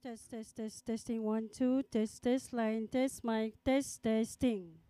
Testing 1 2 test line test mic testing.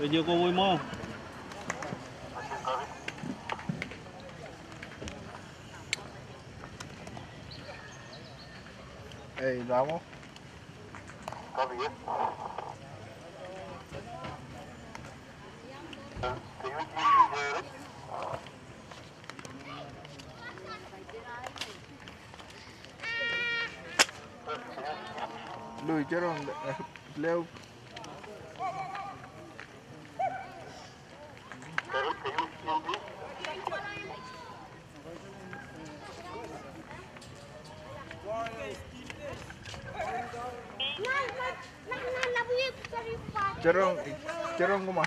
Video ko mo. Hey, vamos. Está bien. Lùi chứ rồi leo. Cerong kuma.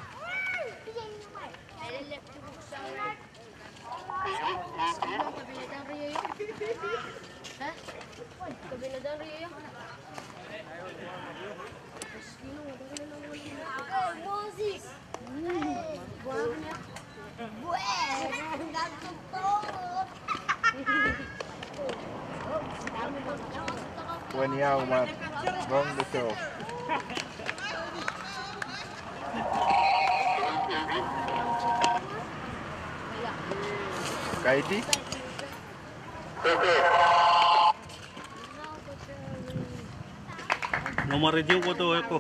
Moses. When you man, wrong the show. Kaiti? Nomor radio ko to ako.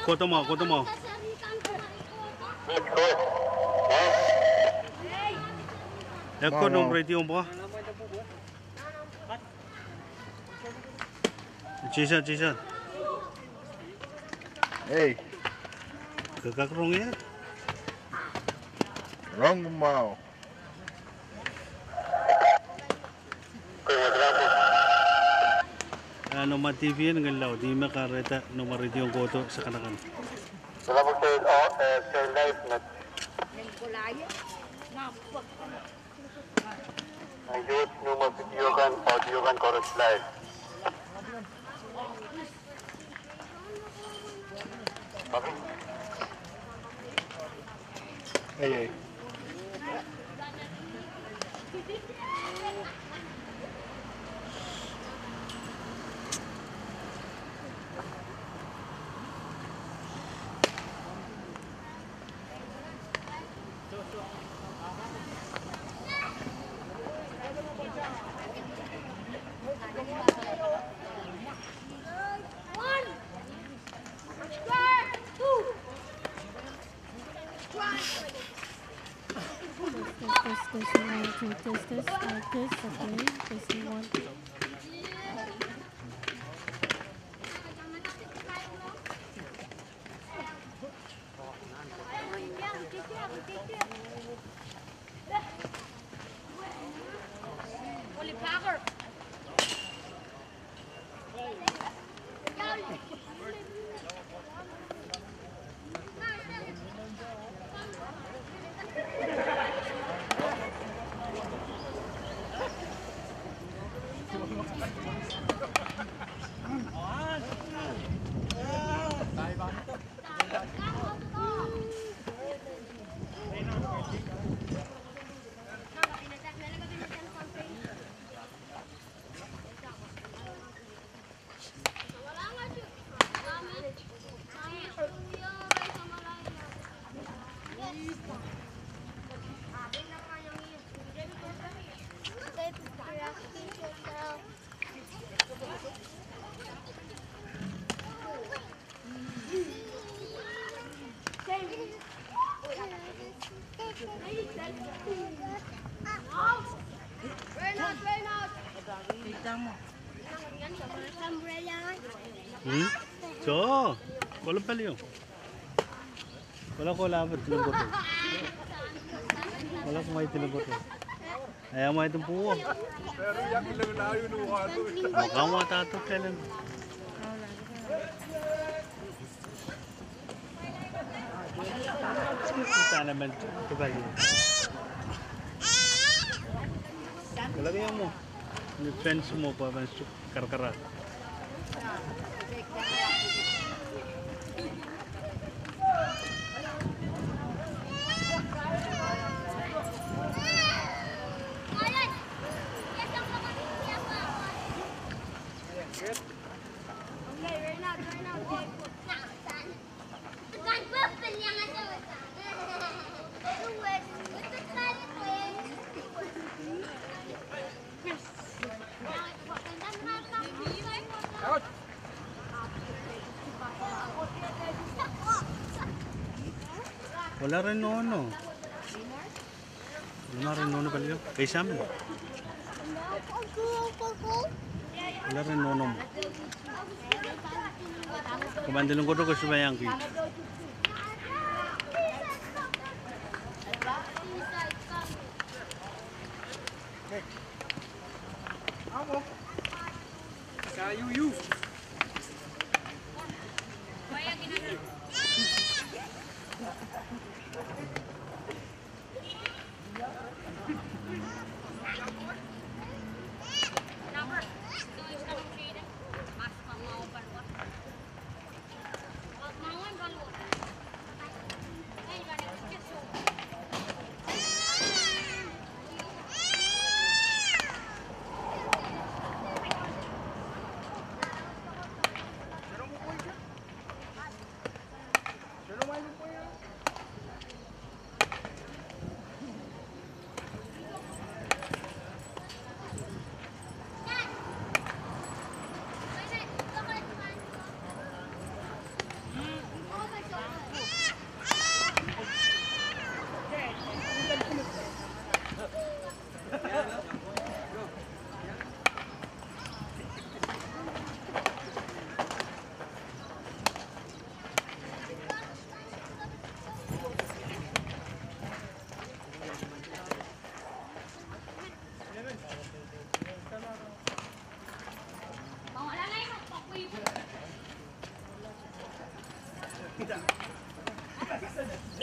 Koto mo. Ako nomor radio mo. Jason. Hey, Kakakrong yan. wrong mau. Nomor TV yan ng law. Di makareta nomor radio ko to sa kanakan. Salamat sa live na. Ayun, numang video kan, audio kan, chorus live. Okay. Hey. Testing 1 2 test mic test okay. Testing 1 2. So, walang pala yun. Wala ko labad, tinubot ko. Wala ko may tinubot ko. Ayaw mo itong puwa. Pero yang ilang layo nung hato. Mukha mo tato kailan. Kita naman ito ba yun? Kalagyan mo. Yung fence mo pa, karkara. Wala rin nono. Wala rin nono pala yun. Kay Sam. Wala rin nono mo. Kumandilong ko doon ko sumayang ki. Amo. Sayuyu.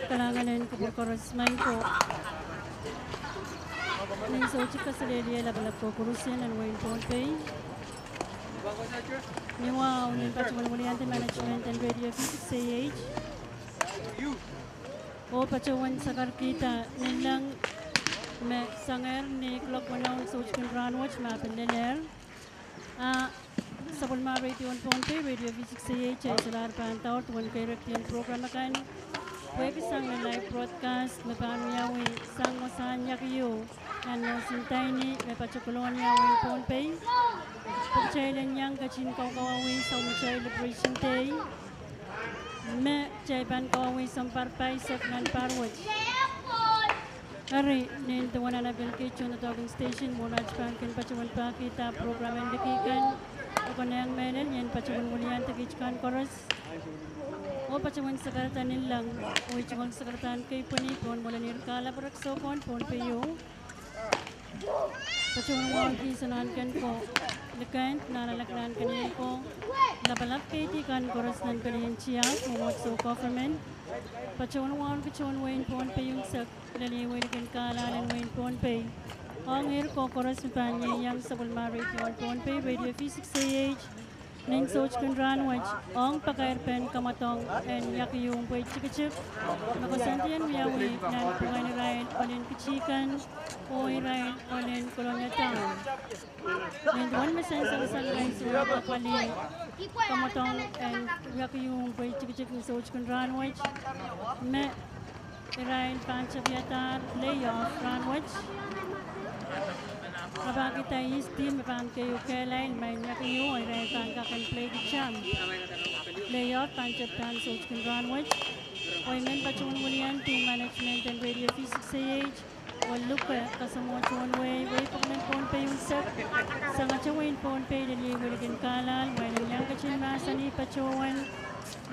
Kalanganin ko po korosman ko. Nang sa uchi ka sa leliya labalap ko kurusyan and Wayne Pompey. Niwa unin pa Chumaliante Management and Radio Physics AH. O pachawan sa karkita nilang me sanger ni Clock Manaw sa uchi kan Ranwatch mapin liner. Sa Bulma Radio Pompey, Radio Physics AH ay salar pantaw tuwan kay Rektian program akan. Pwede sang na live broadcast na paano yawi sang masahan niya kayo na nasintay ni may patsukulon yawi Pompey. Pagchailan niyang kachin kawawi sa umachay Liberation Day. Me chaypan kawawi sa parpay sa kanan parwat. Ari, nintawan na nabil kitchen na talking station muna chpankin patsuwan pa kita program and dikikan. Ako na yung menen, yan patsuwan mulian takichkan koras. O pacawan sakaratan nilang o icawang sakaratan kay panipon mula nirkala paraksokon pon payo pacawan wawag isanahan kan ko lekant nalalaklan kaniyan ko labalak kay tikan korasnan kaniyan siya kumot so government pacawan wawag pacawan wain pon payong sak laliwin kan kalalan wain pon pay ang hir ko korasnan yang sa Bulma Radio pon pay Radio Physics AH Ning soch kan ranwach ong pakairpen kamatong en yakiyong pwede chikachik nakasantiyan miyawi nan pungay rain olin kichikan o rain olin kolonya town. And one mesen sa isang rain sa kapali kamatong en yakiyong pwede chikachik ning soch kan ranwach me rain panchabiatar layoff ranwach. Kapag kita team mapang kayo kailan may nakayo ay rayan ka kan play di champ. Layout panchap tan so can run which. Oy men pa chun mulian team management and Radio Physics AH waluka kasamo chuan way pagnan pon pe yung sep sanga chawain pon pe dali wilikin kalal way lang kachin masani pachuan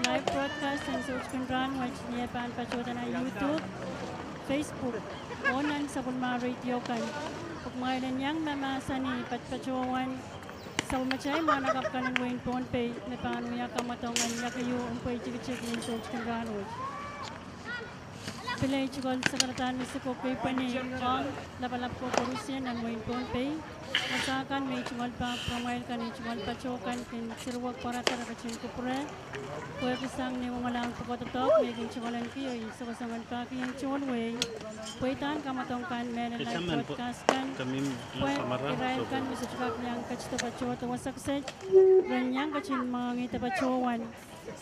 live broadcast and search kan ran watch niya pan pachuan na YouTube Facebook onan sa bulma radio kan pagmailan yang mamasani pachuan sa machay managap ka ng wain pon pe na paano ya kamatongan ya kayo ang pwede chik ni search kan ran watch Pilay chikol sa karatan ni Siko kay Pani ang lapalap ko Korusian ang Wayne Ponpey. Masakan may chikol pa promail ka ni chikol pa chokan kin sirwag para tara kachin kupre. Kuya kisang ni mga lang pukototok may kin chikolan kiyo sa kasangan pa kiyang chikol way. Puitan kamatong kan men live podcast kan. Puy irail kan sa chikak niyang kachito pa choto wasakset. Ranyang kachin mga ngita pa chowan.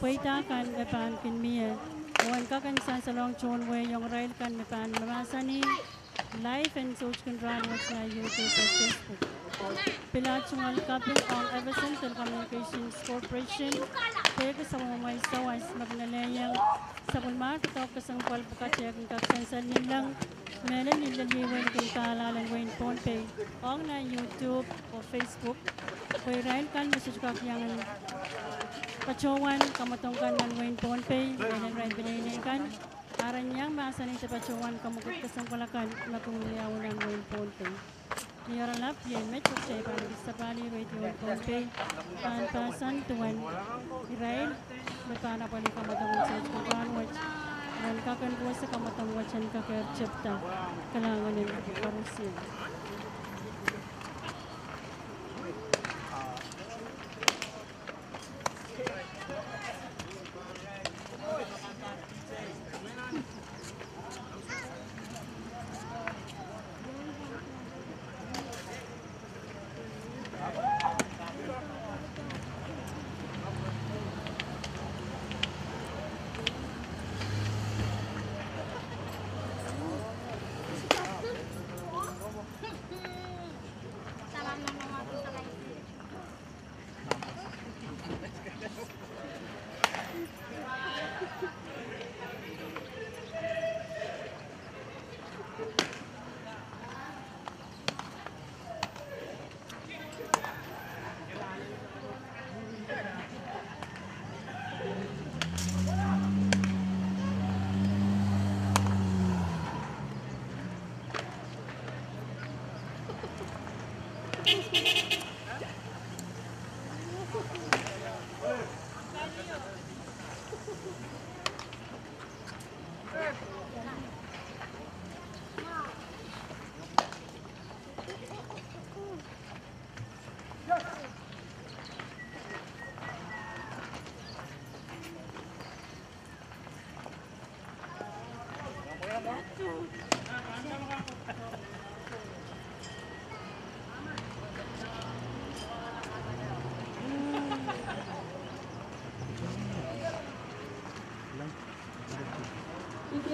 Puitan kan gapan kin miya. Wan ka kan sa long chon way yung rail kan may pan mamasani live and search kan run watch na YouTube at Facebook. Pilat sungal kapin ang Everson Telecommunications Corporation kaya ka sa mga may sawas magnalayang sa bulmar ito kasang kwalpukat ang kaksansan nilang meron nilaliwan kang kaalalan Wayne Ponpey ang na YouTube o Facebook kaya rail kan message kakyangan Pachuan, kamatongkan ng Wayne Ponpey, Wayne Ryan Binaynikan, aran niyang maasanin sa Pachuan, kamukot kasang palakan na kumuliyawan ng Wayne Ponpey. Niyaralap, yan, metro siya, panagista pali, Wayne Ponpey, panpasan, tuwan, Israel, may panapali kamatongan sa Kapanwatch, dan kakanduwa sa kamatongwatch ang kakerchepta, kalangan ng Karusian.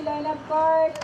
Line up court.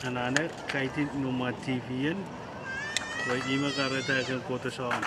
anak-anak kaitin nomor TV-an bagi makarata ke kota Sawan.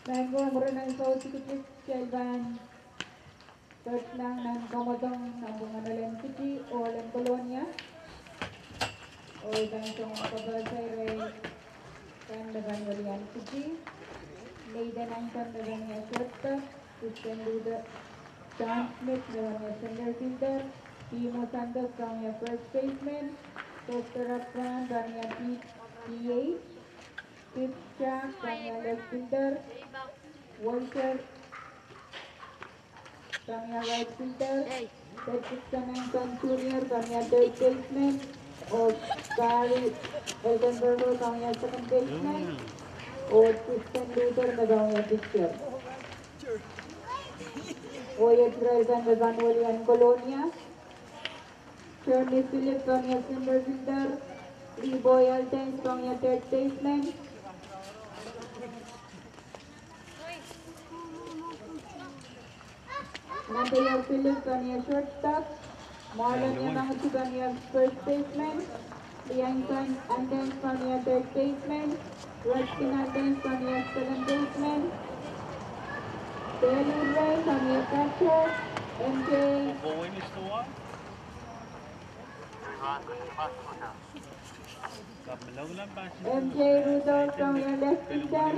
Mango merenang so sikit Kelvan Third lang ng Komodong ng bunga na City o Len Colonia o ganitong Pabasay Ray kan Dagan Walian City Leiden Anton Dagan niya shortstop Christian Luda John Smith Dagan niya center fielder Timo Santos Dagan niya first baseman Chester Rapran Dagan niya PH Fifth Jack Dagan niya left fielder Walter Tanya right fielder, Patrick Samantha Jr. Tanya third baseman, or Gary Eldenberger Tanya second baseman, or Tristan Luther Tanya pitcher. Oya Driven Vanuoli and Colonia, Shirley Phillips Tanya center fielder, Lee Boyle Tanya third baseman. Nanti Phillips Tanya shortstop, Marlon Yamagutsuganiya, first baseman. Liang Andens Pania, third baseman. Rustin Andens Pania, seventh baseman. Taylor Ray Pania, catcher. MJ Going is to one. Kabilang lang pa siya. MJ Rudolph Pania, left pitcher.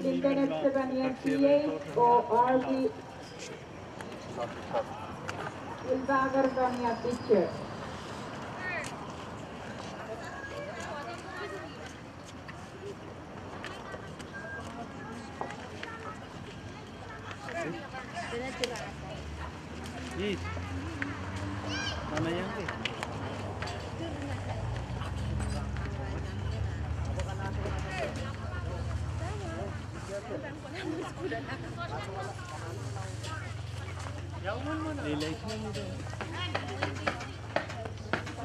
Lincoln Estebanía, PA o RB Wilbagar Pania, pitcher. Yes. Mana yang ni? Election itu.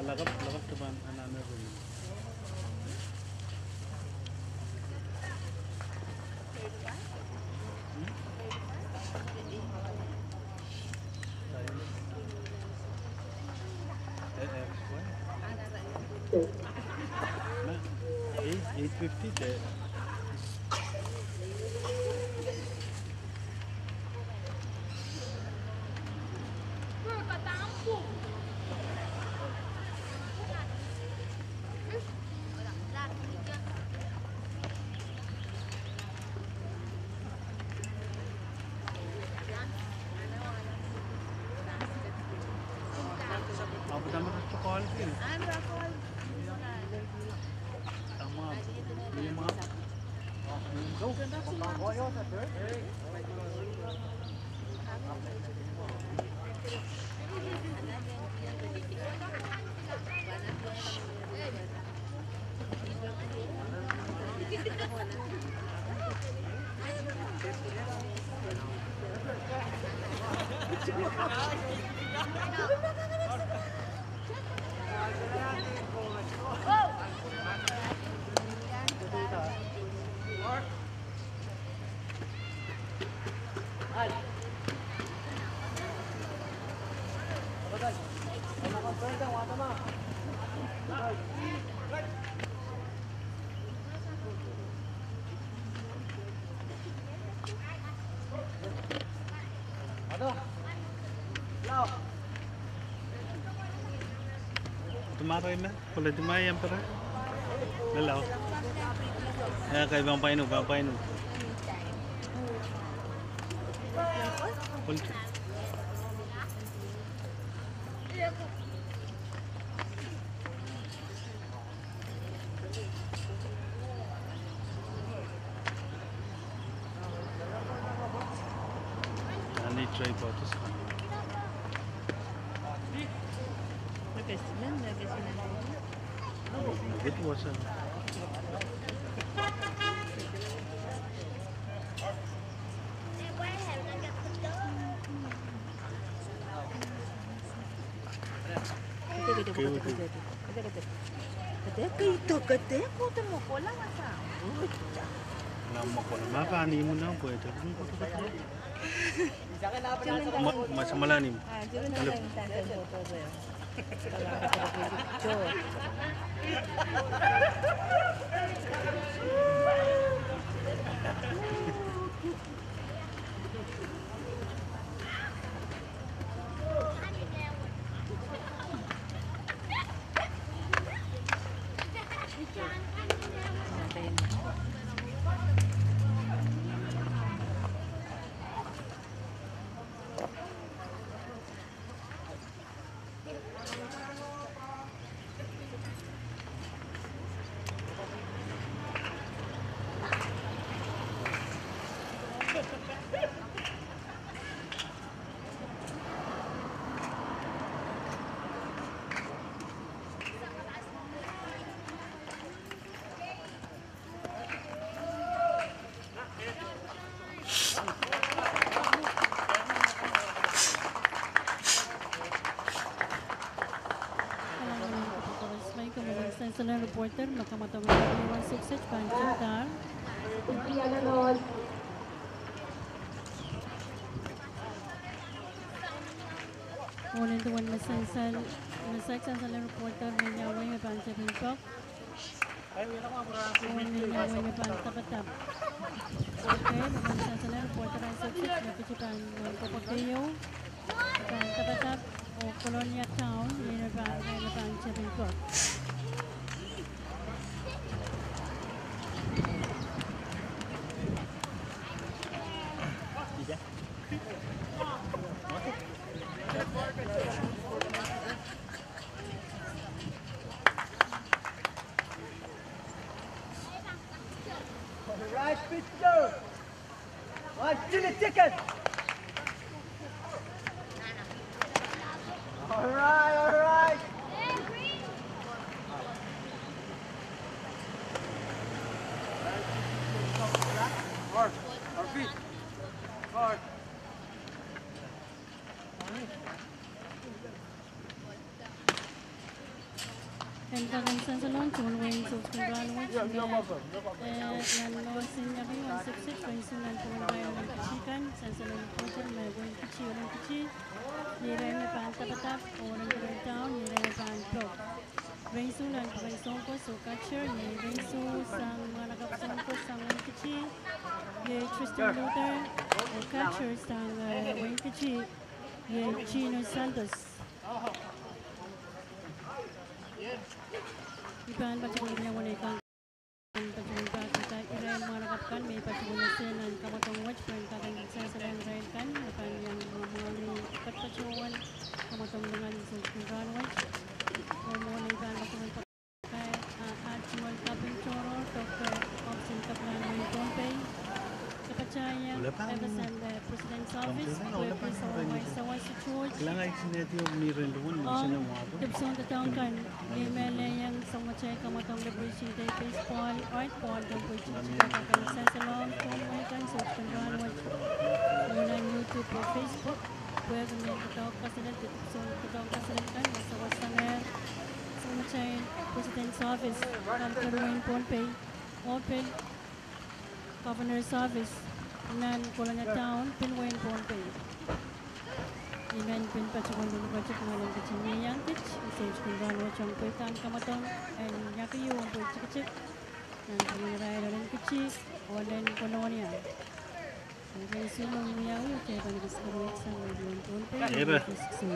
Lagap teman anak-anak ini. Nah, 850 deh. Apa nama cokol kan? Sama, lima. Tumaray na. Pula tumayan para. Lalaw. Kay bang paino, bang paino. Pulcho. Ani try botos. Nugget was Lama ko na. Makani mo na po ito. Masa malalim. Sensational reporter, Makamatong 166, Panjang. Piano Morning to one Masensan, Masaksan sa reporter ng Yaway may pansa Pimpok. Morning Yaway may pansa Patap. Okay, mabansa sa reporter ang subject na kicipan ng Popoteo. Pansa Patap o Colonia Town, may pansa Pimpok. Right, Pittsburgh. Right, chili chicken. All right, all right. Mark, our feet. Mark. And Kagansan sa launch, one way in South Korea, which Nanosin Yabi 166, Pensunan Pumbayan ng Kachikan, Sansalan Porter, Mayawin Kichi, Ulang Kichi, Nirem Pantapatap, Orang Korea Town, Nirem Pantap. Pensunan Pumbayan so Catcher, Pensu, Sang Manakapsangko, Sang Wayne Kichi, Tristan Luther, Catcher, Sang Wayne Kichi, Chino Santos. Ipan pagkakulit niya wala ikang pagkakulit pa kita Israel mga nakapkan may pagkakulit siya ng kamatong watch point kakang sa Israel kan ipan yang mga pagpatsuwan kamatong dengan sultan watch o mga ipan pagkakulit pa kay Archimol Kaping Choro Dr. Opsin Kaplan ng Pompey kapatsayan represent the President's Office Pwede sa West Church Kailangan isineti yung mirin doon, hindi siya nawato. Tipson tatangkan, email yang sama chay kamatang liberation day baseball, art ball, don't go to kakang sasalong, kung search kanduan watch muna YouTube o Facebook, pwede may katawag kasalan, tipson katawag kasalan kan, nasa wasanger, sama chay President's Office, Kankaruin Pompey, Open, Governor's Office, Nan Colonia Town, Pinwain Pompey. Ilan pin pacukon dulu pacuk ngalan kecil yang kecil, saya cakap bahawa macam pertama kamatong, and nyakiyu ang kecil, dan pengirai dan kecil, orang Colonia. Jadi semua miau, saya panggil sekarang sama dengan Pompey. Era,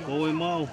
kowe mau.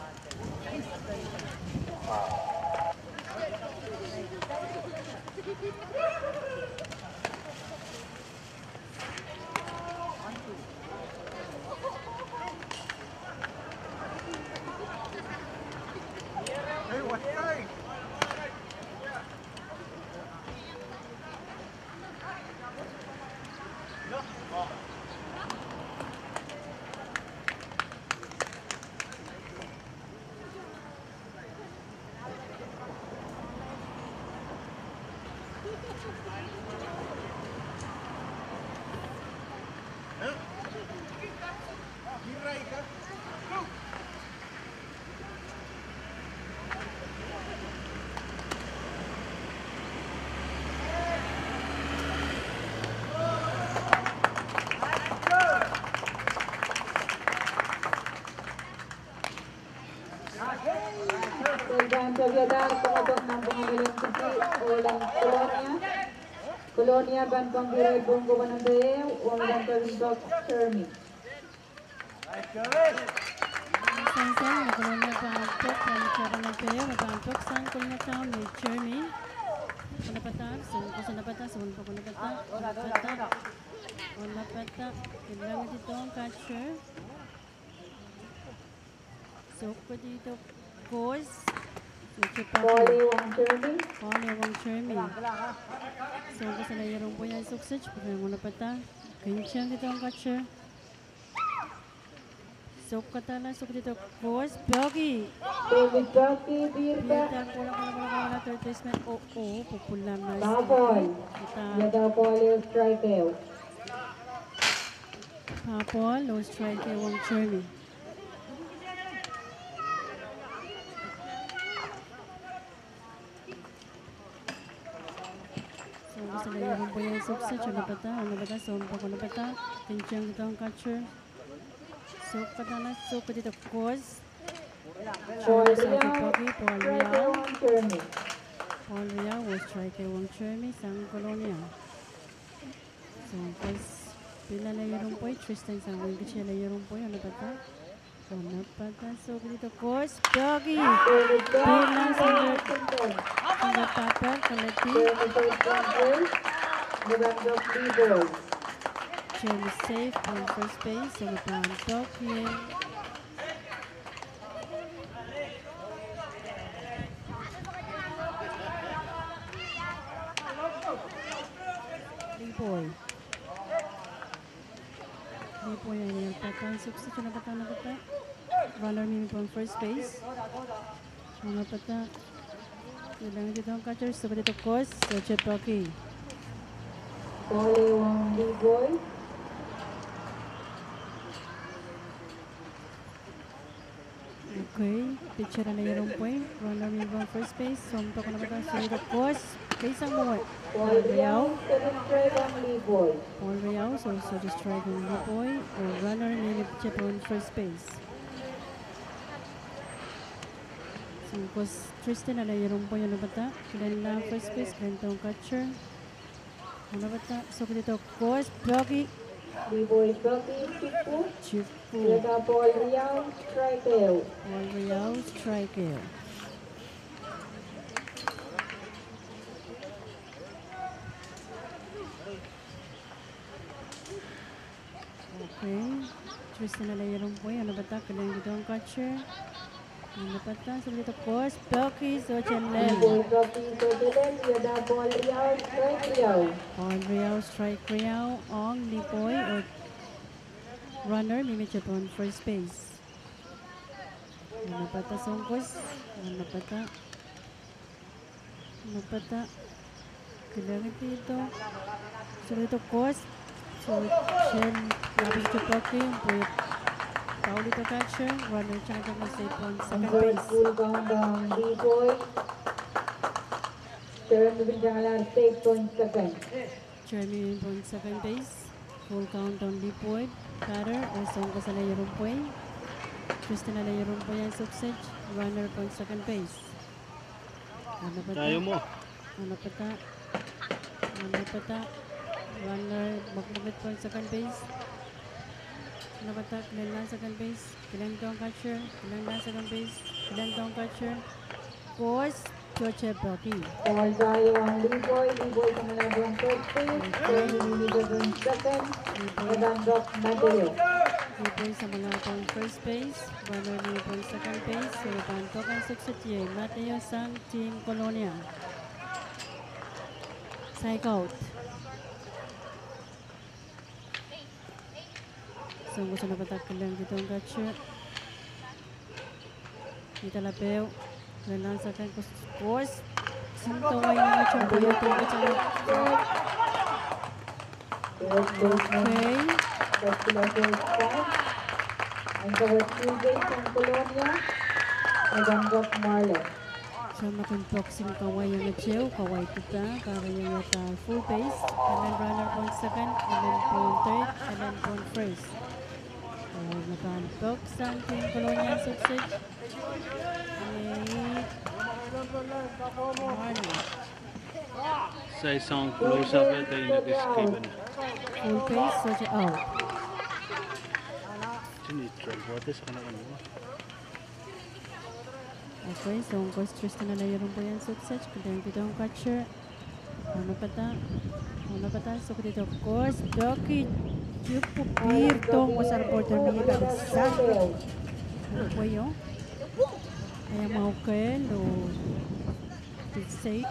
Selvan Soviadar, pengotok ng Pangagaling Kisi, Ulang Colonia, Bantong Biray, Bungo Manandae, Ulang Karintok, Chermi. Sansan, Colonia Bantok, Panchara ng Peo, Bantok, San Colonia Town, may Chermi. Panapatak, Sunko Panapatak, Ilang dito ang catcher. Soko dito, Goes. Poli Wang Chermi. Poli Wang Chermi. Soko sa layarong po yan suksich. Panapatak, Kinchang dito ang catcher. Soko katala, Soko dito, Goes. Bogey. David Baki, Birda. Kulang, third baseman. Popular na. Papol. Yadaw Poli, strikeout. Papol, low strike kay Wang Chermi. So, sa layarong po yan suksich. Ano ba ta? Sompa ko na ba ta? Kinchang dito ang catcher. Soko katala, Soko dito, Goes. Paul Service Riao, of Pogi, Paul striker Riao. 1, Chermy. Paul Riao was striker 1 Chermy, Sang Colonia. So, pues, pila na yung po, Tristan Sang Wingkichia na yung po, ano pa ta? Ano pa ta? So, dito, course, Pogi. Service down, Pila sa Washington. Tapper, Kalati. Chermy first point, November B-boy. Chermy safe on first base. So, napang Pogi. Boy. Boy ay nagtatang substitute na bata. Runner mimi po ang first base. Mga pata. Kailangan dito ang catcher. So, dito course. So, Chepoki. Pole 1, B-boy. Okay. Pitcher na yung point. Runner mimi po ang first base. So, mpako na bata. So, dito course. Kaisang buhay. Paul Riao, second strike on B-boy. Paul Riao. So, just try kong boy. Or runner mimi pitcher po ang first base. So, course, Tristan na yung po yung bata. Kailan na first base. Kailan itong catcher. Ano bata? So, dito course. Pogi. B-boy Bucky, Chifu. Chifu. Yada Paul Riao, striker. Paul Riao, striker. Okay. Tristan na yung po yung bata. Kailan dito ang catcher. Ano bata? So, dito course. Pogi. So, Chenlem. B-boy Bucky, Sotilen. Yada Paul Riao, strike Riao. Paul Riao, strike Riao. Ong Lipoy or runner. Mimichip on first base. Ano bata songkos? Ano bata? Ano bata? Kailangan dito. So, dito course. So, Chen. Labis to Poki. Paul dito catcher. Runner tsaka na safe on Ang second first base. full countdown, B-boy. Turn to Binjangalan, safe on second. Jeremy on second base. Full count on Lipoy. Cutter. O songkos na yung rumpoy. Tristan na yung rumpoy ang suksej. Runner on second base. Ano ba Tayo mo. Ano pa ta? Ano pa ta? Runner, magmamit po ang second base. Ano pa ta? Kailan lang second base? Kailan ito ang catcher? Kailan lang second base? Kailan ito ang catcher? Course, Choche Poki. Paul tayo ang B-boy. B-boy sa malabang first base. Turn to Binjangalan second. Madam Doc Mateo. Lipoy sa mga pang first base. Runner niyo po ang second base. So, pantok ang suksetje. Mateo Sang Team Colonia. Strike out. So, gusto na patakil lang dito ang catcher. Dito lapeo. Lalang sa akin course. Sintaway na nga siyang buyo. First baseman. Okay. First kila first point. Ang cover two base ng Colonia. Madam Doc Marlon. So, makin-boxing kaway yung Echew, kaway kita, para yung yata full base, Ellen runner on second, Ellen on third, Ellen on first. So, makan-box ang Team Colonia success. Marlon. Sa isang close-up ito yung nag-escape na. Full base, so siya out. Sinitry. What is ano ano? Okay, so ang course Tristan na layarong po yan success. Kaya dito ang catcher. Ano pa ta? Ano pa ta? So, dito course, Doki. Chupo Pirtong was our reporter niya bagsak. Ano po yun? Kaya maukel o safe.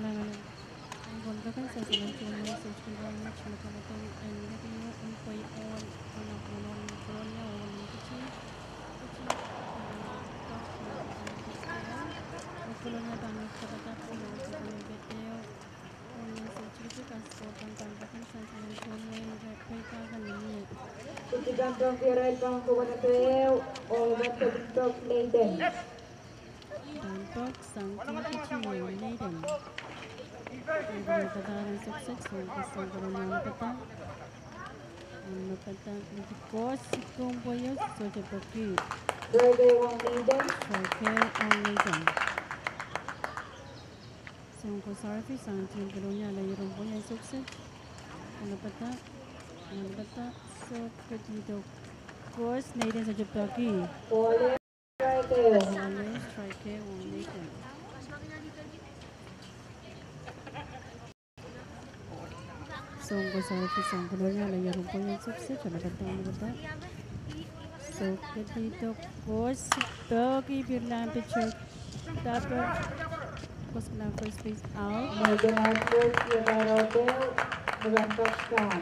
kalangan ang kontakan sa silang message ko very much nakalating and letting you employ all on ang punon kolonya o ng kichi o kolonya bang kapatat o sa video o message kichi transport ang kontakan sa silang punon kay kaganini Kutigan from Viral Bang Kuwanateo o Gatog Leiden. Bangkok sang kichi Leiden. Ang pagkakaroon ng sukses ng isang karoon ng pata. Ang napata ng tikos, itong boyos, so jabaki. Friday Wang Leiden. Sarke ang Leiden. So ang kusarfi sa ating karoon niya, layarong po yung sukses. Ang napata, so kadito. Kos, Leiden sa jabaki. Pole Friday. Always Sarke ang Leiden. So, ang sa office ang kolonya, layarong po yung sukses. Ano ba ito? So, dito po si Doggy Birlan picture. Tapos, tapos lang first face out. Morgan Hartford, Sierra Hotel, Bangkok Town.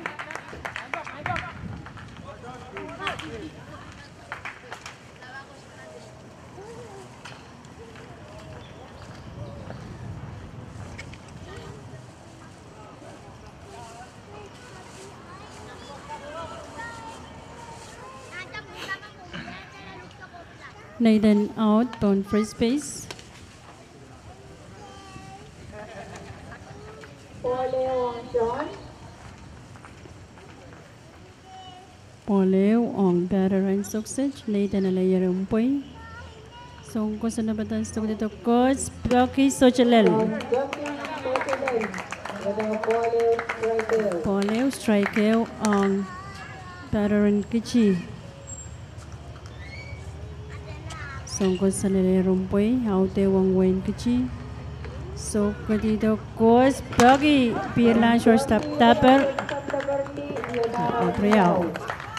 Leiden out on first base. Pole Wang John. Poleo ang veteran success. Leiden na layarong po. So, kung saan nabatan sa dito, Coach Blocky Sochalel. Poleo strike ang veteran kichi. So, kung saan layarong po, haute wang Wayne kichi. So, dito, Coach Blocky Pirlan shortstop tapper.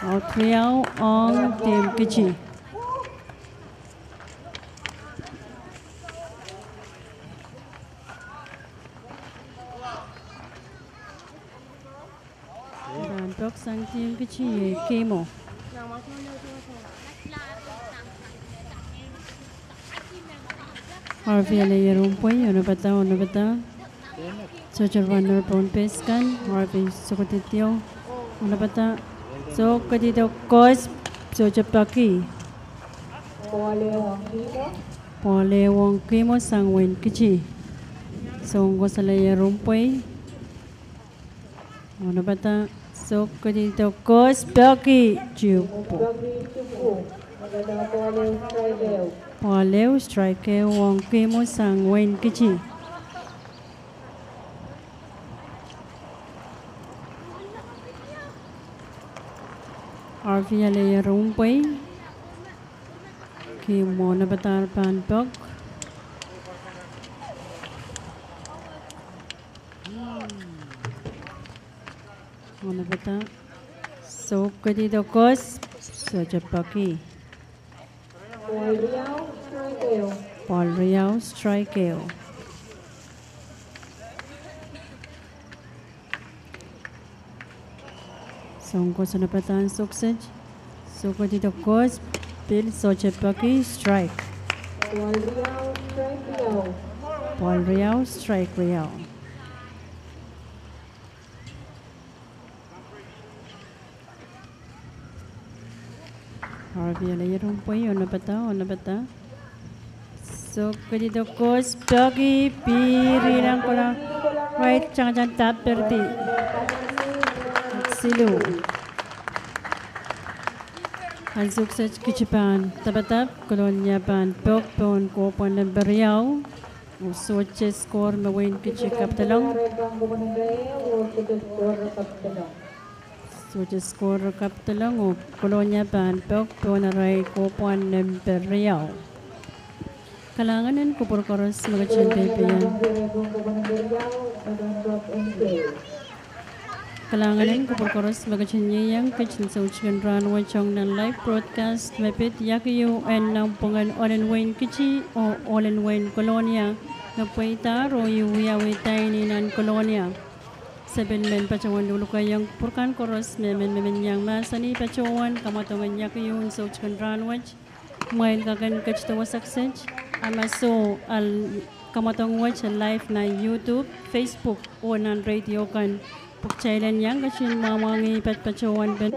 Outriao ang team kichi. Dan box ang team kichi Kemo. Harvey alayarong po, ano ba ta? Social runner pon peskan, Harvey sukutityo, ano ba ta? So, kadito Coach Sojapaki. Pole Wong Kimo sang Wayne kichi. So, ang gusalayarong po, ano ba ta? So, kadito Coach Blocky Jupo. Poleo strike Wong Kimo sang Wayne kichi. Arvia layarong po, Kimo na batar panpok. Ano ba ta? So, kadito Kos, Sojapaki. Paul Riao, strike. So, kung saan napatan sukses. So, kadito Kos, Bill Sojapaki, strike. Paul Riao, strike Riao. Harvey alayarong po yun. Ano ba ta? So, kadito Coach Doggy, piri lang ko lang. Right, tsaka top 30. Silu. Ang sukses kichipan. Tabatap, kolonya pan, pok pon, kopon ng bariyaw. Usoche score mawin kichikap talong. So, just score kap talang o kolonya pan pok ponaray kopuan ng Beriao. Kalanganan ko por koros mga chintay pa yan. Kalanganan ko por koros mga chinyayang kachin sa uchigan runway chong ng live broadcast mapit yakiyo and ng pungan all-in-wayne kichi o all-in-wayne kolonya Napuita Roy Wiyawita ini nan Kolonia. 7 men pacawan dulu kayang purkan koros men yang masani pacawan kamatongan yak yun so chikan ranwaj mail kagan kachtawa success amaso al kamatong watch live na YouTube, Facebook o nan radio kan pagchailan yang kachin mamangi pacawan ben.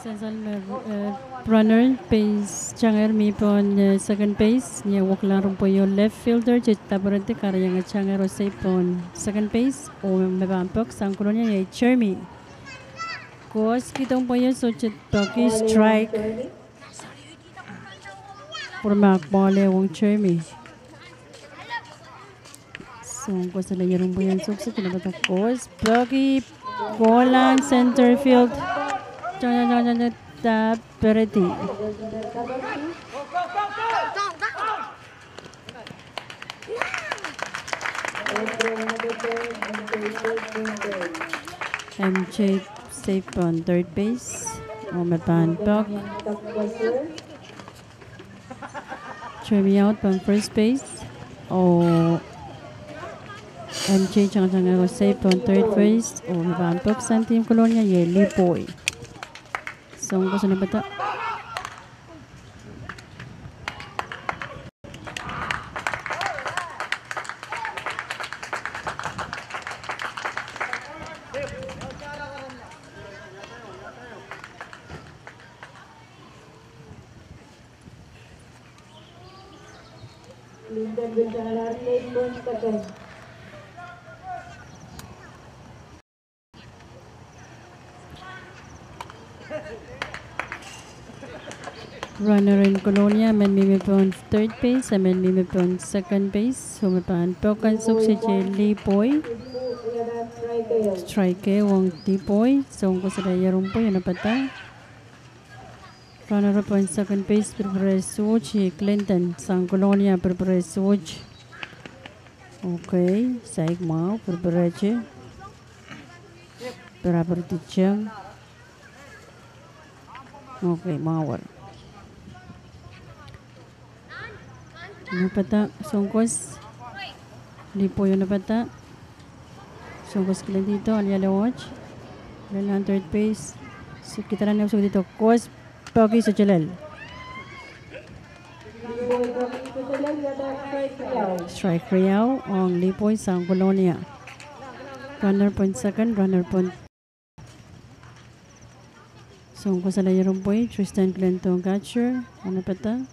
Sensal runner pace changer mi pon second pace nya wakla rumpo yo left fielder jeta berhenti karya nga changer o say pon second pace o mebampok sangkulonya ya Chermi kos kitong po yo so toki strike purmak bole wong Chermi so kos na yung rumpo yan sukses kinabata kos blocky bolang center field jangan tak berhenti. MJ safe on third base. Omepan Pok. Chermi out on first base. MJ jangan safe on third base. Omepan Pok sang tim Kolonia Yeli Boy. So, gusto na bata? Lindan bencana lari pun kata. Runner in Kolonia, men mimi on third base, and men mimi on second base. Humipan Pokan Suk si Jelly Boy. Strike wong T-Boy. So, kung sa dayarong po, yun na pata. Runner up on second base, prepare switch si Clinton. Sang Kolonia, prepare switch. Okay, saik mau, prepare si. Beraber tijang. Okay, mawar. Napata, songkos lipo yun napata songkos kailan dito alyala watch kailan third base so kita na nausog dito kos Pogi sa Jalal strike Riau ang lipoy sa Kolonia runner point second runner point songkos sa layarong boy Tristan Clinton catcher ano pata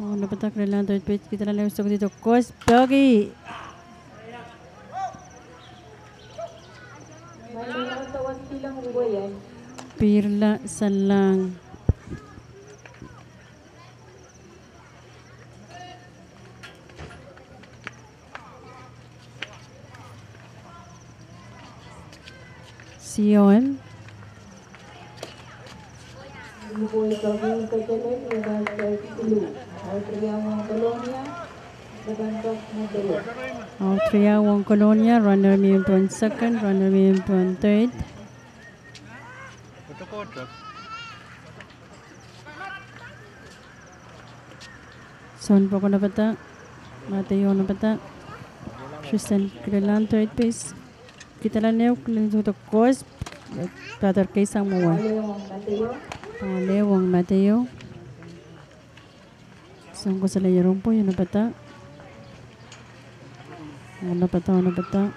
napatak na lang third pitch. Kita na lang gusto ko dito. Kos Pogi. Pirla Salang. Sion. Altria wong Kolonia, runner mi on second, runner mi on third. Son po ko na bata. Mateo na bata. Tristan Krilan third base. Kita lang niyo kung ito course. Brother kay Samuel. Lewong Mateo. Saan ko sa layarong po yun na bata? Ano bata?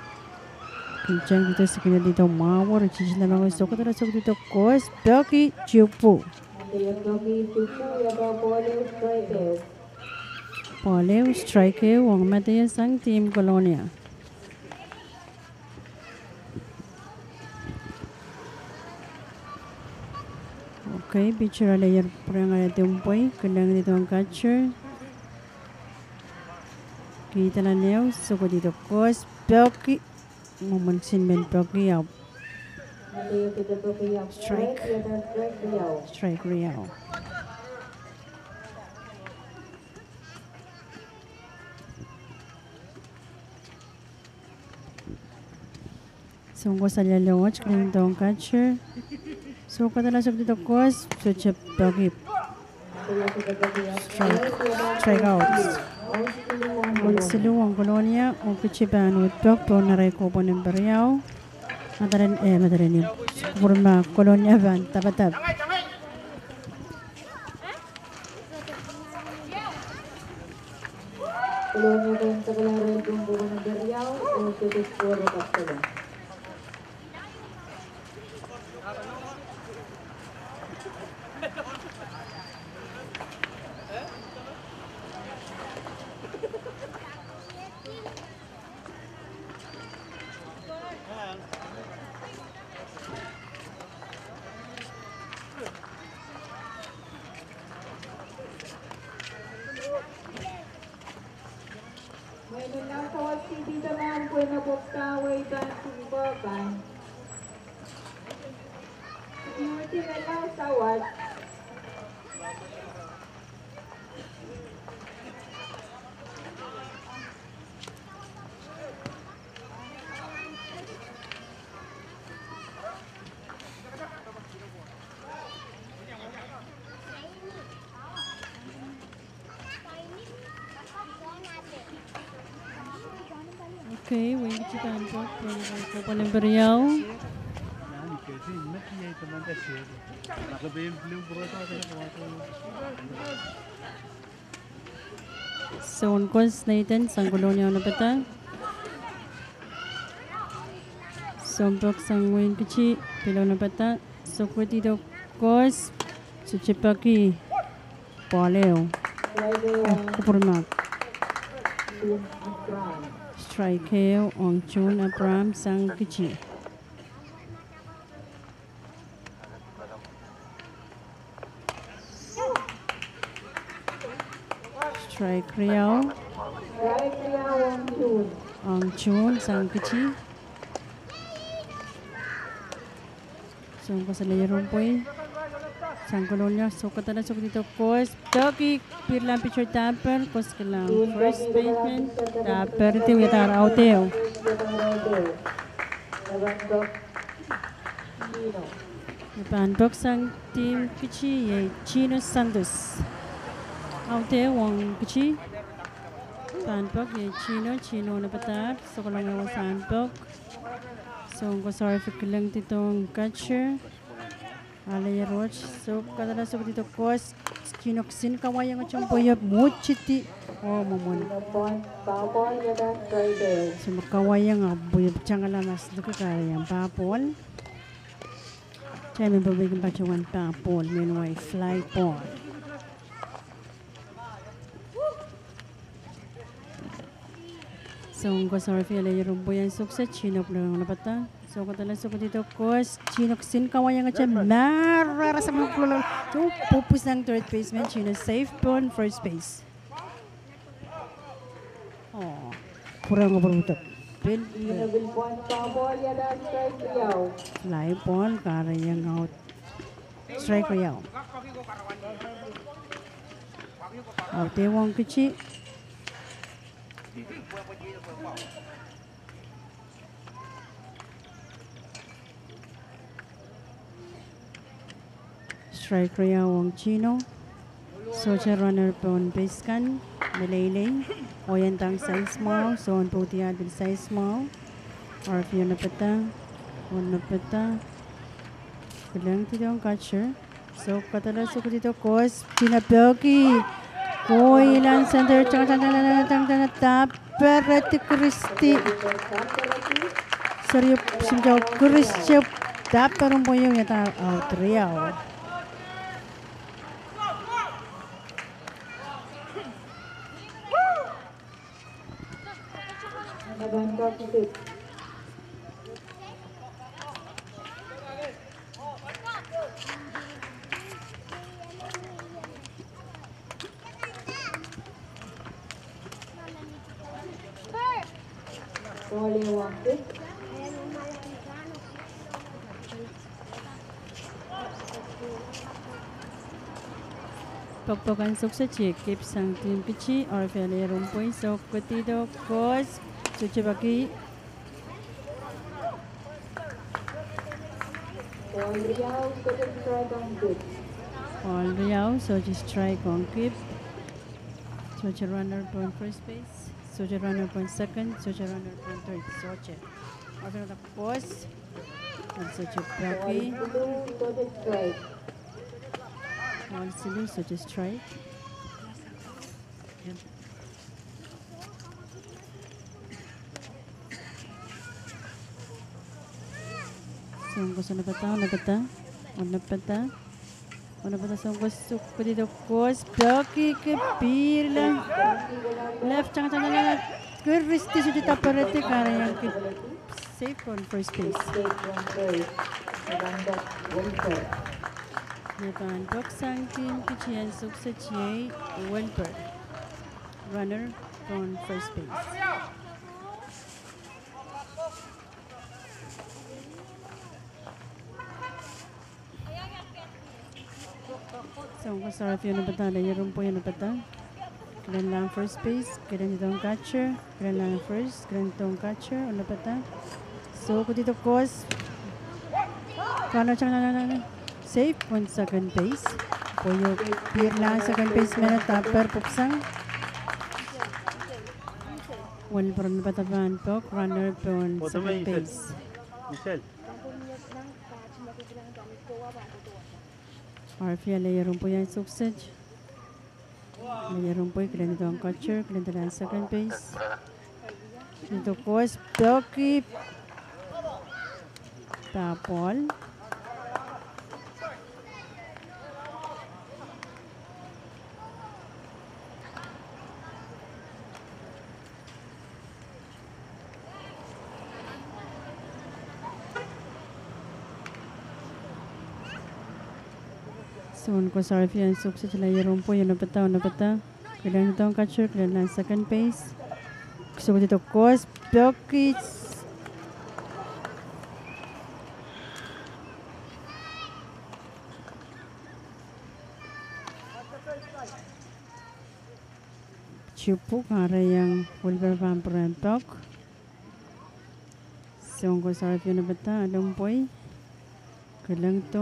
Kincang dito sa kanya dito mawar. Chichis na mga gusto ko tarasok dito course. Belki Chupu. Poleo striker wang Mateo sang team Kolonia. Okay, picture layer perang ada tempoy, kendang dito ang catcher. Kita na neo so ko dito kos Belki Mumunsin men Belki out. Naliyo kita po kaya Strike. Yada strike Riyaw. Strike Real. So ko sa lalawach kung dong catcher. So kadala sa dito kos so chip Belki Naliyo kita po kaya strike out. Siluang kolonia o kichiban with doctor na reko po ng bariyaw. Madarin yung kurma kolonia van tabatab. Kolonya ko yung kabalaran kung buwan ng Riyaw o sitis po rin kapsala. Ngayon lang sa WCB naman po na bukaway dancing baban. Security na lang sa wat. Okay, wait kichiban po po ng bariyaw. Yani kasi nakiyay taman kasi. Nakabayang film puro sa akin So unkos natin sang kolonia na bata. So box sang win kichi pilaw na bata. So ko dito kos so chipaki paleo. Kupurma. Strike on June Abram sang kichi. Strike Riyaw Right Riyaw ang June. on June sang kichi. So ko sa layron po sang kolonya so katala so dito kos Belki pirlang pitcher tapper kos kilang first baseman tapper ito yatar outeo. Nabandok. Nino. Napandok sang team kichi ye Chino Santos. Outeo wang kichi. Pandok ye Chino na patat so kalong yung sandok. So ko sorry for kilang titong catcher. Alay roach so kadala so dito kos kinoksin kawayang at yung boyab muchiti oh mamon Point. Papol yada Friday. so makawayang boyab tiyang alamas duka kayang papol chay may babigin pa siya papol meanwhile fly ball so ko sorry for alay rumbo yan suksa chinok lang napata. So kadala so dito kos chinoksin kawayang at siya marara sa mga kulong so pupus ng third baseman Chino safe on first base. Oh kurang ngabarutak Double point. Papol yada strike Riyaw. fly ball karayang out strike Riyaw out wang kichi strike Riyaw ang Chino. So siya runner po on base kan. Malaylay. O yan tang size mo. So on po tiyan bil size mo. Or if yun na pata. On na pata. Bilang dito ang catcher. So katalas ko dito kos. China Belki. Koy ilan center. Tsaka tapper. Reti Christy. Sorry. Simjaw Christy. Tapper mo yung yata out Riyaw. Nabandok ulit. Tole Wangkit. Pagpakan sukses cekip sang tim kecil Orfele rumpui so ketido kos suci bagi All Riau Sudah Strike Wangkit. all Riau so just try kongkip suci runner point first base suci runner point second suci runner point third suci Orfele tak kos dan suci bagi All Blue Sudah Strike. all silu suci strike Sungguh sana peta, sungguh suku di dokos, bagi ke pirla, left jangan keristi sudah tak berarti karena yang ke safe on first base. Take one third. Nagandap Wilper. Depan dok sang tim kecian sukses Jay Wilper, runner on first base. Sungguh sarap yun na bata, layarong po yun na bata. Kailan lang first base, kailan itong catcher, kailan lang first, kailan itong catcher, ano bata. So, kung dito kos, kano siyang safe on second base. Puyo, clear lang second base meron, tapper, pupsang. Wilper na bata pok, runner po on second base. Michelle. Arfia layarong po yan sukses. Layarong po kailan ito ang catcher, kailan ito ang second base. Dito kos, Doki Tapol. Soon ko sa Arfia ang sukses layarong po yun na pata. Kailan ito ang catcher, kailan ang second base. Gusto ko dito kos, Doki Chupu kara yang Wilber Van Prentok. Soon ko sa Arfia na bata, alam po kailan ito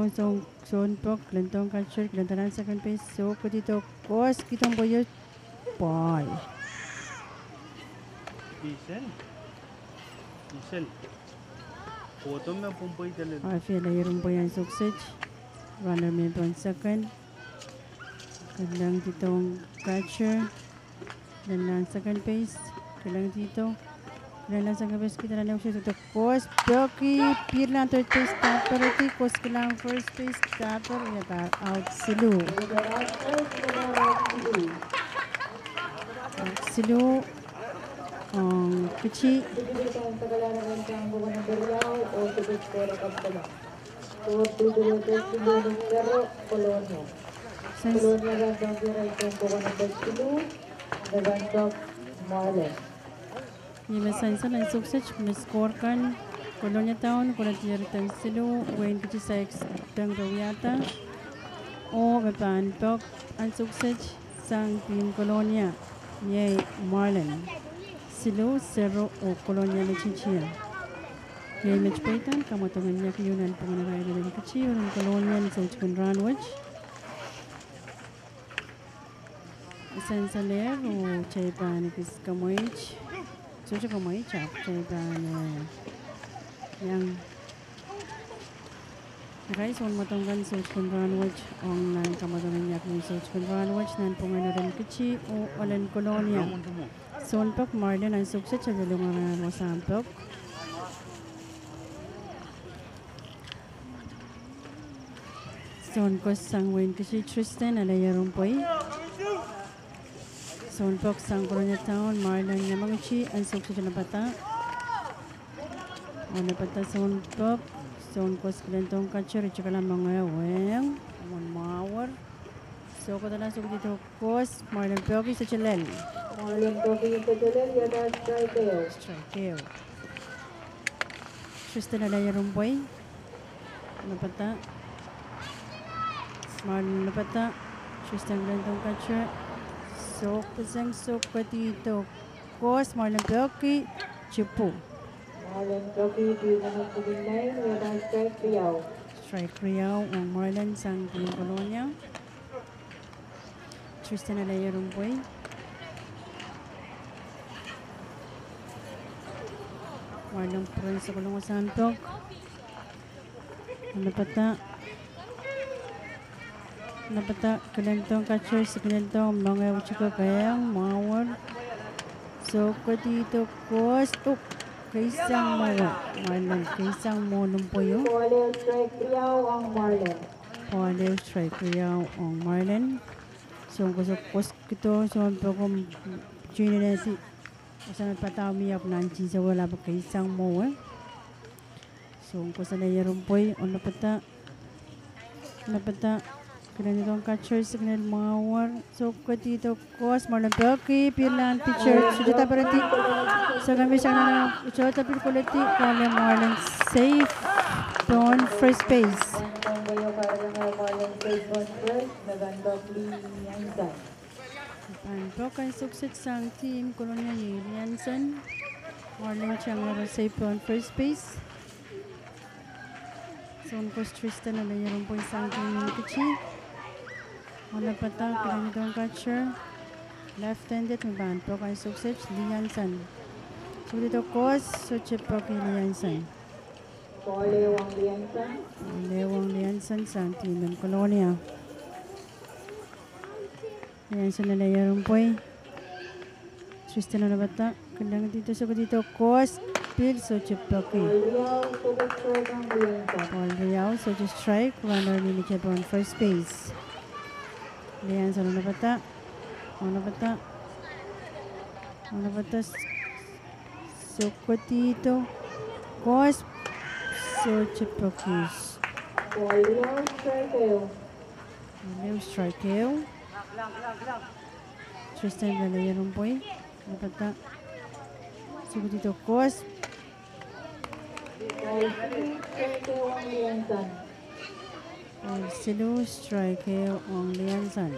son pok, kailan ito ang catcher, kailan ito ang second base. So ko dito kos, kitang boyo ball. Michelle. Foto में पुंपई चले. Arfia layarong po yan sukses. Runner may on second. Kailang dito ang catcher. Kailan lang second base. Kailang dito. Kailan lang second base. Kita lang siya dito. Kos, Doki, pirlang third base. Tapper iti. Kos kailang first base. Tapper. Yatar out silu. Silu. Ang kecil. Dito ang tagalaran ng kambukan ng Riau o Sudah Strike Kampala. Tuwa pero Colonia. Colonia gandang kira itong bukan ng Berkilo. Nagandang Marlon. Nilasan sa lang sukses, score kan Colonia Town, Colonia Town Silu, Wayne Pichisax, Tang Rawiata, o Bepan Pok, ang sukses sang Team Colonia, Yay Marlon, Silu, Cerro o Colonia Lechichia. Yay match paitan, kamotongan niya kayunan panganaraya na Lechichia, ng Colonia ni Sauchkun Ranwich. Isan sa ler o Chaypan ikis kamoich. Suci kamoich ap Chaypan yang guys on matonggan Sauchkun Ranwich ong nan kamotongan niya kung Sauchkun Ranwich nan panganaran kecil o Olan Colonia. Sonpok Marlon ang sukses sa dalungan mo sampok. Sonkos sang Wayne kasi Tristan alayarong poy. Sonpok sang Colonia Town Marlon Yamaguchi ang sukses na bata. Ano pata Sonpok Sonkos kalentong catcher at saka lang mga weng one mawar. So ko tala suk dito kos Marlon Pogi sa Chilel. Marlon Pogi sa Chilel yata strike. Strike. Tristan Alaya Rumboy. Napata. Marlon Napata. Tristan Glendon Catcher. Sok pasang sok patito. Kos Marlon Belki. Chipu. Marlon Trophy, pinanong kubing line, wala strike, Riyaw. Strike Riyaw ang Marlon sang Team Colonia. Tristan Alaya Rumboy. Marlon Pron sa Kulungo Santok. Napata. Kalentong catcher sa Kalentong mga uchiko kayang mawar. So dito Kos. Kaisang mara. Marlon. Kaisang molong po yun. Paulew strike, Riyaw ang Marlon. Paulew strike Riyaw ang Marlon. So kos kito. So kung chinanesi. Kasi nagpatawmiyak nanci sa wala pa kaisang mo. So kung sa nayarumpay. O napata. Kailan itong catcher signal mawar. So dito Kos. Marlon Belki. Pirlan pitcher. Sujata Parati. So kami siya na Sujata Pirkulati. Kaya Marlon safe. On first base. Ang bayo karang Marlon safe on first. Nagandang Liansan. Pantok ang sukset sa team Colonia Jansen. Marlon siyang laro safe on first base. So Kos Tristan na mayroon po isang team ng Kichi. Wala pa ta, kailan itong catcher. Left-handed, may bantok ang sukset, Liansan. So dito Kos, so chip po kay Liansan. Paulew ang Liansan. Lewang Liansan sa team ng Colonia. Liansan na layarong po eh. Tristan na bata. Kailangan dito sa dito Kos. Pil, so chip po kay Riyaw, super strike ang Liansan. Paul Riao, so just strike. Runner limited on first base. Liansan na bata. So dito Kos. So chip po kay Paulew strike kayo. Leo strike hill. Tristan na layarong po eh. Napata. So dito Kos. Strike kayo ang Liansan. Silu strike hill ang Liansan.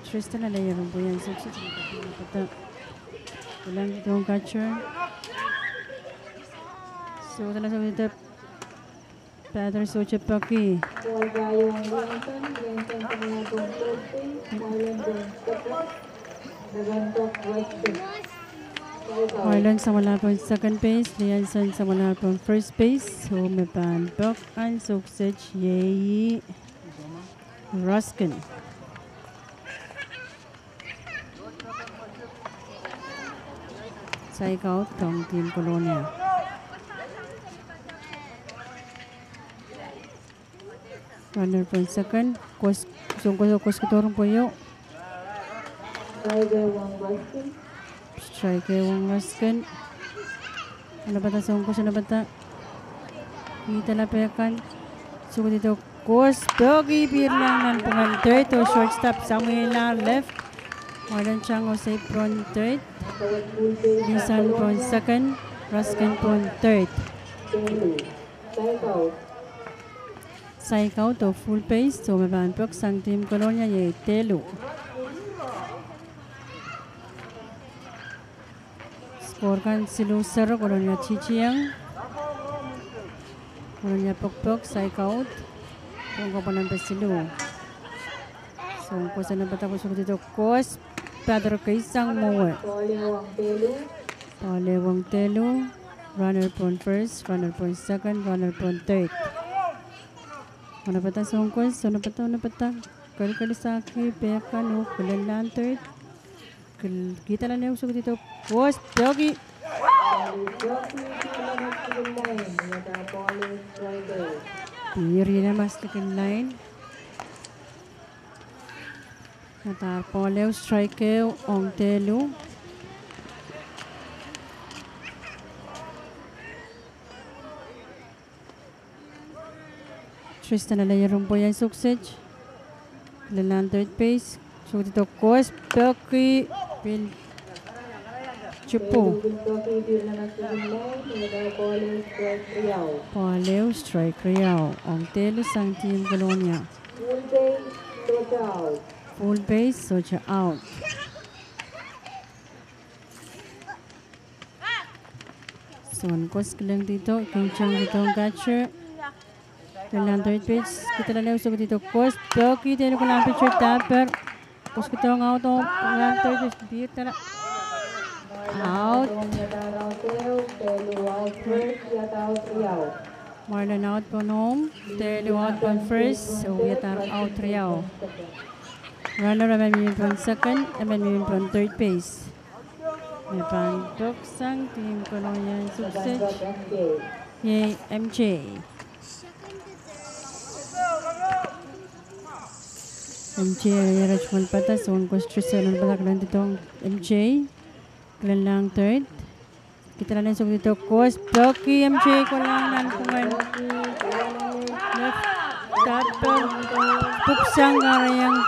Tristan na layarong po yan. So napata. Walang dito ang catcher. So talaga sa dito Pedro Sochapaki. Paul Gayo ang Liansan. Liansan sa mga gong third base. Marlon Jones second. Nagandang right base. Marlon sa wala po second base. Liansan sa wala po first base. So may pantok ang sukset Yeyi Ruskin. Strike out ng Team Colonia. Runner po second. Kos katorong po yun. Striker ang Ruskin. Striker ang Ruskin. Ano ba ta? Sungkos ano ba ta? Kita na pekan. So dito Kos. Doggy beer lang ng pungan third. O shortstop Samuel na left. Marlon Chango safe from third. Lisan from second. Ruskin from third. Strike out. Strike out o full pace. So mabanpok sang Team Colonia yung Telu. Score kan silu Saro Colonia Chichiang. Colonia Pokpok strike out. Kung ko pa ng silu. So kung saan na bata ko dito Kos. Pedro Kaisang Mower. Paulewang Telu. Runner pon first. Runner pon second. Runner pon third. Ano pa ta songkos? Ano pa ta? Kali sa akin, peka no, kulan third. Kita lang yung sugot dito. Kos, Doggy! Piri na mas second line. Natarpolew, strike ang Telu. Tristan na layarong po yan sukset. Lalang third base. So dito Kos, Pelki, Cepu. Toki Dirna Nasugunlay, Nada Pole Strike Riau. Paleu strike Riau. Ang telo sang team Colonia. Full base, Soja out. Full base, Soja out. Soan kos kelang dito, kencang dito ang catcher. Kelang third pitch, kita lalaw sa dito kos. Toki telo kelang pitcher tapper. Kos kita ang out o kelang third pitch. Beat tala. Out. Marlon out po noong. Telo out po first. So we are out Riau. Runner naman yun po second. Naman yun po third base. May pantok sang team Colonia Success. Yay, MJ. MJ ay Rachman patas. Soon ko stress na balak dito MJ. Kailan lang third. Kita lang sa dito course. Toki MJ ko lang nantungan. Left tapper. Puksang karayang.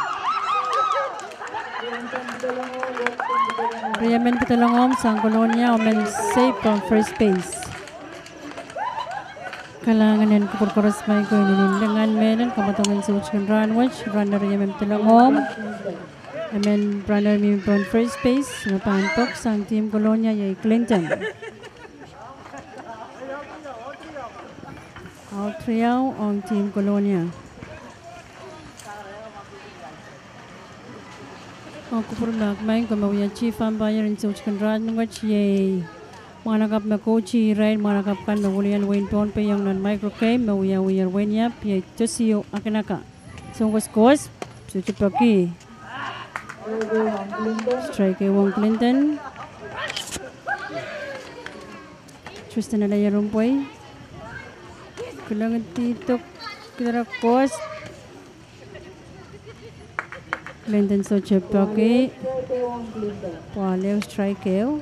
Riyamen Pitulongom sang Colonia omen safe from first base. Kalangan yan kupurkuras may ko inilindangan meron kamatungan sa Uchkan Runwatch. Runner Riyamen Pitulongom. And then runner mi on first base. Napantok sang team Colonia yay Clinton. Out Riau on team Colonia. Ang kupurlak may kumawya chief umpire in Uchkan Runwatch yay. Mga nakap na coachy right mga nakap kan magulian Wayne Pon pa yung non-micro game mawya Wayne yap yay Tosio Akinaka. So kos Suchipaki. Strike Wong Clinton. Tristan Alaya Rumpoy. Kailangan dito kita kos. Clinton Suchipaki. Paleo strike.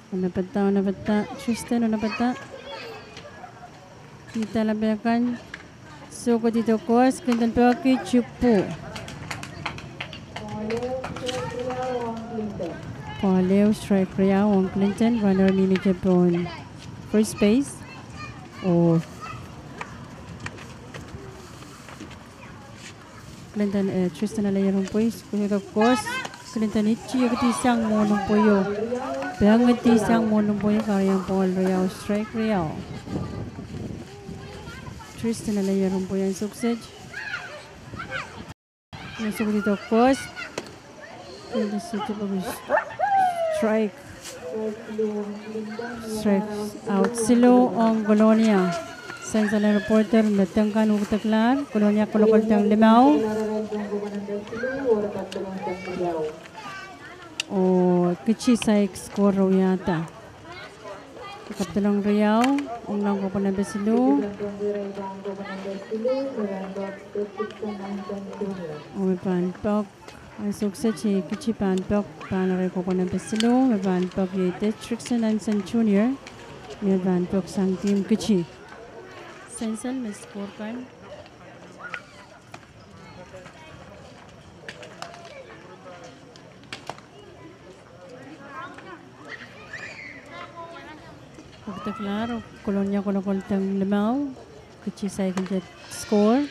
Napata. Tristan napata. Kita labakan. So ko dito kos Clinton Pelkey Cepu. Paleo strike Riau on Clinton. Runner Mimi Cepu on first base. Clinton Tristan Alaya Rumpoy. Dito kos Clinton Ichi yung tisang monong puyo. Bangat tisang monong puyo karyang Paul Riau strike Riau. Tristan Alaya Rumpoy ang suksej. Nasok dito kos. Strike. Strike out silo ang Colonia. Sensa na reporter natangkan utaklar. Colonia kolokol tang limaw. Kichi sa score raw yata. Kapitulong Riau, unang ko pa na besilo. May panpok. Ang sukses si Kichi panpok. Panaray ko pa na besilo. May panpok yung Trixon Anson Jr. May panpok sang team Kichi. Sensal may score kan. Claro, Colonia kolokol tang limaw. Kichi sa ikin score.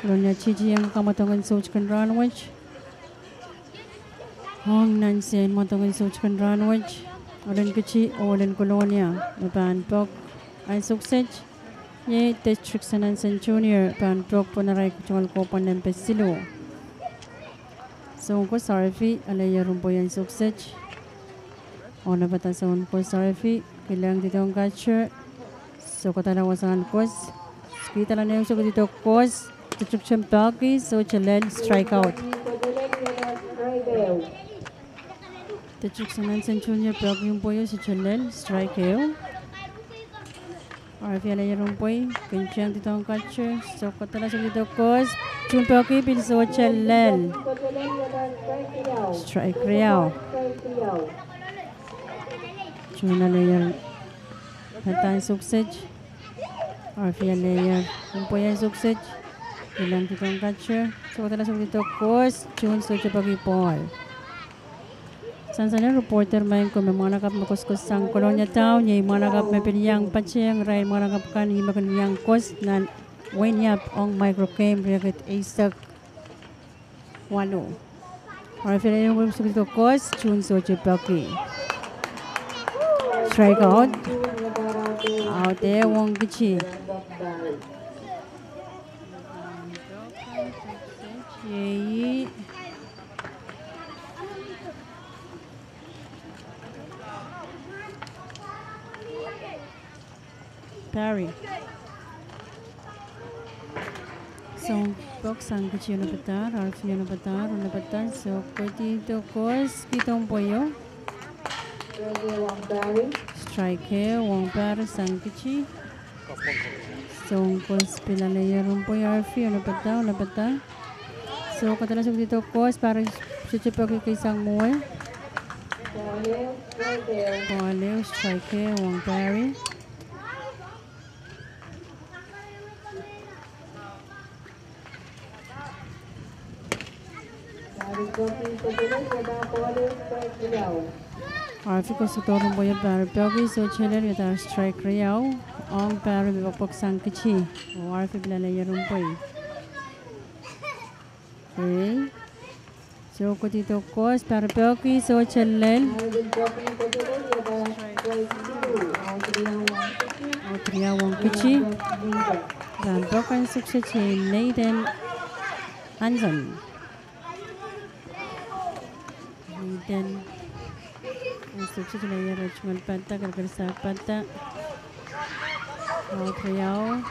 Colonia Chichi ang kamatungan sa Uchkan Runwatch. Hong Nansen matungan sa Uchkan Runwatch. Olen Kichi, Olen Colonia. Napanpok ay sukses. Ye District Nansen Jr. Panpok po na rin kutungal ko pa ng pesilo. So ko Sarfi, Alaya Rumpoy ang sukses. O nabatasan ko Sarfi. Kailangan dito ang catcher. So, katalawasan kos. Kita lang na yung suko dito kos. Destruction Pelkey. So, Chalel strike out. Destruction Nansen Jr. Pelkey yung poyo si Chalel strike out. RF Alaya Rumpoy. Kailangan dito ang catcher. So, katalawasan dito kos. Jun Pelkey pinso Chalel. Strike out. Chuna layer Hatan sukses. Arfia layer Rumpoy ang sukses. Ilang dito ang catcher. So, katala sa dito kos. Chun so pagi Paul. Sansana reporter main ko memanakap makuskus sang kolonya tao nyai manakap mepiliyang pacheng rai manakap kan himakan yang kos nan wenyap ong microcam riaget aisak walo. Referee yung sukito kos chun so chepaki. Strike out. Out there wong kichi. Yei. Parry. So, box ang kichi na batar, Arfi na batar, so kuti to course kitong poyo. Strike wong par sang kichi. So, course pila layarong poyo Arfi na batar. So, katalas yung dito course para sichipag kay sang muwe. Palew, strike wong parry. Arfi ko sutorong boya para pyogi so chiller yata strike riyaw ong para bipapok sang kichi o Arfi bilalayarong poy. Okay. So ko dito kos para pyogi so chiller o triyawang kichi dan pokan suksa chi Nathan Hansen. Then instruksi layar Rachman Panta Gargarsa Panta Triao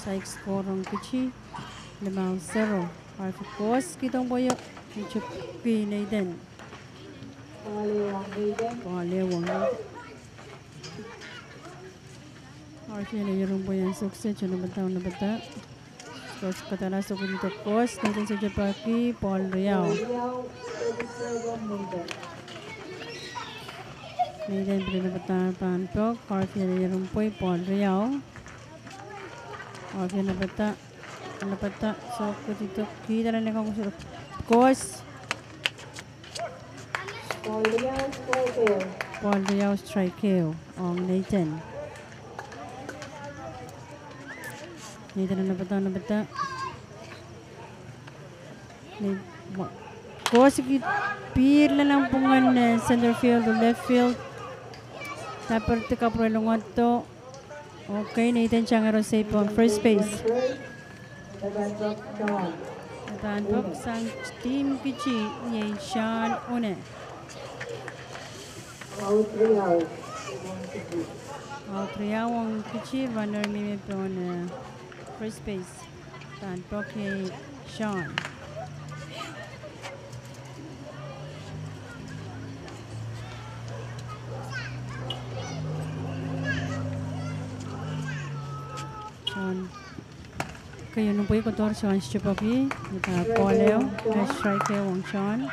Saik score kichi 5-0 Arfi kos kitong boyo Chupi Nathan Pale wang Arfi layarong boyo instruksi chuna bata Kos katala so dito kos Nathan sa Japaki Paul Riao Nathan pinabata pantok Arfi layarong poy Paul Riao Arfi nabata so ko dito kita na lang ako kos Paul Riao strike on Nathan na nabata kos pir na lang pungan center field o left field tapos tika prolongan to okay Nathan Changaro safe on first base dan box sang team kichi ni Sean One out Riawang kichi runner mimi on first base dan box Sean kayo nung po'y kotor Sean Chupoki Poleo strike wang Sean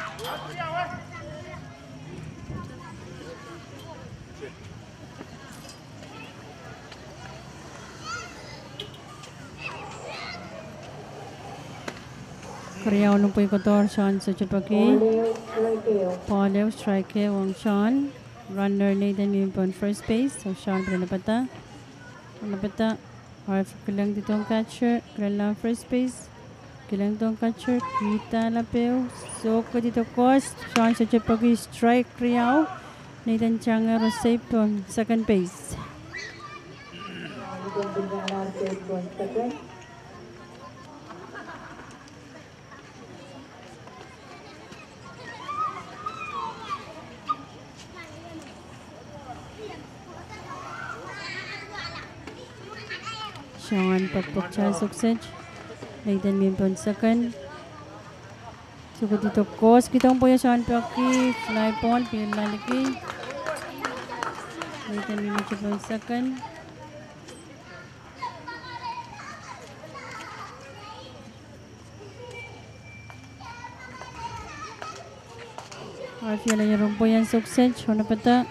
Korea nung po'y kotor Sean Chupoki Poleo strike wang Sean runner Nathan Mimpon first base so Sean pinapata Arfi kilang ditong catcher, kilang first base, kilang ditong catcher, kita lapeo. So ko dito kos, Sean sa Chepagi strike Riao, Nathan Changaro safe on second base. Sean pagpukcha sukses Nathan Mimpon second so dito kos kitang poya Sean Paki fly pond pinaliki Nathan Mimpon second Arfi layarong poya sukses Honapata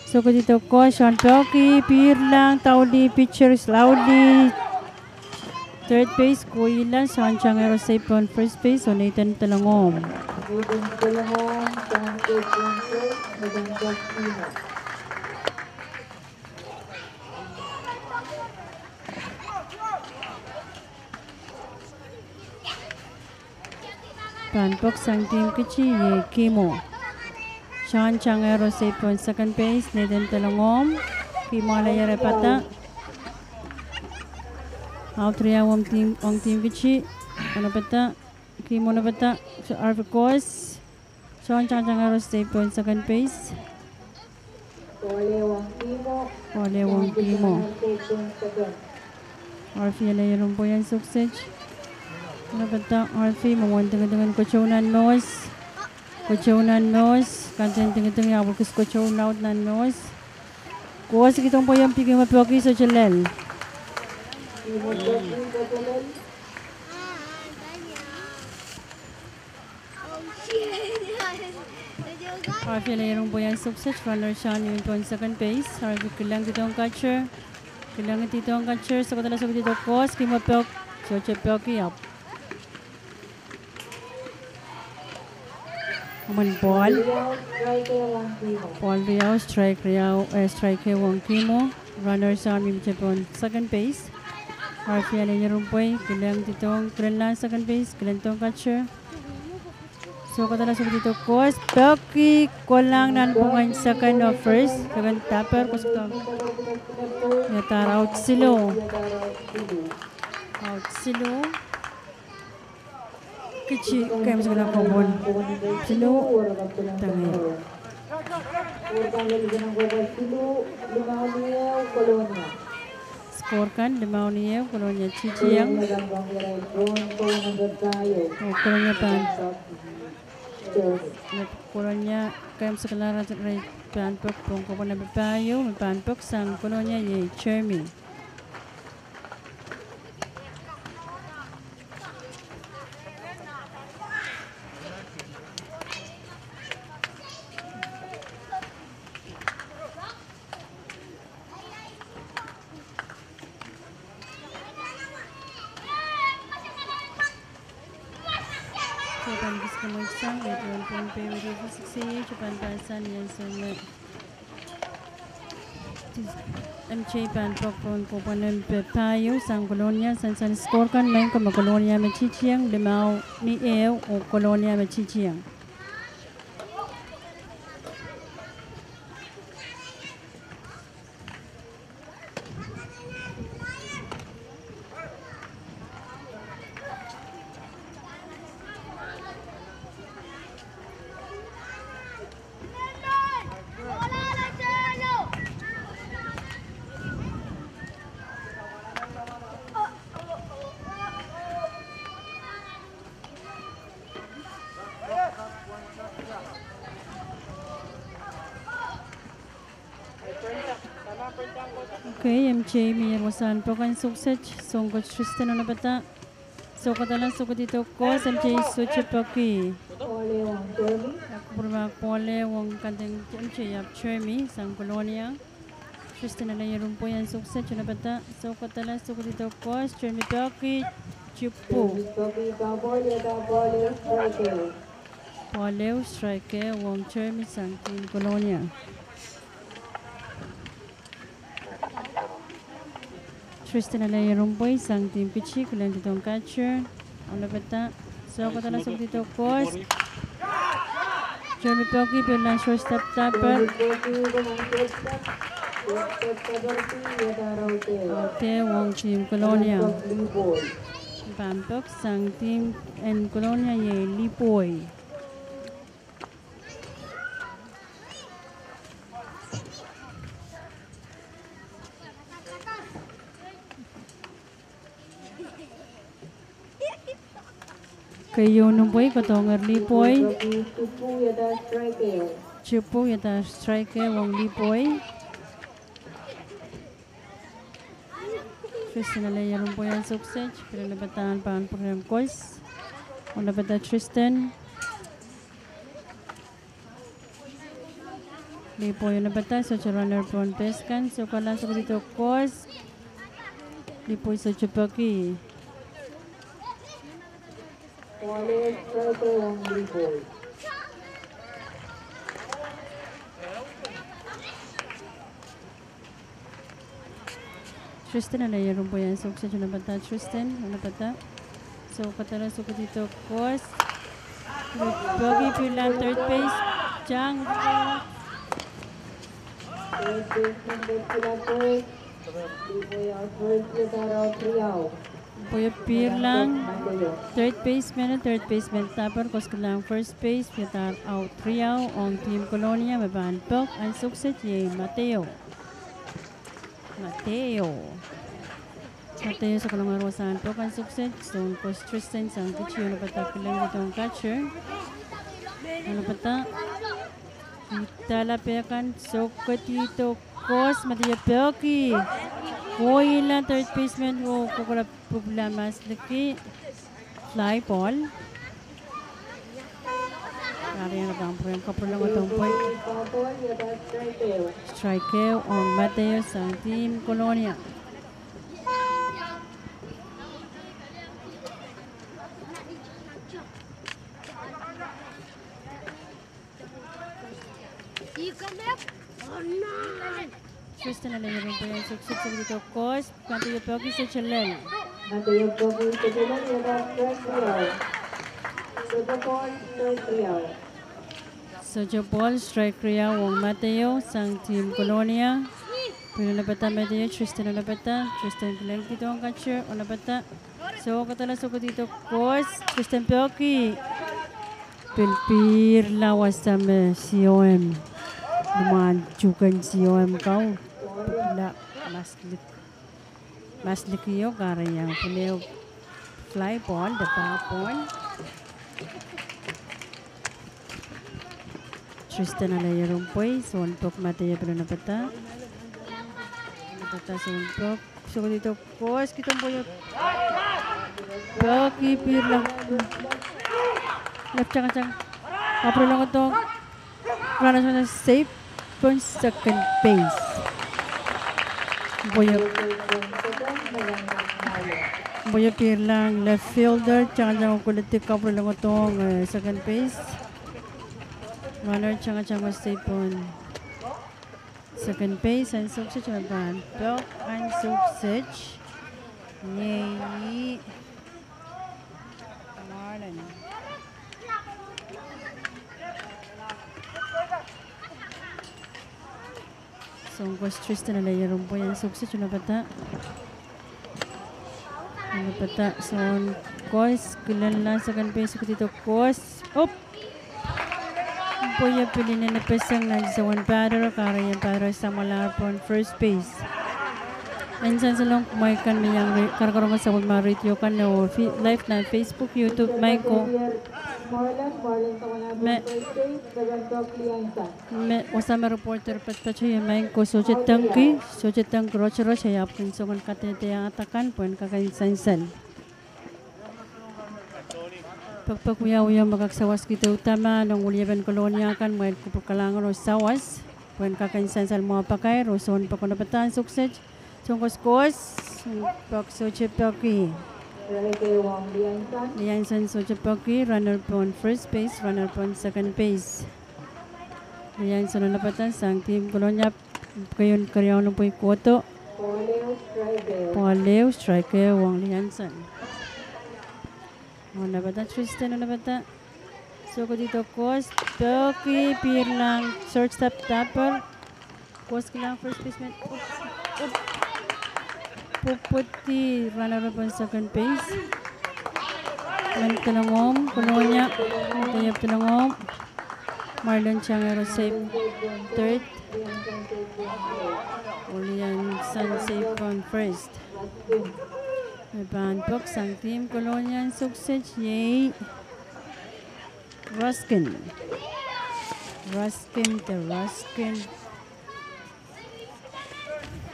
so ko dito ko Sean Paki pir lang tauli pitchers loudly third base ko ilan Sean Changero safe on first base so Nathan Talangom Eden Solomon, Santo Ponce, November Timo. Panpok sang team Kichi ye Kimo. Sean Changero 8 point second base. Nathan Telongom. Kimo Alayere Pata. Out ria on team Kichi. Ano pata? Kimo na pata. So Arvicos. Sean Changero 8 point second base. Ole Wang Timo. Ole Wong Kimo. Arfi Alayere Rumpoyan Suksej. Ano pata? Arfi mamuan dengan Kochonan Nos. Kochonan Nos. Kansen tengah-tengah awal kes Kochonan Nos. Kuas kita po yang piging mapioki sa Jalel. Harvey layarong po yan sukses. Runner Sean yung po second base. Harvey kilang dito ang catcher. Kilang dito ang catcher. Sa kadala sa dito Kuas. Kimapiok. Choche pioki up. Aman ball. Paul Riao, strike Wong Kimo. Runner Sean yung po second base. Harvey layarong po yan. Kilang dito ang second base. Kilang dito ang catcher. So kadala sa dito Kuas. Pioki ko lang nanpungan second or first. Second tapper ko sa yatar out silo. Out silo. Kichi kaya mas kailangan ko ball. Silo. Tangi. Score kan 5-0 Kolonya Chichiang. Kolonya pan. Kolonya kaya mas kailangan panpok pong ko na babayo. Panpok sang kolonya ye Chermi. Japan bis kemudian Edwin pun periode fisiksi Japan bahasan yang sama MC pan pokon komponen pepayo sang kolonia san skor kan main ke kolonia Mecichiang lemau ni o kolonia Mecichiang. Okay, MC Miyamosan Pokan sukses songgot Tristan na bata. So kadalan so dito ko MC Suchipoki. Purba pole wong kanting MC yap Chermi sang kolonia. Tristan na yung rumpo yan sukses na bata. So kadalan so dito ko Chermi Poki Chupu. Pole strike wong Chermi sang team kolonia. Tristan alay rumboy sang team Kichi kulang dito ang catcher. Ano bata? So katala sa dito course. Jeremy Poki bilang shortstop tapper. Ote wong team Colonia. Pampok sang team and Colonia ye Lipoy. Kayo nung boy katong Lipoy. Chupu yata strike wong Lipoy. Tristan alay yung po yan sukses. Pero nabatahan pa ang program course. O nabata Tristan. Lipoy yung nabata. So runner po ang peskan. So kalasok dito course. Lipoy sa Chupaki. Wale strike wong Lipoy. Tristan na layarong po yan. So, sa dyan na bata, Tristan. Ano bata? So, katala so ko dito, course. Bogey, Pirlan, third base. Jang. Third baseman din sila first. Tiboy ang first with around 3 out. Boya Pirlan. Mandayo. Third baseman tapper. Kos lang first base. Pitar out 3 out. On Team Colonia. Mabahan Pok. Ang sukset yay Mateo. Mateo sa kalungan rosahan Pok. Ang sukset. Stone Coast Tristan. Sang Kichi. Ano pata kilang dito ang catcher. Ano pata? Italapiakan. Sukot dito. Kos. Mateo Poki. Hoy lang third baseman ko kukula problema laki fly ball. Kaya na bang point ko lang itong point. Strike on Mateo sa Team Colonia. Tristan na lang yung po yung suksok sa dito. Kos, kanto yung Pogi sa Chalel. Mandayo Pogi sa Chalel. Yabang strike 3 out. Sojo ball, strike Ria, Wong Mateo, sang Team Colonia. Pino na bata Mateo, Tristan na bata. Tristan kilang dito ang catcher, o na bata. So, katala so ko dito, Kos, Tristan Pogi. Pilpir lawas sa COM. Naman, chukan COM kau. Pila, mas likiyo, kara yang puliw fly ball, the ball. Tristan na layarong poy, Sonpok Mateo pero napata. Napata Sonpok. So dito, Kos, kitang po yung Pokipir lang. Left chang. Kapro lang ito. Rana siya na safe. Point second base. Boyo Pir lang left fielder. Tsaka kulitik kapro lang ito second base. Runner tsaka stay on second base. Ang suksich mabahan. Pok ang suksich. Yay. Marlon. So, ang West Tristan na layarong po yan. Suksich na bata. Ano bata. So, Kos. Kilan lang second base ko dito. Kos. Op! Puya pili na napesang na sa one batter. Kara yung batter sa mula po first base. Minsan sa lang kumaykan niyang karkarong sa mag-marityo ka na live na Facebook, YouTube, may ko. Usama reporter patpatso yung may ko. Sojit tangki, roche yapin. So kung katinitayang atakan po, yung kakainsan-san. Pagpakuyaw yung magkaksawas kita utama ng Uliaban Colonia kan may kupakalangan o sawas. Puan kakainsan-san mga pakay, roson pa ko napataan suksej. Kos, Soche Poki. Liansan Soche Poki, runner po on first base, runner po on second base. Liansan na napatan sang Team Colonia, kayon karyaw ng po'y koto. Paulew, striker, Wang Liansan. O napatan, Tristan na napatan. So ko dito, Kos, Poki, Pir lang, shortstop tapper. Kos kilang first baseman. Puputi runner up on second base. Mantalangom, Colonia, Tayap Talangom. Marlon Changero safe third. Ulian San safe on first. Mabahan po sang Team Colonia ang suksej. Yay! Ruskin.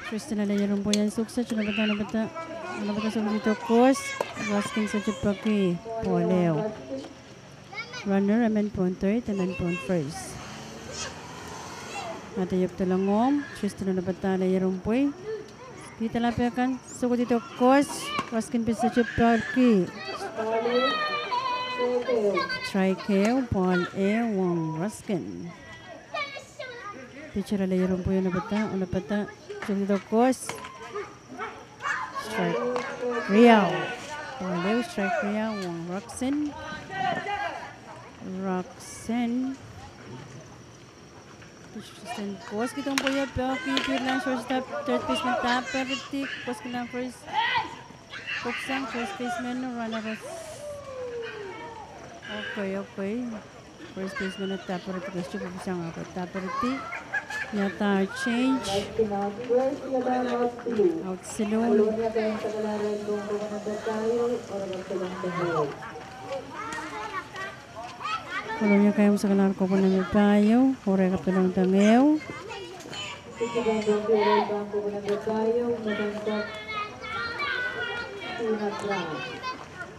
Tristan na layarong po yan. Suksej. Ano bata sa dito? Kos. Ruskin sa Chupaki. Poleo. Runner. Amen po on third. Amen po on first. Matayap talangom. Tristan na bata layarong po eh. Kita lapiakan. Suko dito. Kos. Ruskin po sa Chupaki. Trikeo. Paul E. Wong Ruskin. Picture na layarong po yan na bata. Ano bata? So dito, Kos. strike Riau. Left strike Riau. Roxanne. Kos kita punya Pelki Pirlan shortstop, third baseman Tapper Ritik, kos kita first Puksang, first baseman runner. Okay. First baseman Tapper Ritik, gusto ko Puksang ako. Tapper Ritik, yata change. Out saloon. Kalau niya kayo sa kalar ko po na may payo, ore ka pinang tangayaw.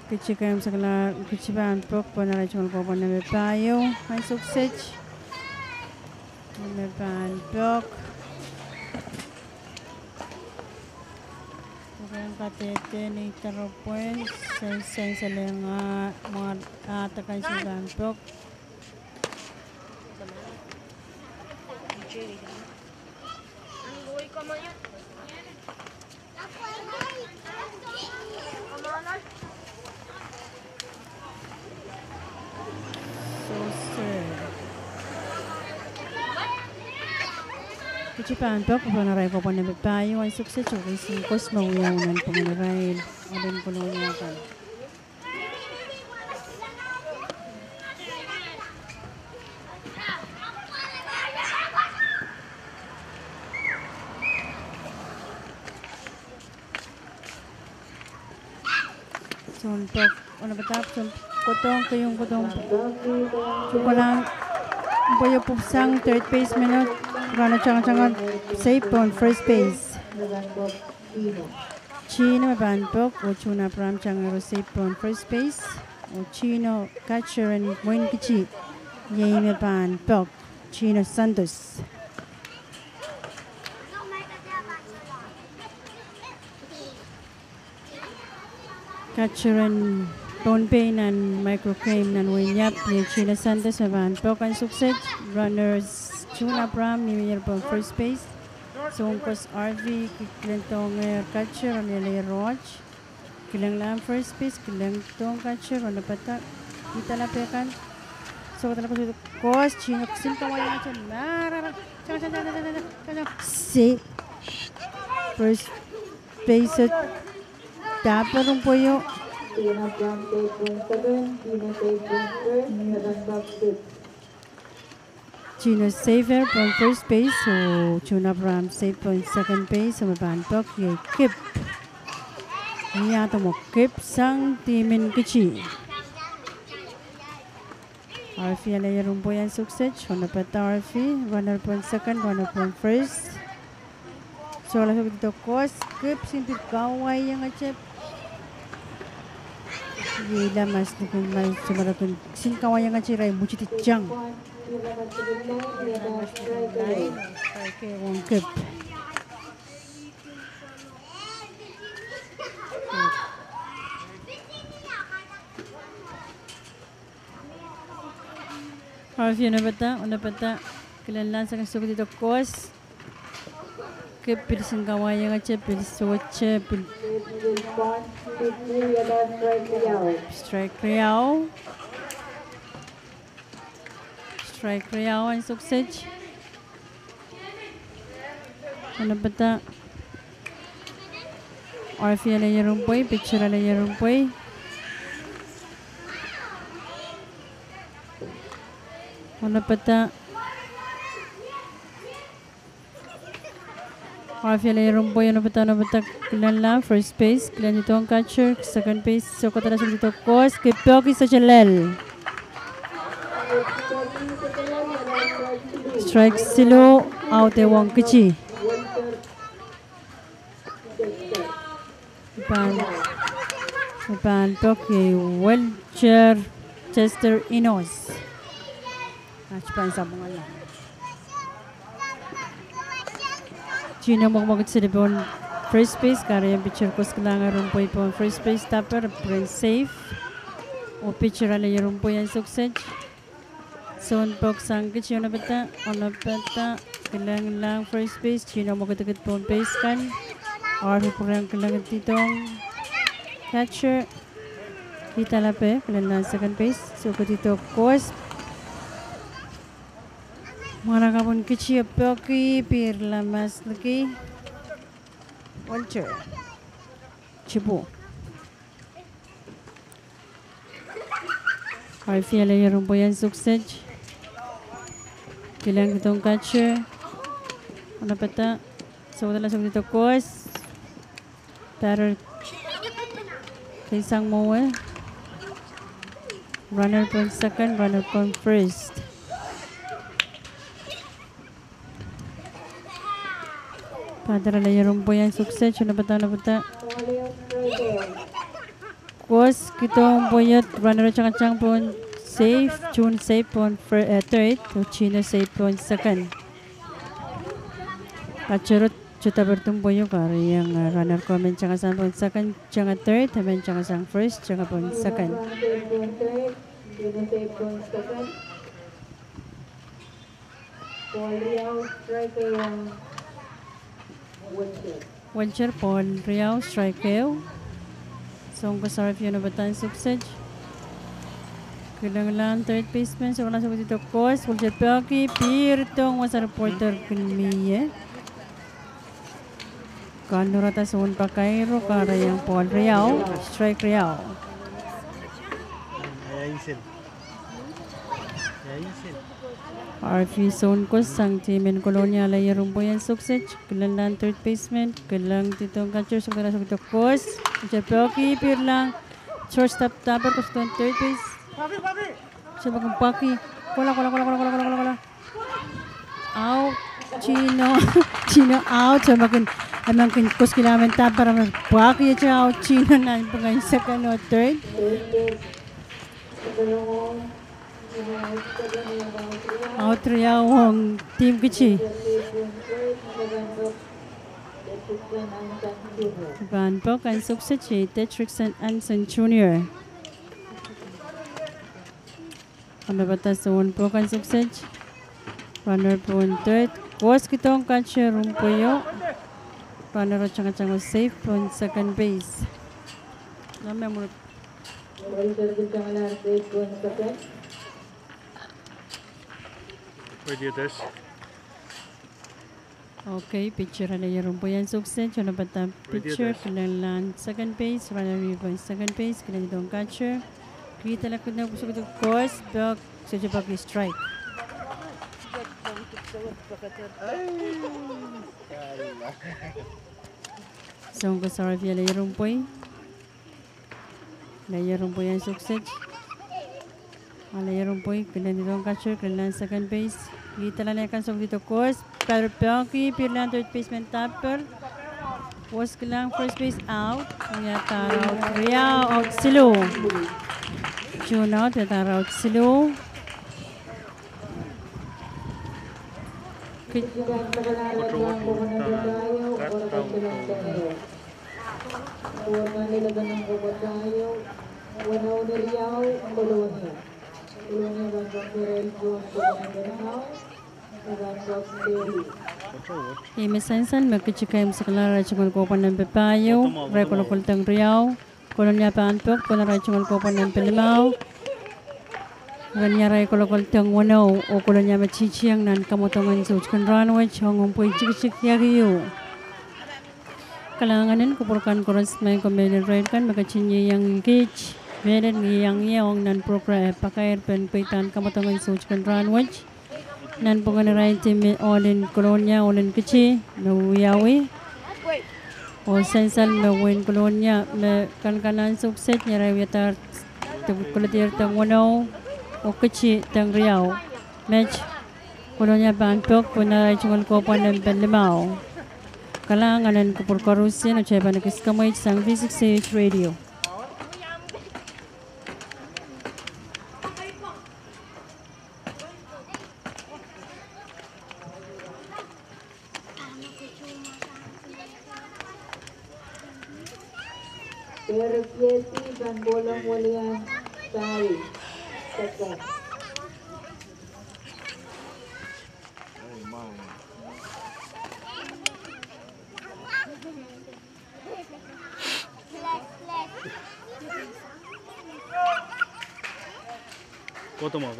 Kichi kayo sa kalar, kichi ba ang prok po na rachol ko po na may payo. May suksich. May pan prok. Kaya katete ni Taropuen, say sa lang mga atakan sa pan prok. Kucipan po kung naray ko po na payo ang sukses o kasi kos mauyawan po naray adon ko lang yata. Suntok, ano ba tapos? Kutong. Chupalang, Boyo Puksang, third baseman. Rana Changan, safe on first base. Chino Banpok, Ochuna Pram Changaro, safe on first base. Chino catcher and Moinkichi, Yame Banpok, Chino Santos. Catcher and Bone pain and microclaim and Winyap, Chino Santos, Banpok and success. Runners Chuna Pram, New Year po first base. So, kos RV, kilang tong catcher, nilay Roach. Kilang lang first base, kilang tong catcher, ano pata, kita lapekan. So, kata po kos, Chino, sin kawayan natin. Si, first base, taparong po yung. Chino saver from first base, so Chuna Pram safe from second base, so Banpok yung kip. Niyata mo kip sang timin kichi. RF alay rumpo yan sukses, Honda pata RF, runner from second, runner from first. So alas ko dito kos, kip simpit kaway yung achep. Gila mas nukong may sumaratun, sin kaway yung achiray, buchiti chang. Okay, one kip. Harfi una bata, kilanlan sa kasuko dito kos. Kip pilisang kawaya nga siya, pilisotche, strike Riau. Strike Riau ang sukses. Ano ba ita? RF alay rumpoy, picture alay rumpoy. Ano ba ita? RF alay rumpoy, ano ba ita? Kilan lang, first base, kilan dito ang catcher, second base, so katalas dito kos, kay Pelki sa Chalel. Strike silo, out ewang kichi. Banpok yung Welcher Chester Inos. Nachpan sa mga lang. Chino magmagod sa libon first base, kaya yung pitcher ko sa kailangan rumpoy po first base, tapper, brain safe. O pitcher ala yung rumpoy ang sukses. Soon po sang Chino bata, kailangan lang first base, Chino magagad po base kan. RV program kelang titong catcher. Kita lape kelang second base. So ketito course. Mara kapun kecil pioki pir lamas lagi. Walter. Cipu. RV alay rumpuyan sukses. Kelang kitong catcher. Ano peta? So dalam seperti itu course. Batter isang moe. Runner point second, runner point first. Padahal lagi rumpuyan sukses. Ano peta? Course kita punya runner cang-cang pun safe. June safe pun third. Chino safe pun second. Kacurut juta bertumpu yung kari yang runner ko men canga sang pun second, canga third, men canga sang first, canga pun second. Walter Paul Riau striker. So ang kasarap yun na batan sukses. Kailangan third baseman. So wala sa dito course. Walter Pelki. Pirtong wasa reporter kunmiye. Kano rata sa unpa kairo kara yung Paul Riau. Strike Riau. RV zone ko sang Timen Colonia lay rumpuyan sukses. Kailangan third baseman. Kailangan ditong catcher. So kailangan sa dito course. Walter Pelki. Pirlang. Shortstop tapper ko sa third base. Siya bagang paki. Wala. Out. Chino out. Siya bagang amang kus kilaman tapper. Paki siya out. Chino na yung pagkain second or third. Out Riau ang team kichi. Ganpok ang sukses si Tetrixon Anson Jr. Ano batas sa unpo kan sukses? Runner po on third. Course kitong catcher rumpuyo. Runner o tsanga-tsanga safe po on second base. Namay mo. Pwede ito. Okay, picture na yung rumpuyan sukses. Ano bata picture? Kailangan second base. Runner po on second base. Kailangan itong catcher. Kita lang ko na gusto ko itong course. Pero sa jabag strike. So, ang kasarap yung layarumpoy. Layarumpoy ang sukses. Layarumpoy. Kailangan dito ang catcher. Kailangan second base. Kita lang na yung dito course. Pero Pelki. Pirlan third baseman tapper. Was kailangan first base out. Yata out. Riau out silo. June out. Yata out silo. Imisansan magkachikay mo sa kalara chungal kopan ng pepayo, rekolokoltang Riau, kolonya paantok, kolara chungal kopan ng pelimaw, ganyaray kolokoltang wanaw, o kolonya machichiyang nan kamotongan such kan ranway chongong po'y chikchik yagiyo. Kalanganin kupurkan koras may kumbinin raid kan magkachinyi yang gauge, meron yang yaong nan prokra pakair pen paitan kamotongan such kan ranway, nan panganaray tim olin kolonya olin kichi nawiyawi o sensal mawin kolonya me kankanan sukses nyaray yatar kulatir tang wanaw o kichi tang Riau match kolonya bantok punaray chungal kopan ng penlimaw kalanganan kupurkarusin o cheba nakiskamay sang V6AH Radio. Pero Piesi dan bolang walian tayo. Second. Kotomo.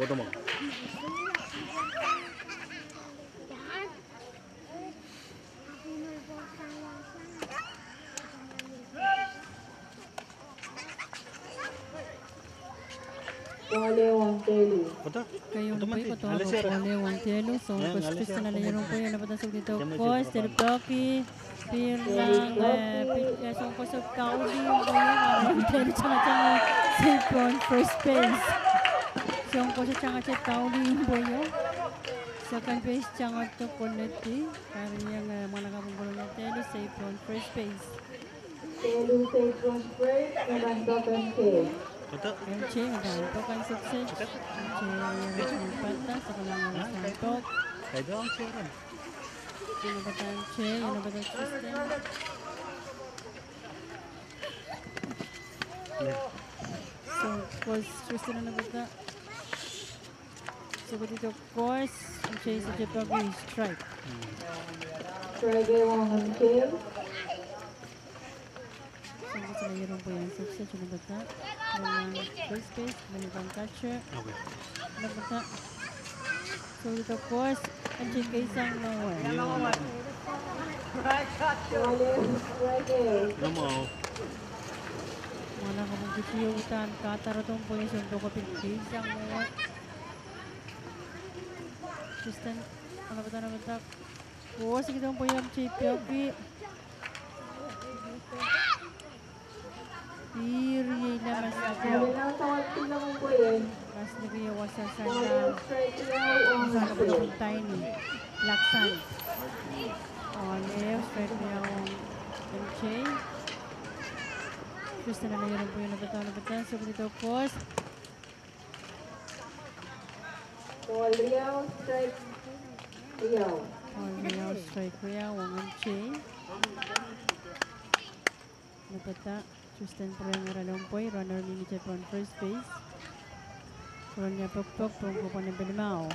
Kuali Wang Telu. Kota? Kayo po Otomatik. ko to Alis sir. Ole Wantielo so Ayan, ko alis Kristen sir. na layron po yan napatasok dito Diyan, ko medyo Teripaki Pirlang so ko sa Kaudi yung po yan pero tsaka safe on first base so ko sa tsaka Kaudi yung po yun second base tsaka to Koneti kaya yung mga nakapunggulo niya Telo safe on first base Telu safe from first. Nabandokan K. Kota? MC nagdaan po kan success MC yung pata sa kalangan ng santok Kaya doon sir. Yun ba tayo Che? Yun ba tayo Kristen? So, course, Kristen na nabata. So, dito, course, ang Che sa Jepagi, strike. Strike Wang K. So, gusto na yun po yan. Success, yun nabata. Walang first base, walang catcher. Okay. Nabata. So, dito, course, ang Che kaisang naway. Kuali strike. Kotomo. Wala ka mong kitiyutan, kataratong po yung sundo ko pinagkisang mo. Kristen, ano ba na batak? Oo, sige daw po yung Chipiyoki. Piri na mas Kuali nagaw. na tawag sila mong po yan. Mas nagayawas sa Kuali sanda. strike Wang Sana po K. yung tiny. Black sun. Olive, straight na yung MC. Kristen na layron po yung nabata. So, dito, course. Kuali strike Riyaw. Real strike Kuya, Wang Che. Napata, Tristan Prangara Lompoy, runner ni Japan first base. Run niya pokpok, pungko po ng Belimao.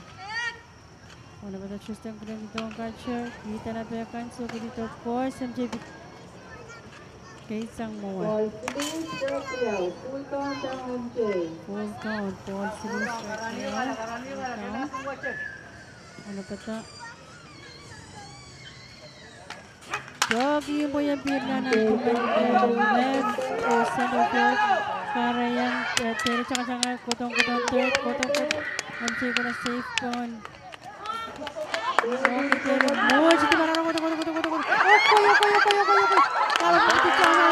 Wala ba Tristan Prang dito ang catcher. Kita na pa yung so dito course, MJ Kaisang Moa. Ball 3 strike Riyaw. Full count ang MJ. Full count, ball 3 strike Kuya. Full count. Ano pa ta? Jogi mo yung pirna ng left o center field para yung Terry tsaka kutong-kutong third, kutong-kutong MC ko na safe con. Okay, Terry. No, sige ba na kutong-kutong. Koy. Kala mo ito siya na.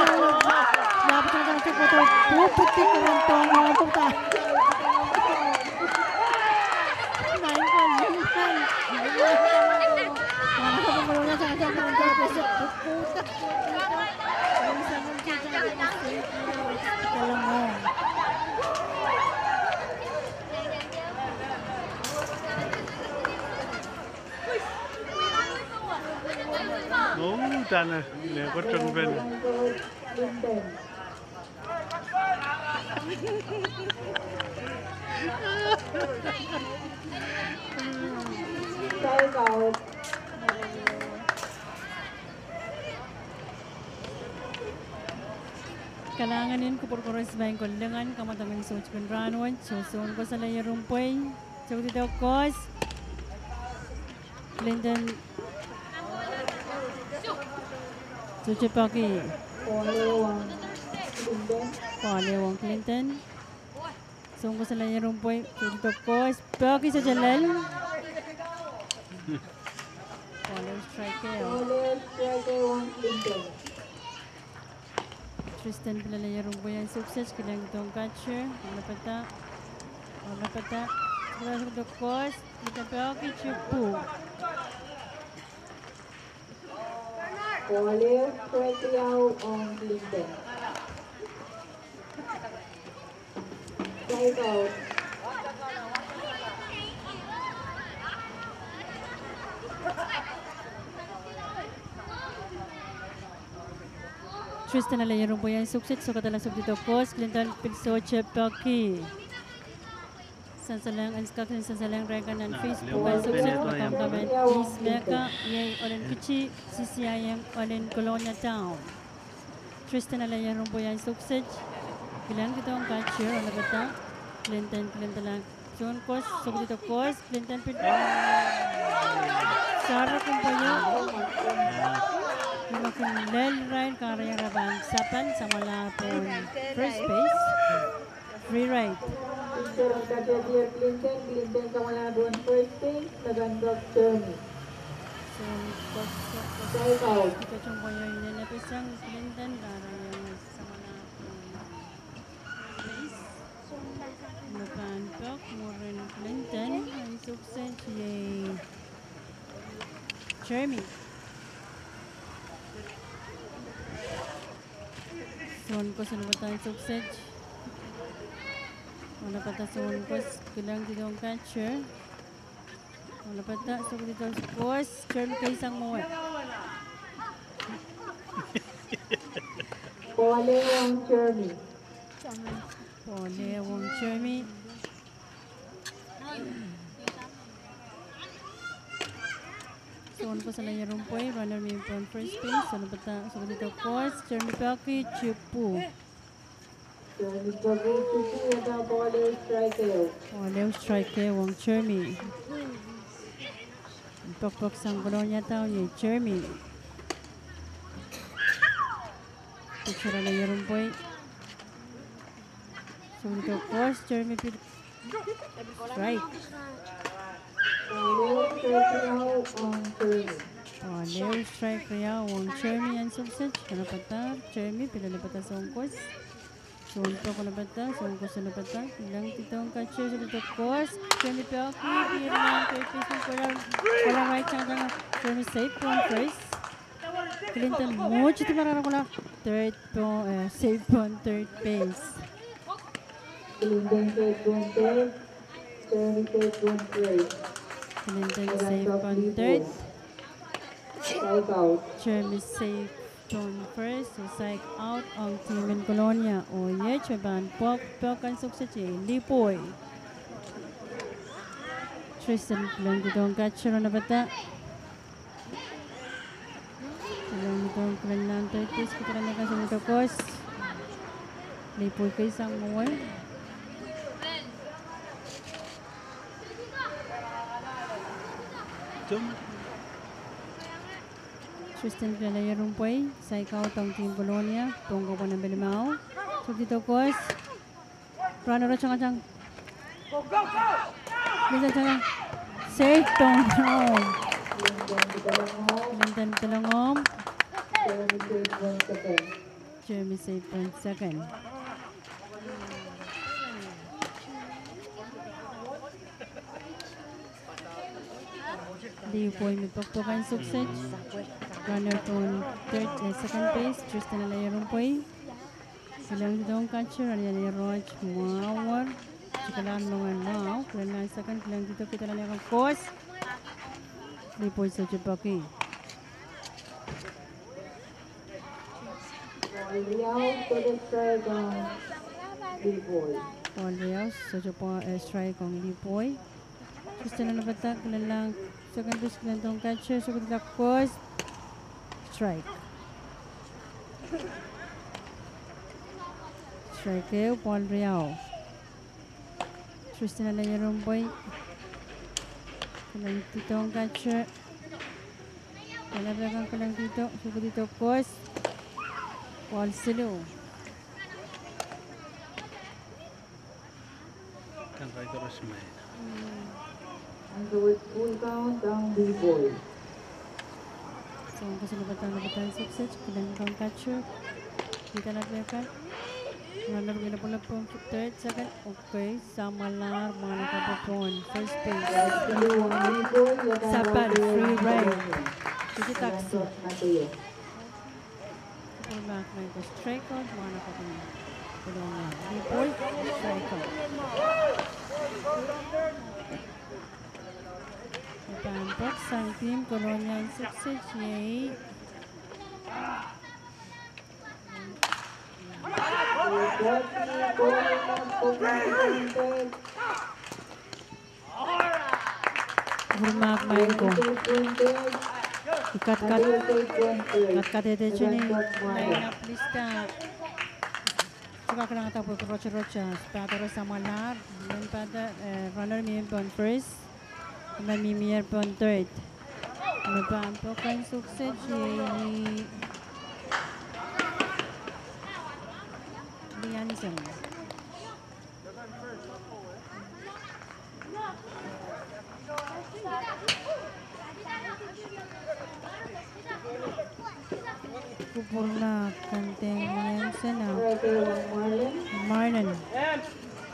Lapit na sa kutong. Puputi ka lang ito. Mga puta. Oh, dana. Kotong ben. Linden. Strike out. Kalanganin ko por koros bain ko lengan kamatangan so chikun ranwan so ko sa layer rumpoy so dito kos Linden so chipaki Kuali Wang Linden. Pale Wang Clinton so ko sa layer rumpoy so dito kos Paki sa Jalal Pale strike Kuali strike Wang Linden. Tristan Pilalayarong po yan. Success. Kailangan itong catcher. Wala pata. Sigurado sa dokos. Litapaki Chupu. Kuali strike Riyaw ang Linden. Strike out. Tristan Pilalayarong po yan. Success. So katalang dito kos. Clinton Pilsoche Paki. Sansalang Anskak and Sansalang Regan and Facebook Lewan and success. Beneto yan. Makamkaman. East Mecca. Yay Olen Kichi. CCIM Olen Colonia Town. Tristan Pilalayarong po yan. Success. Kailangan dito ang catcher. Wala bata. Clinton lang. Son Kos, Sobrito Kos, Clinton Pit. Sarah Kumpayo. Makin Lel Ryan, Karaya Rabang Sapan, Samala pun first base. Free right. Picture of Katia Clinton. Clinton sa malabon first base. Nagandog Jeremy. Son Kos, Strike out. Ito Kumpayo yun na pisang Clinton, Karaya Samala pun base. Lupan Pok, Morin Clinton, ang sukses yay Jeremy. Son ko sa nabatan sukses. Wala pa ta son ko kilang dito ang catcher. Wala pa ta so dito ang kos. Jeremy kay isang muwi. Pole ang Jeremy. Pole ang Jeremy. Son ko sa laya rumpoy. Runner may from first base. Wala pa ta so dito kos. Jeremy Pelkey, Chupu. Jeremy Pagi, Chupu, at ang pole strike out. Pole strike ang Jeremy. Pok-pok sang Bologna tao niya, Jeremy. Picture na yung boy. So dito course, Jeremy strike. Pole strike out ang Jeremy. Pole strike kaya ang Jeremy ang subset. Ano pa ta? Jeremy, pila na pa ta sa ungkos. So ito ko na pa ta, sa ungkos na pa ta. Ilang titong catcher sa dito course. Jeremy Pelkey, pira na kay Pismo Walang right chance nga. Jeremy safe on first. Clinton mucho ti marara ko na. Third po, safe on third base. Clinton safe on third. Jeremy safe on third. Clinton safe on third. Strike out. Jeremy safe on first. So strike out ang team in Colonia. O ye, Cheban, Pok-Pok ang sukses Lipoy. Tristan lang dito ang catcher na bata. Alam nito ang plan ng third base. Kita lang kasi nito kos. Lipoy kayo isang muwi. Tristan Planaya Rumpoy. Strike out ang team Colonia. Tunggo po ng Belimao. So dito kos. Runner at siyang Go, go, go! Bisa jangan safe tong home. Clinton Bitalong home. Clinton Talangom. Jeremy safe on second. Jeremy safe on second. Liupoy may pagpukan sukses. Runner on third, second base. Tristan Alaya Rumpoy. Silang ditong catcher. Alaya Roj Mawar. Chikalan mga now. Kailan na second. Kailan dito kita lang yung course. Lipoy sa Chupaki. Liao to the strike on Lipoy. Paul Rios sa strike ang Lipoy. Gusto na nabatak. Kailan lang second base. Kailan itong catcher. So kita course. Strike. Strike Paul Rios. Tristan Alaya Rumpoy. Kalang dito ang catcher. Kalabagan ko lang dito. Suko dito, course. Paul Silo. Kan kay terus main. And so it's full count ang Lipoy. So, ang kasalabatan sukses. Kalang ang catcher. Dito na player. Runner gina pula po third, second. Okay, sama lang mga nakapapon. First base. Sapan, free right. Sige taxi. Pull back na ito. Strike out, mga nakapapon. Tulong lang. Lipoy, strike out. Ipampok sa team Colonial success. Yay. Bermak main ko. Ikat-kat. Kat-kat ito siya ni line up lista. Suka ka na tapos rocha-rocha. Patero sa malar. Then pada runner mi on first. Then mi on third. Nabampo kan sukses ni Lianzeng. Kupurna kanteng Lianzeng na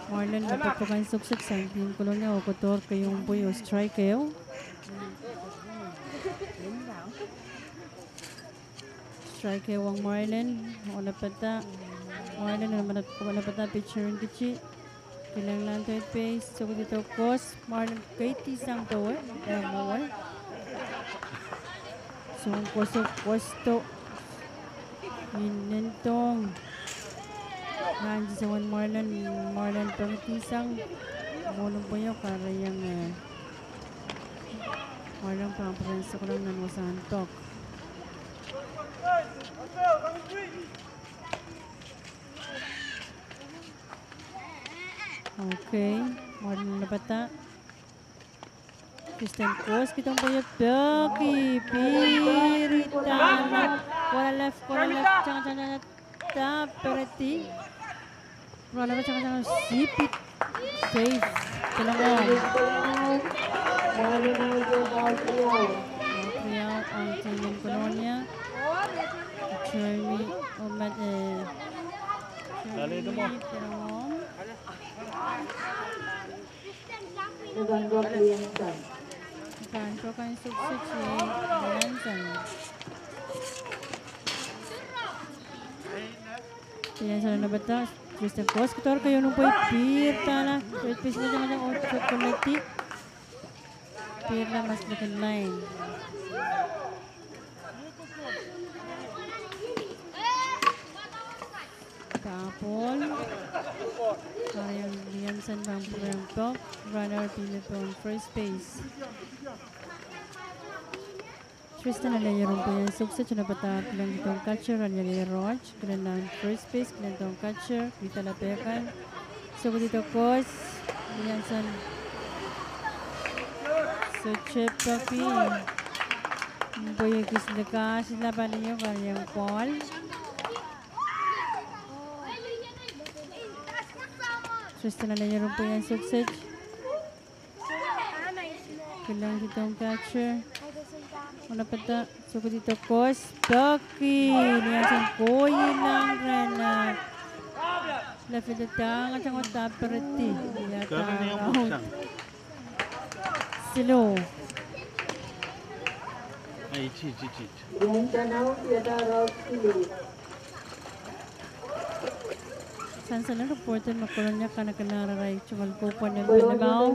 Marlon napapakan sukses sa team Colonia o kotor kayong buyo strike kayo. Strike wang Marlon wala pata Marlon wala pata picture kici kilang lang third base so dito course Marlon kay tisang to mawal so kosto minentong nandiyan sa one Marlon pang-tisang mulong po yung karayang Marlon pang-prensa ko lang nanwasahan tok. Okay, Marlon na bata. Kristen Cruz, kitang po yung Becky, Piritana. Wala left, tsaka Taperati. Wala ba tsaka sipit. Safe. Kailangan. Priyaw ang team ng Colonia. Jeremy Omad Dali ito mo. Kanto kan sukses Lianzeng. Lianzeng na bata. Kristen Cruz, kotor kayo nung po ipirta na. Third piece na dyan ang output committee. Pirla mas laking line. Tapon. Parang Lianzeng bang program po. Runner Pilipon first base. Tristan Alayarong po yung sukses na bata pilang itong catcher Alayari Roach. Kailan first base, kailan itong catcher Rita Lapekan. So dito course Lianzeng so chip papi boy kislaka sila pa ninyo kanyang call. Tristan Alayarong po yung sukses. Kailan itong catcher wala pata. So dito course Becky Lianzeng koyi lang rin left the tang at ang Taperati Kaya niya mo slow. Ay, chi. San sana reporter makolonya kana kanararay chumal ko po ng Palabaw.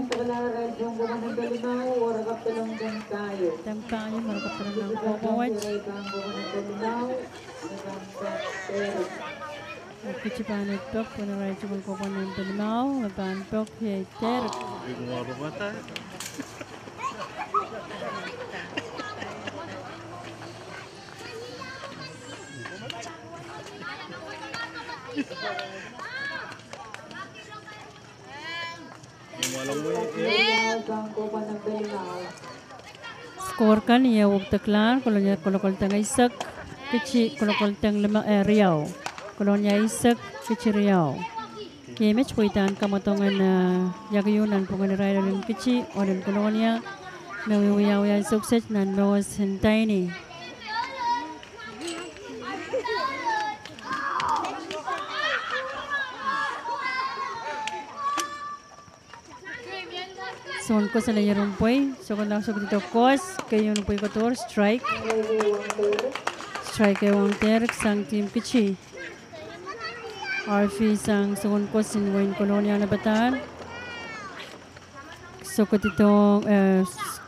Tampayo marakap na ng Popowatch. Kichipanit pok po na ray chumal ko po ng Palabaw. Mapan pok hiyaiter. Hindi ko mababata. Score kan iya wag taklan kolonya kolokol tang isak kichi kolokol tang Riau kolonya isak kichi Riau kimech kuitan kamatongan yagayunan pungan rider ng kichi oden kolonya mewiyaw yan sukses nan mewas hentay ni son ko sa layarong poy. So kung lang sa dito kos, kayo nung poy kotor, strike. Strike kayo ang terk sang team kichi. RF sang sungon ko sin Wayne Colonia na batan. So ko dito,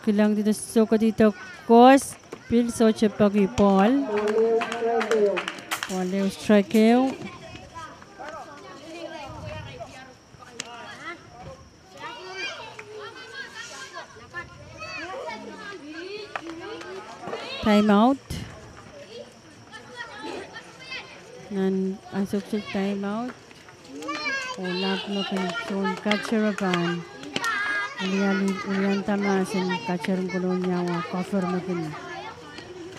kilang dito, so ko dito kos, pil so chepagi Paul. Paul strike kayo. Time out. Nan ang sukses time out. Ulap no kan son catcher kan. Ulian tamasin catcher kolonya wa cover makin.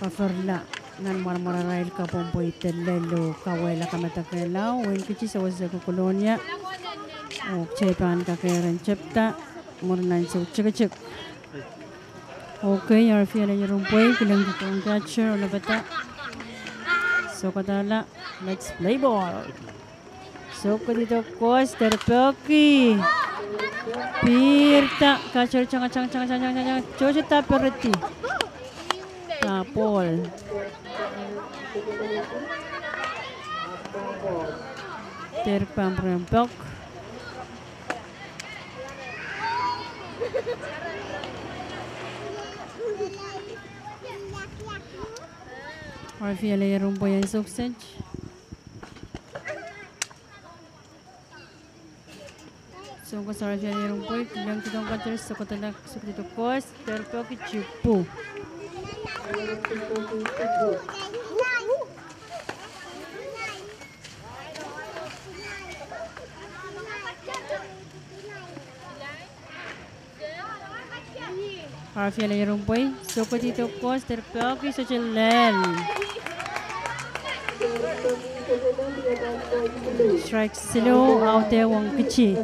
Cover la nan marmara rail ka pompo itelelo kawela kamatakela wen kichi sa wasa ko kolonya. O chepan ka keren chepta murnan so chek. Okay, our fiala Yerumpoy, kilang ditong catcher, wala bata. So katala, let's play ball. So dito Kos, Terpyoki. Pirta, catcher, changa, Chochita Perretti. Tapol. Terpam Rempok. Fiala Yerumpoy ang suksej. So kung sa Fiala Yerumpoy, kilang kitong catcher sa katalak sa dito Kos, Terpyoki Chupu. Fiala Yerumpoy, so kung dito Kos, Terpyoki sa Chilel. Strike slow out there wong kichi.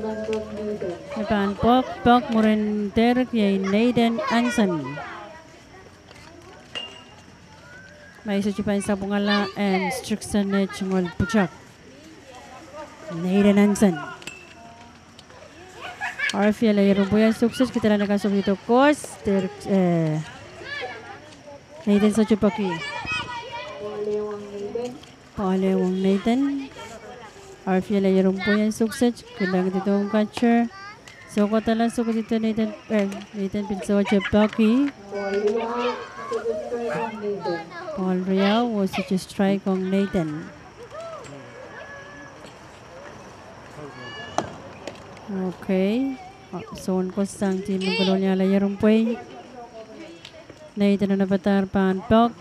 Napan pok muren ter kay Nathan Anson. May isa chupan sa bungala and Strickson na chungol puchak. Nathan Anson. Fiala Yerumpoy ang sukses kita lang nakasok dito Kos ter Nathan sa chupaki. Paule wong Nathan. Fiala Yerumpoy ang sukses kilang dito ang catcher. So katala so dito Nathan Pinso chupaki. Paul Riao was such a strike on Nathan. Okay. So ko sang team ng Kolonya Yerumpoy. Nathan na batar Panpok.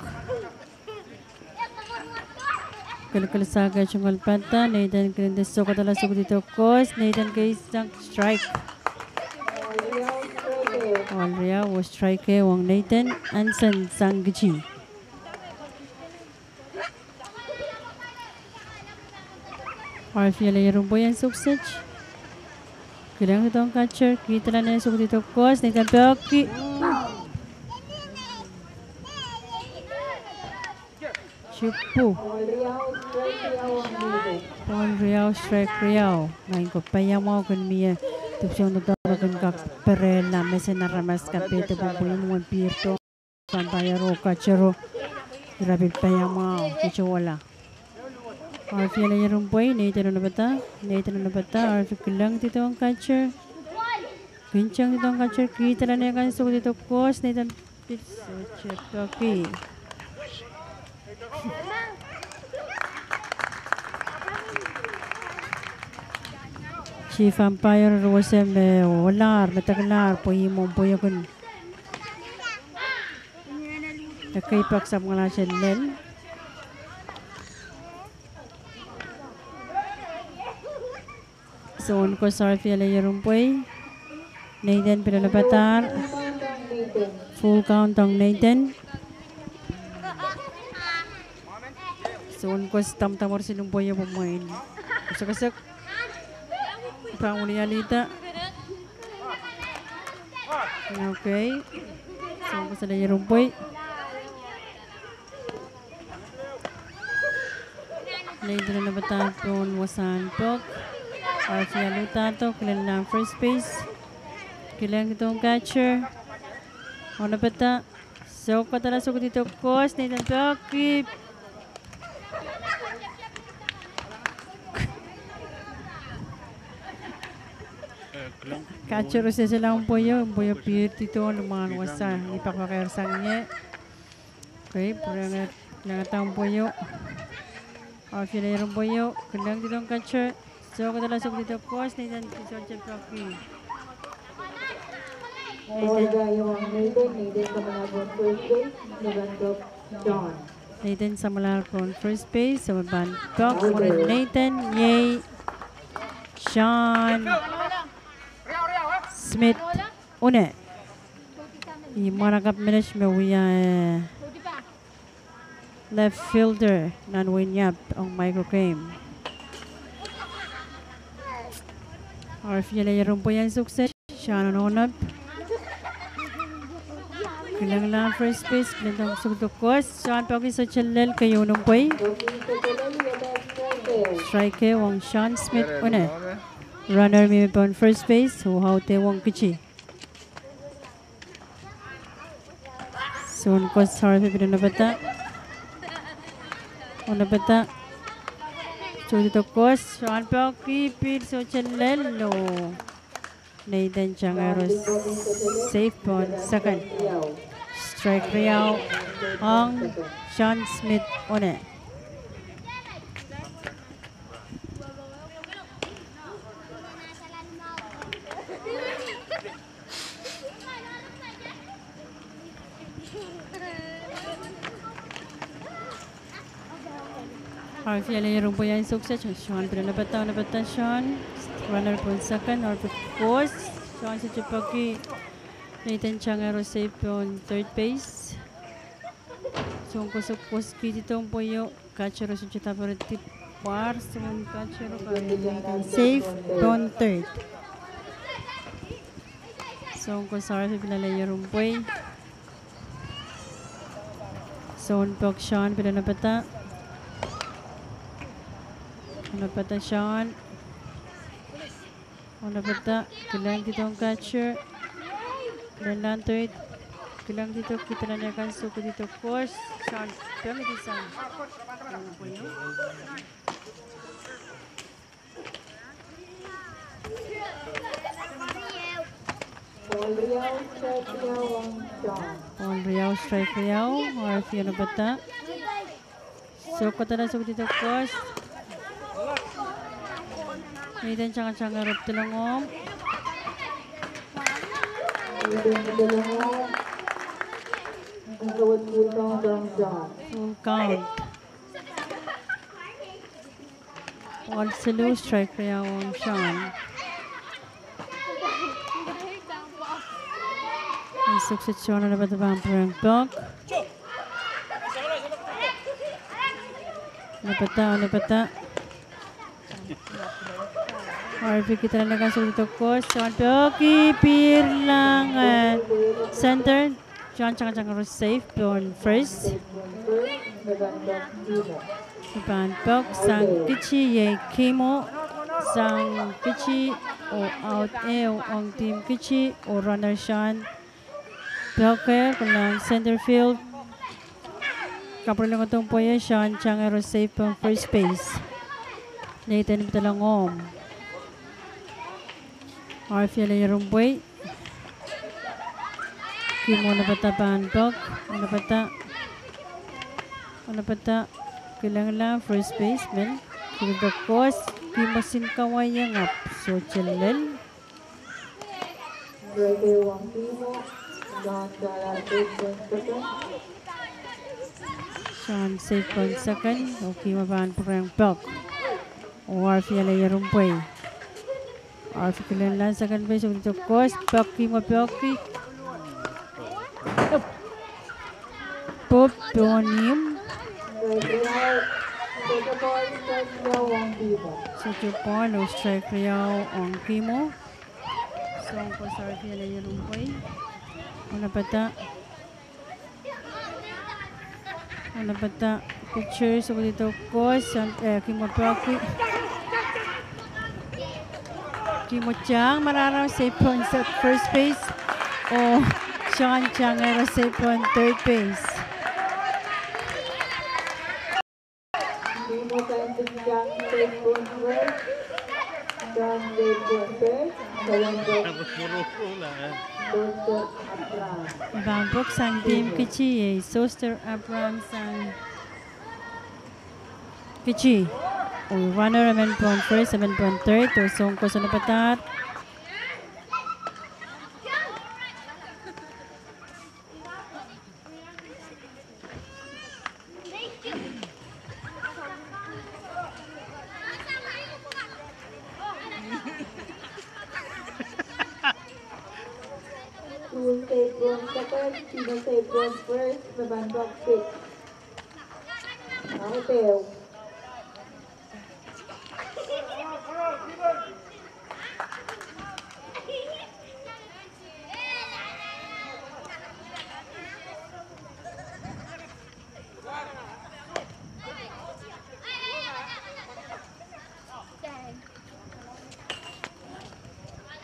Kalkalasaga chungal pata. Nathan Grandes so katala so dito Kos. Nathan kay isang strike. Paul Riao was strike wong Nathan Anson Sangji. Fiala Yerumpoy ang sukses. Kilang itong catcher. Kita lang na yung sukses dito Kos. Nathan Pyoki. Chupu. Paul Riao strike Riao. Ngayon ko payamaw kun miya. Tupsyon na tawagan ka perela. Mesa na ramas ka pito. Bumbuyin mo ang pirto. Pampayaro catchero. Grabe payamaw. Kicho wala. Fiala Yerumpoy, Nathan na bata. Kilang dito ang catcher. Kincang dito ang catcher. Kita lang na yung kansok dito Kos. Nathan Pinso Chupaki. Chief Umpire Rosem walar mataglar pohimong poyakun. Nakaipak sa mga nasyonal. So ko sa Fiala Yerumpoy. Nathan pinalabatar. Full count ang Nathan. So ko tam-tamor sinumpoy yung pamain. Kasak-kasak. Pangulialita. Okay. So ko sa Yerumpoy. Nathan na nabatar kung wasan pok. Fiala Tato, kilang lang first base. Kilang itong catcher. Ano bata? So, katalasok dito Kos. Nathan Pyoki. Catcher usia sila ang boyo. Ang boyo pier dito. Lumangan wasa. Ipakakarsang niya. Okay. Pura nga taong boyo. Fiala Yerumpoy. Kilang dito ang catcher. So, katalasok dito Kos. Nathan Pinso Chupaki. Nathan sa malarkon first base. Sa Bangkok. Nathan. Yay. Sean Smith une. I maragap minis me wiya left fielder nan winyap ang microclaim. Arf yala yarong po yan sukses. Sean ononap. Kilang lang first base. Kilang sugdukos. Sean pagi sa chalel kayo nung poy. Strike wang Sean Smith une. Runner may on first base. Huhaute wang kichi. Soon ko sa harap na bata. Una bata. So dito ko. Sean pagi pil sa chalel. Nathan Changaros safe on second. Strike Riau ang Sean Smith une. Harfi ala yung rumpo yan sukses. Sean pero nabata Sean. Runner po second or fourth. Sean sa Chupaki. Nathan Changaro safe on third base. So kung kusukos dito po yung catcher sa Chutaporati par. So catcher safe on third. So kung sarap pinalay yung rumpoy. So unpok Sean pero napata. Napata Sean. Napata. Kailangan dito ang catcher. Kailangan third. Kailangan dito kita na niya kan suko dito course. Sean. Kami dito Sean. Ano po yun? Paul Riau strike Riau. RF yun napata. Suko na suko dito course. Nathan Changa Rup Tilangom. Full count. Paul Salu strike Riau ang Sean. Ang sukset Sean na nabat ang parang dog. Napata. RP kita na nagasok dito ko. Sean Pioki, pir lang center. Sean Changa safe on first. Ipan Pok, Sang Kichi, Ye Kimo, Sang Kichi, o out ang team Kichi, o runner Sean Pioki, kulang center field. Kapro lang itong po yan, Sean Changa safe on first base. Nathan Talangom. RF yala yung rumboy. Kimo napata Pantok. Napata. Kailangan lang first baseman. Kudokos. Kimo sinkaway yung up. So chalel. Sean safe on second. Okay, mabaan po kayong Pok. RF yala yung rumboy. RF kailangan lang second base. Kudokos. Poki. Pop Pionim. Sa Japan, no strike Riau ang Kimo. So, ang pasarap yan ay yung rumpoy. Wala pata. Pictures. So, dito ko. Kimo Poki. Kimo Chang. Mararaw safe on first base. O Sean Chang ay safe on third base. Bangkok sang team Kichi, Soster Abrams sang Kichi. Runner 7.1, 7.3, Tosong ko sa napatat. second, Chino Save Zone first, the Bangkok 6. Hotel.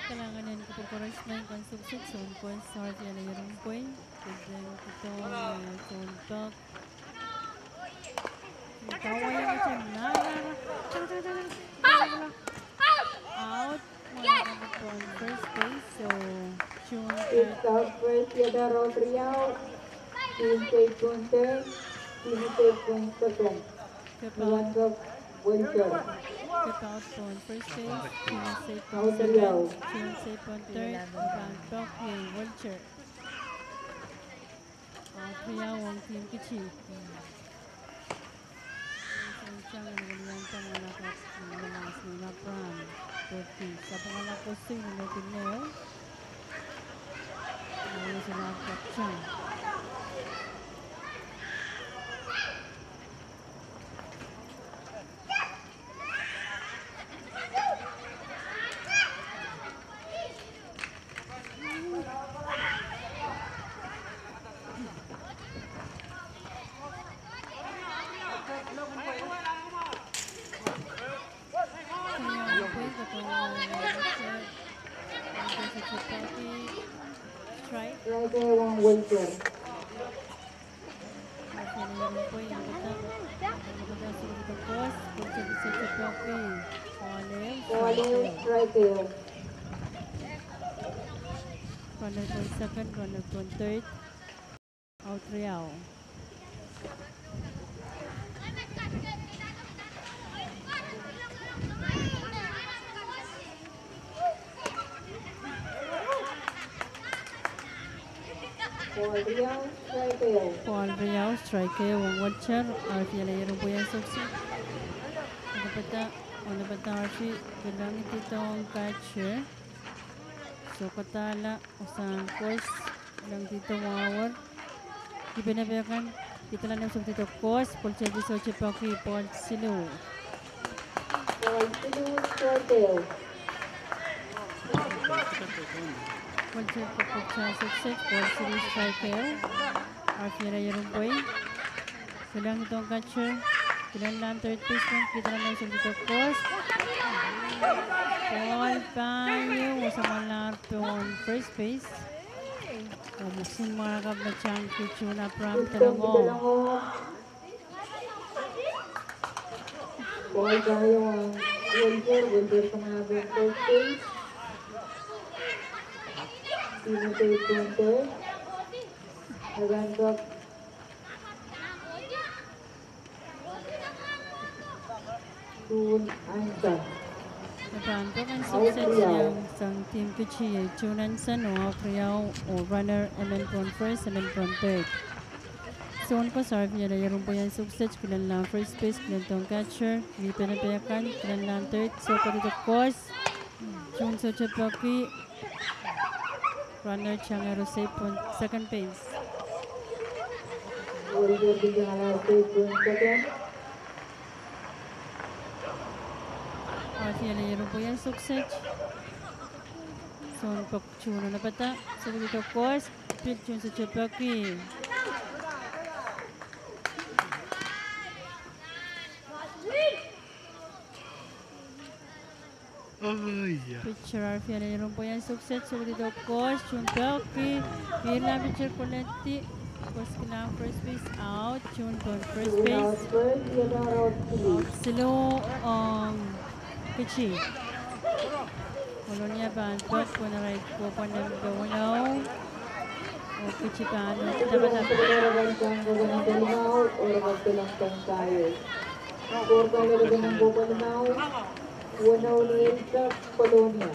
Kailangan yan kapag-correct na yung construction zone ko sa yan ay yung point. Kasi ito zone talk. Tawa yung siya na. Out. Mga po on first base. So, tune It's out first, Yada Rodriao. Chino Save Zone third, Chino Save Zone second. The Bangkok Winter. Keep out po on first base. Tune safe on Rodriao. second. Tune safe on third. Bangkok yung Vulture. Priyaw ang team Kichi. Siyang nagalihan sa mga lakas ng lalas ng Lapran. 40. Sa pangalang posting ng Nottineo. Ayaw sila ang kapsyan. Strike. Right there, one Winter. Olive, right there. Runner point second, runner point third. Out Real. Rodriao, right there. Paul Real, striker, one watcher. RP na yung po yung suksi. Ano ba ito RP? Bilang ito ang catcher. So katala, usang course. Bilang dito mawar. Ibinabayakan. Kita lang naman dito course. Paul Chevi Sochi Paki, Paul Silu. Paul Silu, right there. Paul Chevi Paki, success. Paul Silu, striker. RP na yung boy. Bilang ito ang catcher. Bilang lang third baseman. Kita lang naman dito course. Paul Payo. Usama lang on first base. Musin mga kablatsang Kichuna from Talangong. Paul Payo ang Winter sa mga first base. Chino Save Zone third. The Bangkok Soon Ansa. Bangkok ang success niyang isang team Kichi. Chunan sa no, Priyaw o runner, MN Pron first, MN Pron third. Zone ko serve niya na yung po yung success. Kilan lang first base, kilan tong catcher. Hindi pinapayakan, kilan lang third. So, ko dito course. Chun Socha Paki. Runner Changero safe on second base. Winter bigyan nga lang Save Zone second. Siya na yung po yung success. So, pag-chuno na bata. So, dito course. Pitch Chun Socha Paki. Picture RP na yung po yung success. So, dito course. Chun Paki. Kailan picture kulenti. Course kailangan first base out. Chun po first Out base. first, Yada Rodriao. Silo Kichi. Kolonya Bangkok. Kuna right po pa ng gawanaw. O Kichi pa ano. Dapat na. Pagkakaroon kang gawin ng Dalmao o magtulang kang tayo. Or kang lalagyan ng Bopalmao, Wanaw ni Elsa, Colonia.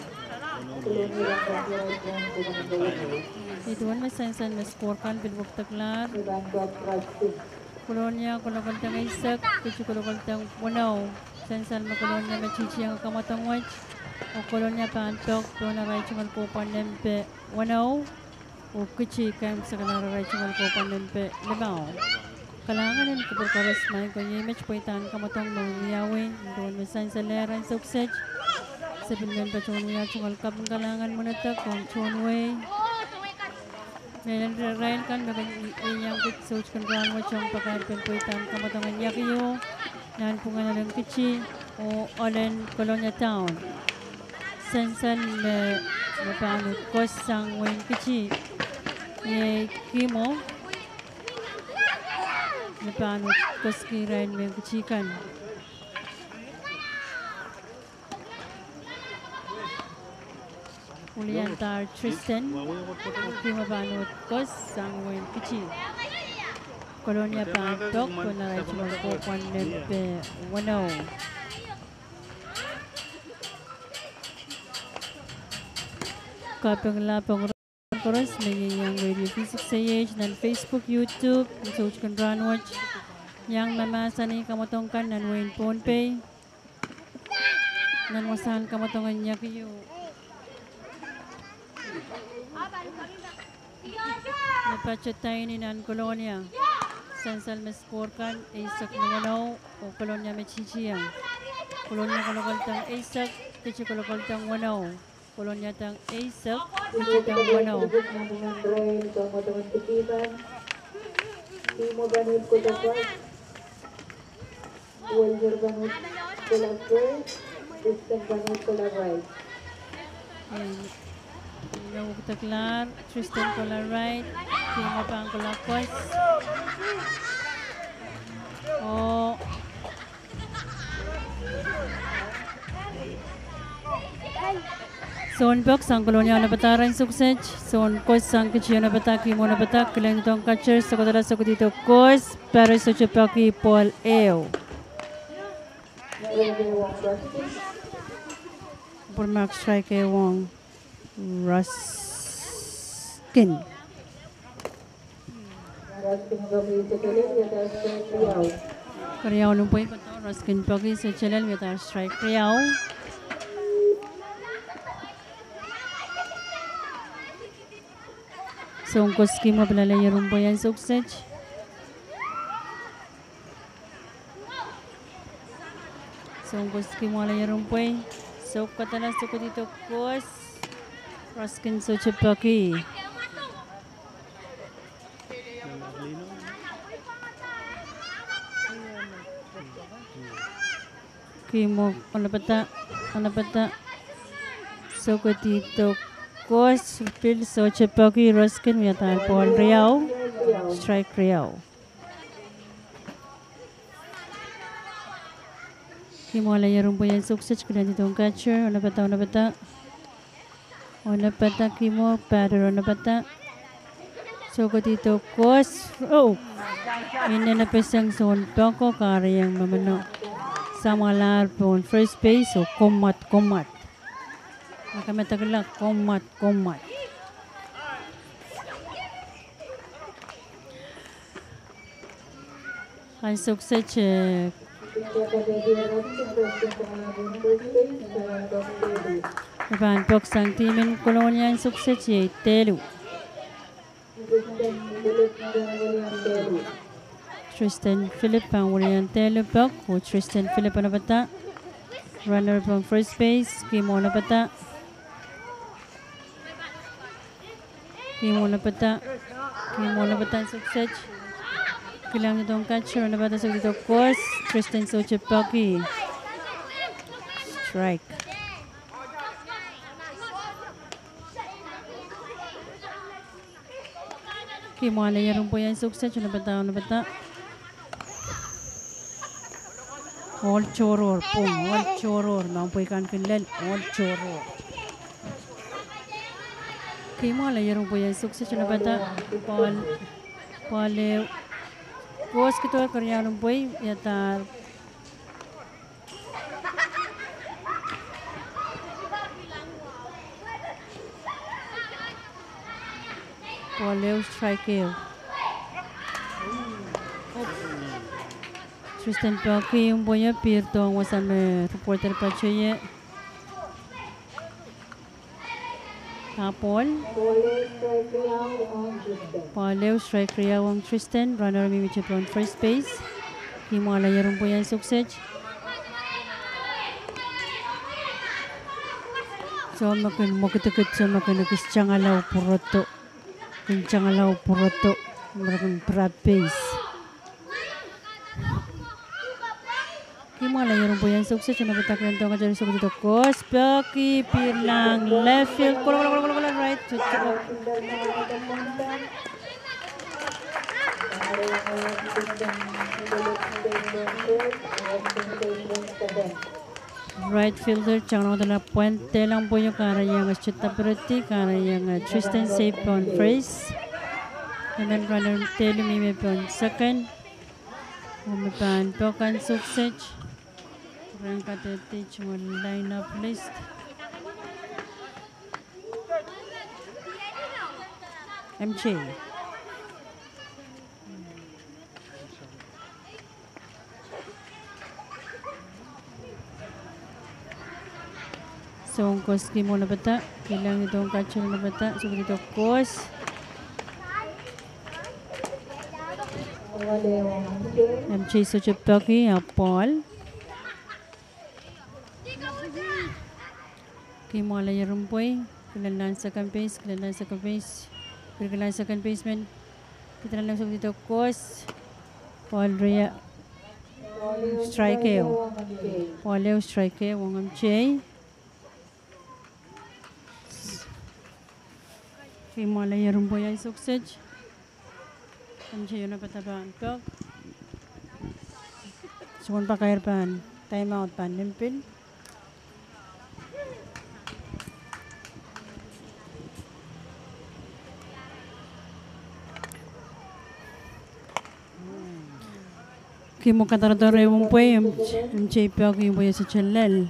Colonia lang kang gawin ng Dalmao. Ito man masansan na score kan bilbog taklar. Sa Bangkok Rustin. Kolonya kulokal tang isak. Kichi kulokal tang wanaw. Sansan makolonya machichi ang kamatang watch. O kolonya Bangkok. Doon na right chungal po pa nempe wanaw. o kecil kan sa kanara rai cungal ko panen pe lebao. Kalangan ko perkaras mai ko image poitan kamotong nong yawe don mesan sa leran sukses. Sebenarnya pacungan ya cungal kap kalangan menetak kon chonway. Meron rain kan baga yang kit search kan ran macam pakai poitan kamotong yakiyo. Nan pungan ng kecil o olen Colonia Town. Sensan le paano kosang wen kecil. Ye kimo le paano koskiran men kecikan. Ulian tar Tristan kimo paano kosang wen kecil. Colonia Pantok penarai cuma kokon lempe wano. Kapag lapang koras yang radio fisik saya dan Facebook, YouTube, searchkan Runwatch yang mamasa ni kamotongkan dan wain PhonePe dan masahan kamotongan niya kayo. Napachat tayo ni Nan Colonia. Sansal meskorkan Isak Nawanaw o Colonia Mechichiyang. Colonia Kalokaltang Isak, Kichi Kalokaltang Wanaw. Colonia Tang Isak, Kichi Tang Wanaw. Timo Banut Kulakwat, Walter Banut Kulakwat, Tristan Banut Kulakwat. Yang taklar, Tristan Kolar right, Timo Pang Kulakwat. Oh. Son box ang Colonia na bataran sukses. Son kos ang kecil na batak mo na batak kailan itong catcher sa kodala sa dito kos para sa Chapaki Paul Eo. Bermak strike Wong Ruskin. Riau lumpay ko to Ruskin Pagi sa channel with our strike Riau. So ang koski mo pala yung rumboyan sukses. So ang koski mo pala yung rumboy. So katalas ko dito kos Ruskin sa Chapaki. Kimo ano pata so ko dito kos pil so Chapaki Ruskin yata Paul Riau strike Riau. Kimo la yarong po yan sukses kaya dito ang catcher ano pata kimo pattern ano pata so ko dito kos oh ini na pesang son toko kari yang mamano sama lar pon first base so komat nakamatagalak komat ang sukses Iban box ang timin Colonia ang sukses ay Telu. Tristan Philip ang William Telu box o Tristan Philip ang nabata. Runner from first base, Kimo nabata. Kimo nabata ang sukses. Kailangan itong catcher nabata sa dito course. Tristan Sochepaki. Strike. Kimo na yarong po yan sukses. Nabata. All choror. All choror. Mampu ikan kinlel. All choror. Kimo na yarong po yan sukses. Nabata. Paul Bos kita kerja boy ya tar Paul strike Tristan Paki yung boya pirto ang wasame reporter pa siya Tapol. Pole strike Riau on Tristan. Paleo strike Riau ang Tristan. Runner mimichip on first base. Himala yarong po yan suksej. So makitakit sa makinakis tiyangalaw puroto. Yung tiyangalaw puroto. Maraming prad base. Himala yarong po yan suksej. Yung nabatak lang ito nga dyan sa dito. Kos, Paki, Pirlang, left field. Kula, right. Right fielder, Chang na puente lang po yung kara yung Chutabrati, kara yung Tristan safe on first. And then runner Telu Mime on second. Umipan Pokan Suksej. Rang katetich mo lineup list. MJ. So, ang koski mo na bata. Kailangan itong catcher na bata. So, dito kos. MJ Sochipaki, Paul. Kimala Yarumpoy. Kailangan second base. Kailangan second base. Kailangan second baseman. Kita na lang sa dito kos. Paul Ria. Strike. Paul Leo strike. Wang MJ. Himala yarong boy ay suksej. MJ yun na patabaan. Pag. Sukun pa kair pan. Time out pan. Limpin. Kimo kataratara yung boy. MJ pag yung boy sa chalel.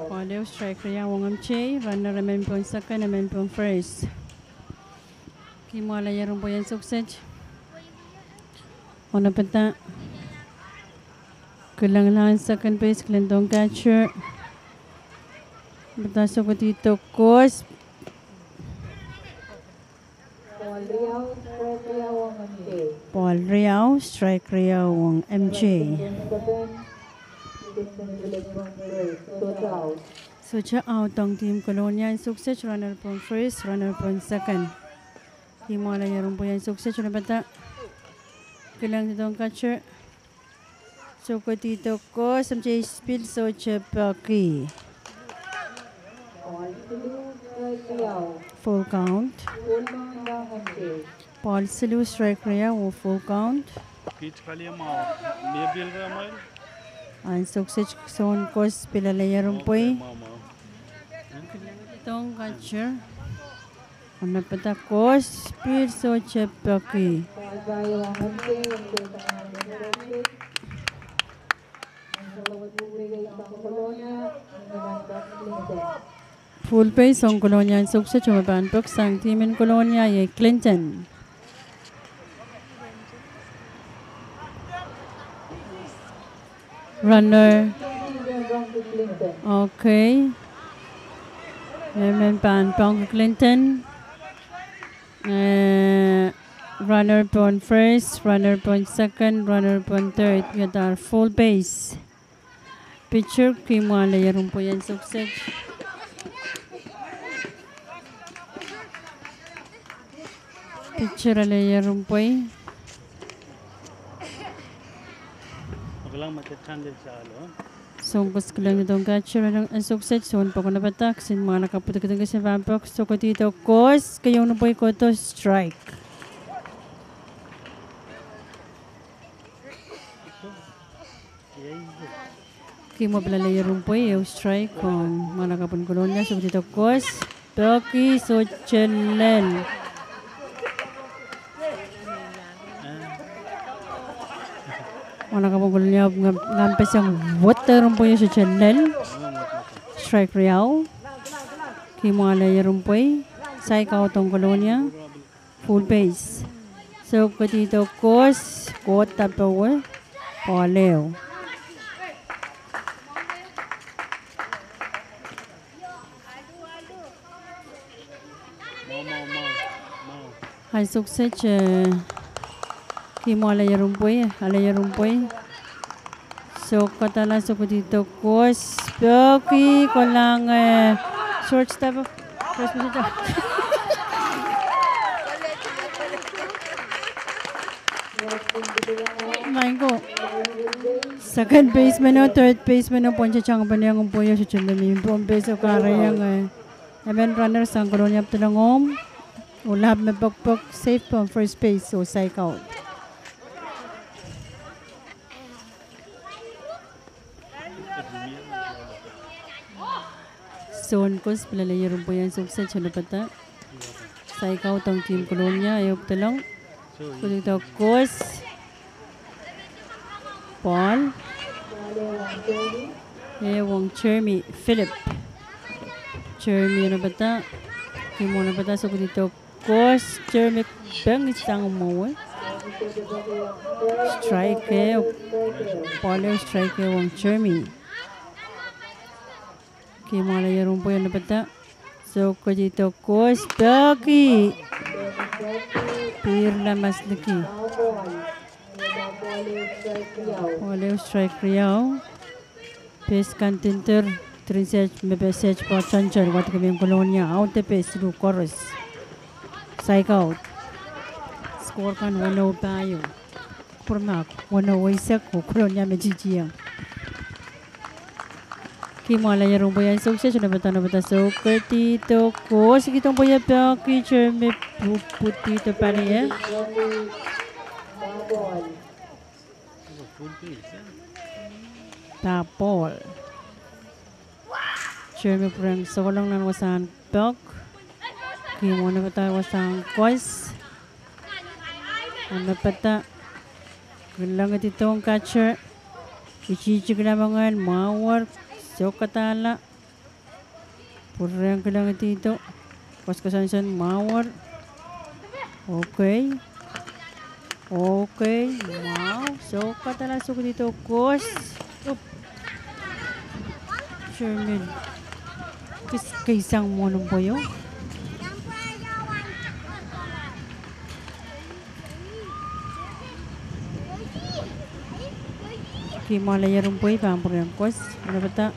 Paleo strike Riau ang MJ. Runner naman po ang second, naman po ang first. Kimala yarong po yan suksej. Una pata. Kailangan second base. Kailangan catcher. Bataso ko dito. Kos. Paul Riau strike Riau ang MJ. So, out ang team Colonia ang suksej. Runner po first, runner po second. Himala yarong po yan suksej. Ano ba ta? Kailangan dito ang catcher. So, ko dito ko. Samchay speed. So, Chepaki. Full count. Paul Silu strike Riau. Full count. Pitch kali ang mga. Maybe ramay. Ang suksej zone course pilalayarong po eh. Itong catcher. Ano pa ta course speed so Chepaki. Full pace ang Colonia ang suksej. Umaban po sang team in Colonia ay Clinton. Runner. Okay. Lemon pan Pong Clinton. Runner on first, runner on second, runner on third. We are full base. Pitcher Kimala yarong po yan suksej. Pitcher ala yarong po eh. Lang matatandil sa alo. So, gusto ko lang itong catcher ang suksej. So, pa ko nabatak. Sin mga nakaputo kitang kasi vampok. So, ko dito, kos. Kayong napoy ko to strike. Kimo palalayarong po yung strike kung mga nakapun Colonia. So, dito, kos. Paki, so, chalel. Wala ka pong niya ngampes yung water po yung sa channel. Strike Riau. Kimala yung po sa ikaw itong Colonia. Full base. So, katito kos. Kota pa wa. Paleo. Hai sukses kimo alaya rumpoy. So katala so dito course Pyoki ko lang short step first position. Maingo. Second baseman o third baseman o poncha chang paniyang umpuyo sa chundami. Pong base o karayang event runner sang kolonyap tulangom. Ulab me pok safe from first base so strike out. Zone kos pelalaya rumpuyan sukses chuna pata. Strike out ang team kolonya ayok tulang. Kulito kos. Paul. Wong Chermy Philip. Chermy na bata. Kimo na bata so kulito kos. Chermy bang isang mo. Strike Paul strike Wong Chermy. Kimo na yarong po yan na bata. So kulito kos Pyoki. Pirla mas laki. Olive strike Riau. Pace contender. Trinset message po chanchar. Wat kami yung kolonya. Out the pace to chorus. Strike out. Score kan 1-0 tayo. Purmak. 1-0 isak ko. Kolonya may GG. Kimo alaya rumbo yan sukses na bata so Kurtito ko sige tong boya Pyoki Chermy puti to pali tapol Chermy prang so lang nan wasan Pyok Kimo na bata wasan Kos ano pata gulang itong catcher ichichig na mga mawar so katala purang kelang dito pas kasansan mawar okay wow so katala so dito kos Sherman kaisang mo nung boyo Kimalaya rumpoy pampur yang kos ano bata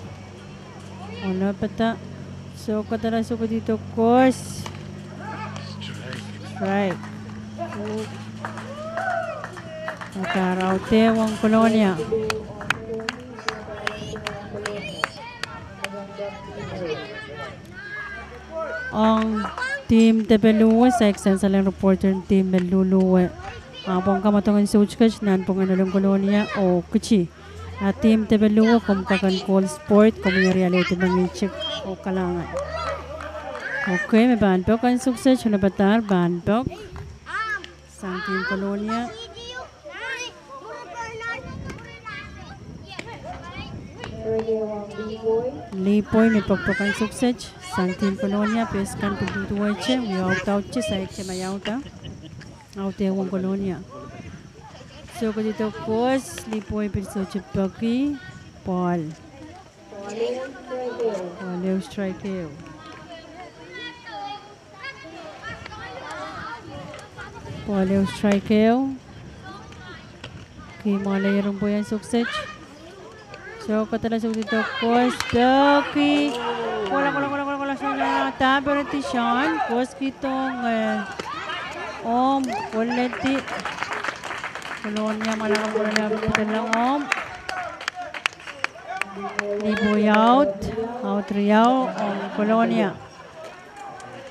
so katala so dito kos strike nakaraute wang kolonya ang team Tepeluwa sa extension reporter team Meluluwa Apong kamatongan Suchkach nan pong analong kolonya o kuchi. At team Tepeluwa kung kakan call sport kung yung reality ng check o kalangan. Okay, may banpok ang sukses. Yung nabatar, banpok. Sang team kolonya. Lipoy, may pagpok ang sukses. Sang team kolonya, peskan pagdutuwa siya. May out-out siya, sa ikya may out-out. Aute wong kolonya. So ko dito kos lipoy piso chipaki Paul. Paul strike. Paul strike. Kimala yung po yan sukses. So katala so dito kos Pyoki. Wala. So na taberti Sean kos kitong quality kolonya malakang kolonya lang liboy out riyaw kolonya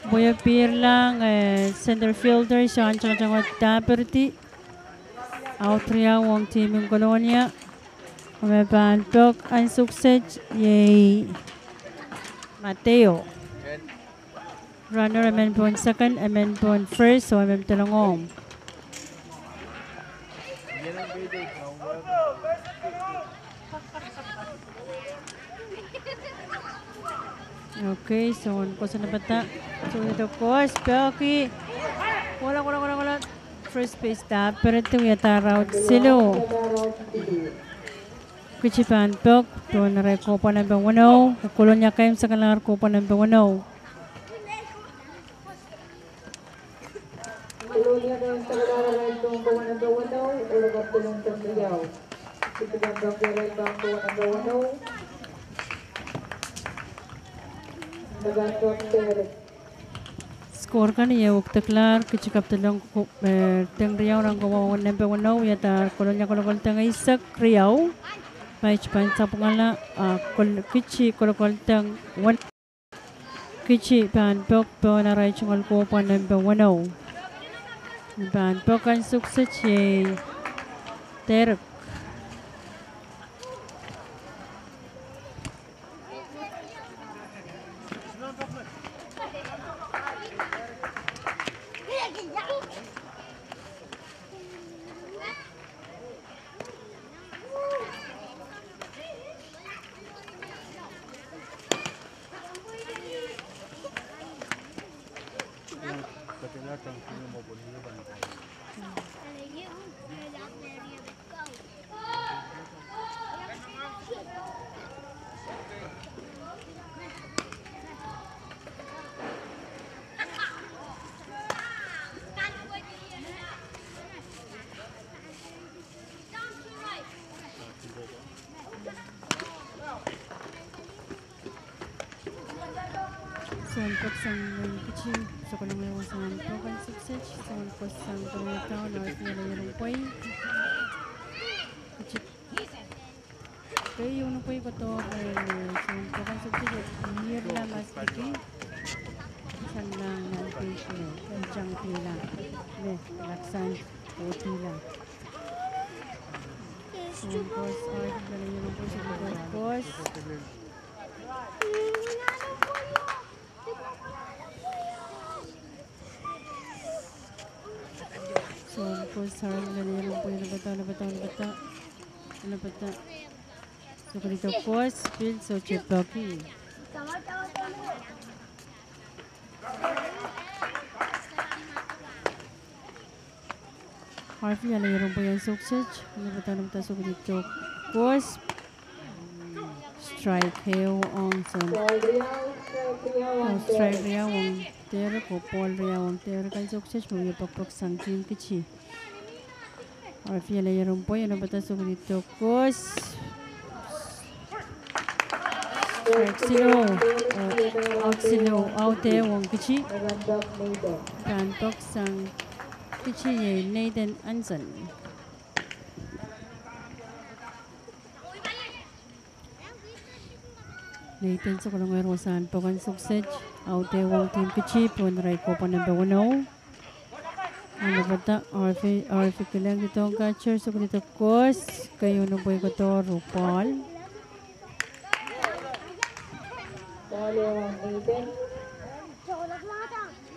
boya pir lang center fielder siya ang changat taperti out riyaw ang team ng kolonya may pantok ang sukses yay Mateo runner amen po second, amen po first, so amen talangom. Okay, so ko sa nabata. So ito ko, Pyoki. Wala. First base tap, pero ito yata route silo. Kuchipan Pyok, doon na rin kopa ng bawanaw. Kolonya kayo sa kalangar kopa ng bawanaw. Colonia ng Tagalaran itong gawa ng Gawanaw, ulang ang tulong ng Riyaw. Ito ang gawin ng gawa ng Gawanaw. Nagatot Derek. Skor kan ya waktu kelar kecikap telung teng Riau orang kawan nempe wanau ya tar kolonya kolokol teng Isak Riau baik pan sapungala kol kici kolokol teng wan kici pan pok pon arai chungol ko pan nempe wanau pan pokan sukses ye teruk. Soal pasang kecil, sekolah mewah sangat program sukses. Soal pasang tahun harus nilai rumpui. Kecil, kaya rumpui kotor. Soal program sukses mirna masih senang nanti kencang pila, laksan otila. Soal pos harus nilai rumpui sekolah pos. So, pos sarang nilai rumpui nabata. So, dito pos field so chepaki. Harfi ala yung po yung sukses. Nabata so dito pos strike heo on son. Strike ria on ter ko Paul ria on ter kan sukses mo yung pagpag sang team kichi. Harfi ala yung po yung nabata so dito pos strike silo out there on kichi. Kan pag sang kichi ye Nathan Anson. Nathan sa kulong erosan pakan sukses out there wong team kichi pun ray ko pa number 1. Ano bata RF kilang dito ang catcher so dito course kayo no boy ko to Rupal.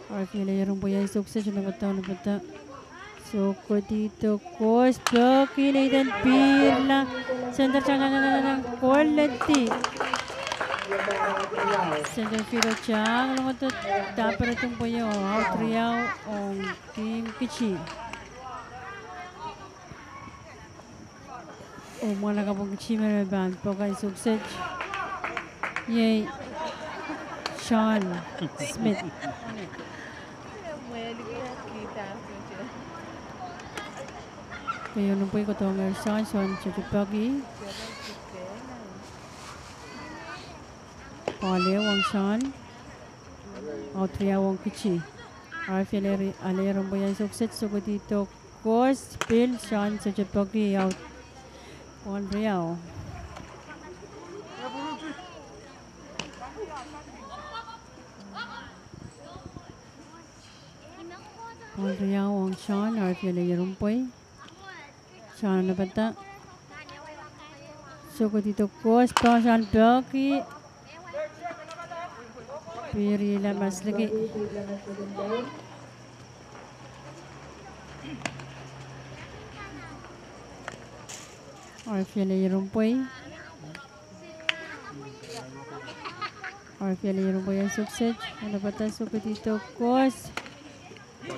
RF kilang boy ay sukses ano bata so ko dito course blocky Nathan Pirla center chang quality. Center fielder Chang, long to dapat itong po yung out Riau on team Kichi. O mga nakapong Kichi meron band po kay sukses. Yay, Sean Smith. Kaya nung po yung katong Sean Chachupagi. Oleh wong Sean Autria wong Kichi RF ale romboyan sukses so dito course Bill Sean sa Chepagi out on Riau on Riau wong Sean RF ale romboy Sean na bata so dito course Sean Chepagi Piri lamas lagi. Arfiala Yerumpoy. Arfiala Yerumpoy ang sukses. Ano ba tayo sukses dito? Course.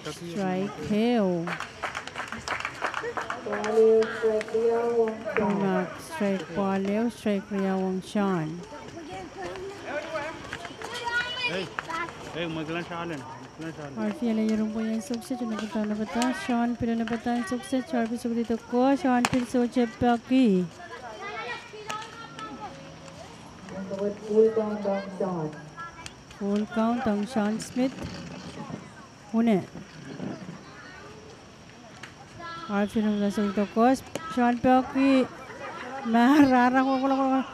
Strike heo. Strike Paleo. Strike Riawang Sean. Hey, maglan siya alin. Arfi ala yung po yung sukses. Na bata. Sean pila na bata yung sukses. Arfi so dito ko. Sean pila so Chepaki. Full countdown Sean. Full count ang Sean Smith. Hune. Arfi na bata so dito ko. Sean Chepaki. Mararang ko.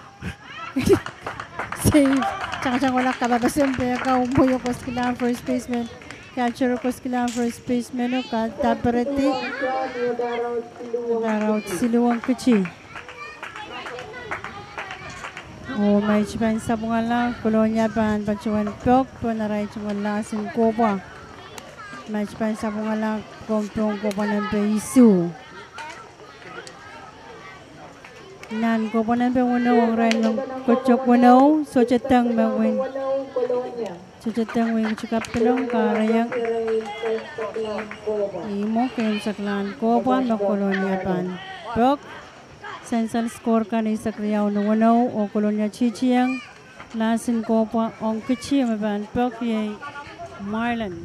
Save. Tsaka wala kababasin pa umuyo ko sila first baseman. Catcher ko sila first baseman o kataparati. Nagaraw siluwang kuchi. O may chipan sa bunga lang. Kolonya pan pachuan pok. Panaray chuman lasin ko pa. May chipan sa bunga lang. Kompong ko pa ng paisu. Nan ko pa ng pawano ang rin ng kutsok wano. So chatang mawin. So chatang wing chukap tulong karayang. Imo kayo sa klan ko pa makolonya pan. Pok. Sensal score ka ni sa kriyaw no wano o kolonya chichiyang. Lasin ko pa ang kuchi maban. Pok yay Marlon.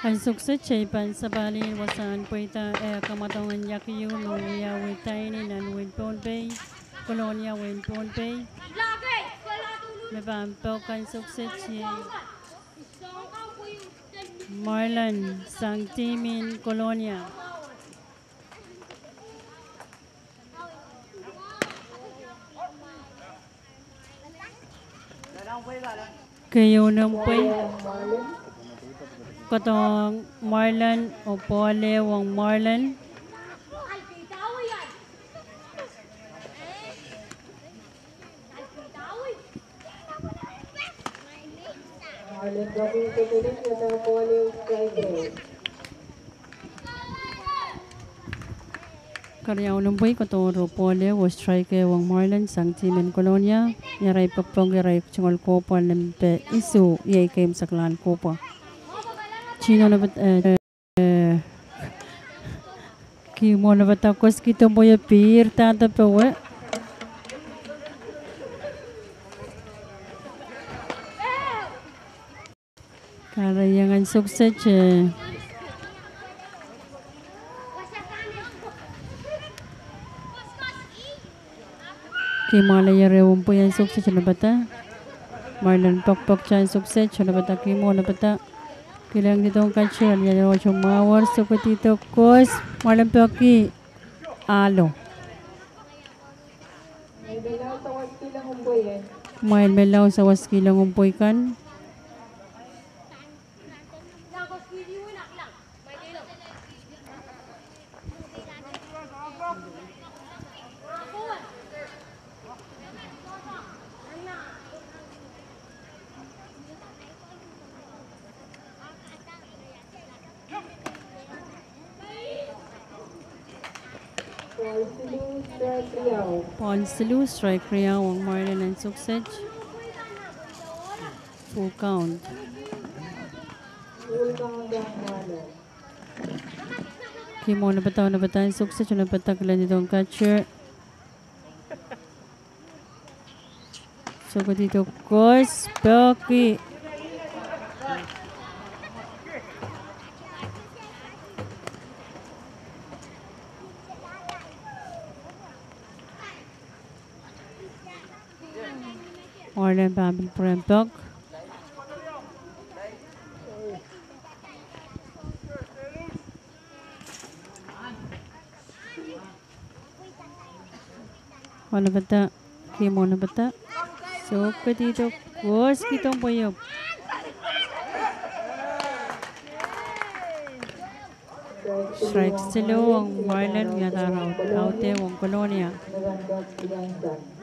Ang sukses pan sa bali wasan po ita kamatongan yakiyo nung yawit tayo ni nanwin Pohnpei, Kolonya win Pohnpei. May pampaw kan sukses Marlon sang timin Kolonya. Kayo nampay. Katong Marlon o Pole wang Marlon. Marlon dropping to the list with a Pole striker. Karyaw numpay katong Pole o striker wang Marlon sang timen Kolonya. Yaray papong yaray chungol kopa lempe isu yay kem sa klan kopa. Chino na kimo na batakos kita mo ya pir tata pawe. Karayangan sukses kimo la ya rewum po yan sukses na bata. Marlon pok chan sukses na bata kimo na bata. Kilang dito ang catcher niya na yung mawar so dito kos Marlon Chepaki alo. May belaw sa waskilang umboy eh. May belaw sa waskilang umboy kan. Ponsilu strike Riyaw ang Marlon and sukses. Full count. Full countdown Marlon. Kimo na bataw ang sukses. Na pataglan dito ang catcher. So ko dito kos Chepaki. Marlon Bambil Prempok. Wala bata. Kimo na bata. So, dito kos kitong poyop. Strike silo ang Marlon yata Aute ang Colonia.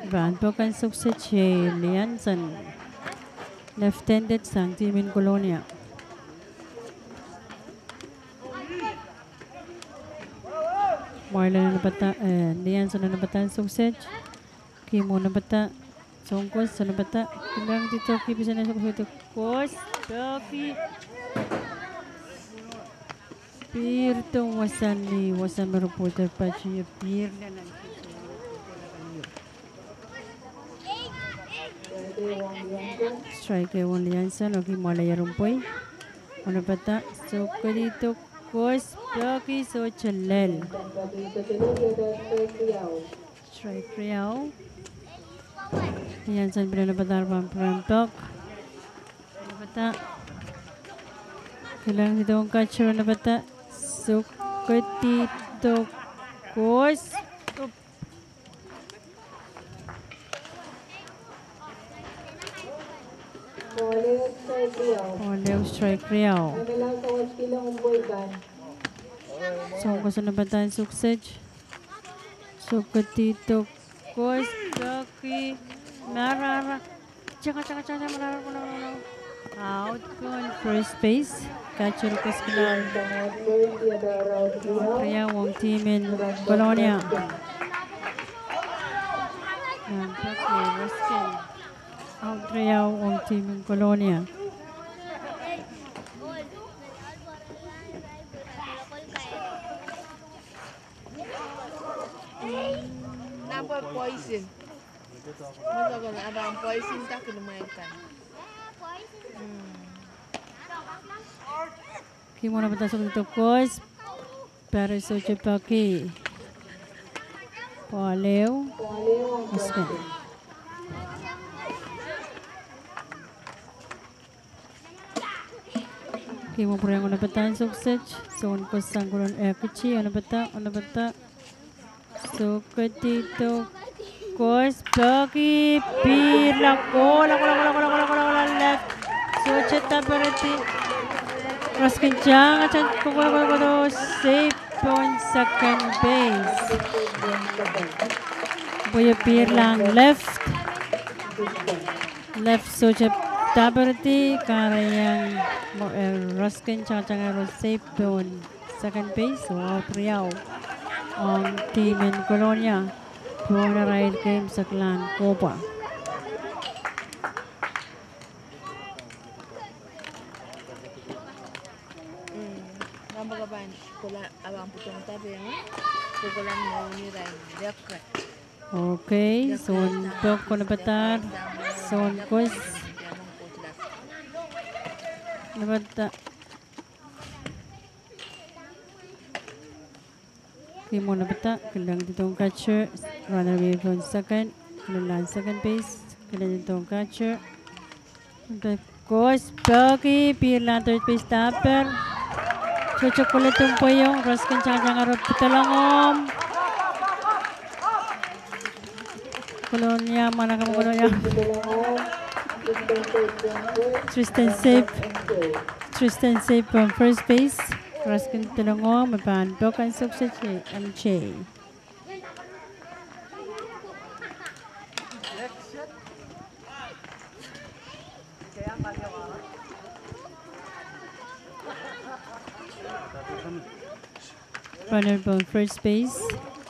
Bantukan sukses si Lianson. Left-handed sang Team Colonia. Marlon na bata, Lianson na bata sukses. Kimo na bata. Songkos na bata. Hanggang dito kibisa na sukses ito. Kos, Toki. Pir tong wasan meruputar pa siya pir na lang. Strike one Lianson, okay, Malaya Rumpoy. Ano bata? So, dito, Kos, Blocky, so, Chalel. Strike Riao. Lianson, pinanabatar pa ang Pramtok. Ano bata? Kailangan dito ang catcher na bata. So, dito, Kos. Oleo strike Riao. So, kung saan nabantayan sukses. So, dito, Kos, Doki, Marara. Tsaka, Marara. Out ko on first base. Catcher Kos Kilar. Riao ang team in Colonia. Okay, Ruskin. Out Riao ang team in Colonia. Number poison. Masa kan ada poison tak kena mainkan. Kimo na batasok dito, Kos. Pero so Chipaki. Paleo. Ruskin. Kimo po rin ako nabatan sukses. So, ko sang kulon kichi. Ano bata? So, dito. Kos, Blocky, Pila, Kola, left. So, Cheta Bereti. Ruskin Chang, safe on second base. Boya Pir lang left. So, Cheta Bereti, karayang Ruskin Chang safe on second base. So, out Riao ang team in Colonia. Buona ride game sa Clan Copa. Nampak kapan? Sekolah abang putong tabi yang sekolah mau ni ride dekat. Okay, so untuk ko na batar. So Kos. Nabata. Kimo na bata. Kailang ditong catcher. Runner way from second. Kailang second base. Kailang ditong catcher. Kos, Blocky, Pirlan third base tapper. Chochok ulit po yung Ruskin Chang arot pitalangom. Colonia, mana kamu Colonia? Tristan safe from first base. Ruskin pitalangom, mapantok ang sukses si MJ. Runner from first base.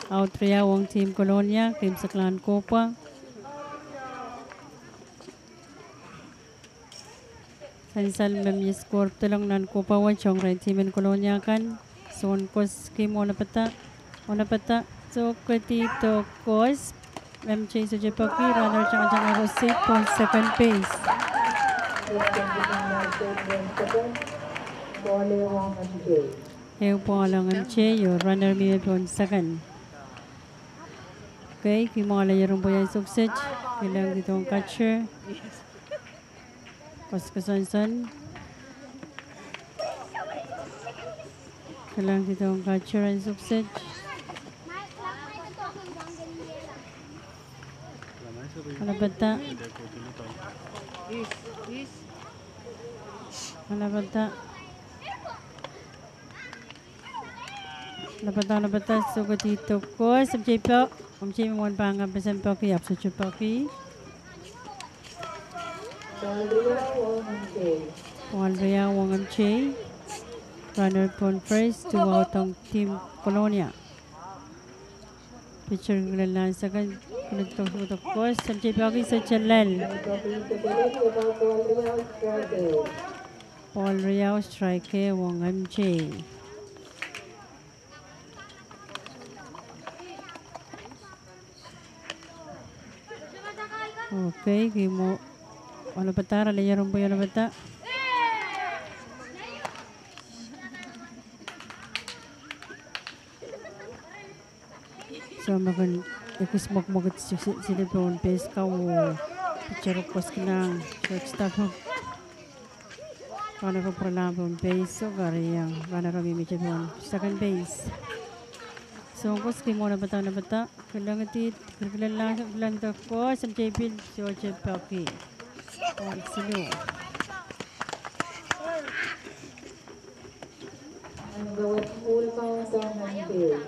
Out Riao ang team Colonia. Game sa Clan Copa. Sansal memang skor telung nan Copa wan chong right team in Colonia kan. So kos game ona pata. So ketito kos. MJ so Jepaki runner chang aro safe on second base. Yung palang MJ, yung runner may on second. Okay, kimala yung po yung sukses. Kailang dito ang catcher. Paskasansan. Kailang dito ang catcher ang sukses. Ano ba ta? Napata suko dito ko. Samjay po. Samjay mo bangga besan po ki apso chupo ki. Walria Wangam Che. Runner point first to Wautong Team Colonia. Pitcher Glenn second. Kunito suko ko. Samjay po ki sa Chalel. Paul Riao strike Wangam Che. Okay, kimo ano bata ralaya rumbo ano bata. So makan ikis mag sila pun base kau bicara kos kenang shortstop. Kana ko pernah pun base so gari yang kana kami macam pun second base. So kos kimo na bata kelang tak ko sampai pin George Paki. Oh silo. Gawat full countdown nanti.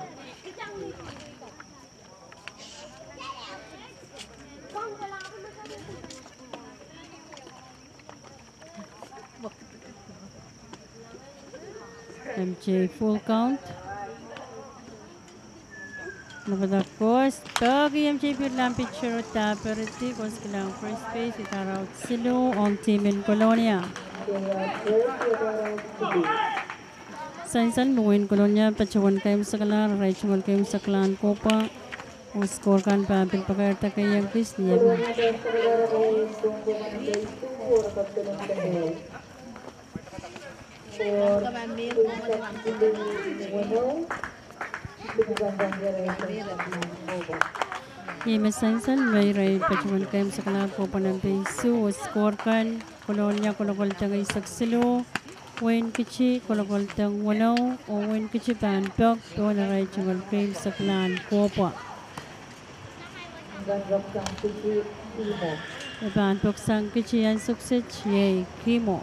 MJ full count. Napada kos tagi MJ bilang pitcher taperti kos kelang first base itaraut silo on team in Colonia. Sainsan buin Colonia pacawan kaim sekalan raichungal kaim sekalan kopa skor kan pambil pakai takai yang kis dia. Ye mesansan rai pacuman kaim sakala ko panampe su skor kan Colonia kolokol tangai saksilo wen kichi kolokol tang wano o wen kichi pan pok to na rai chungal kaim saklan ko pa pan pok sang kichi an sukset ye kimo.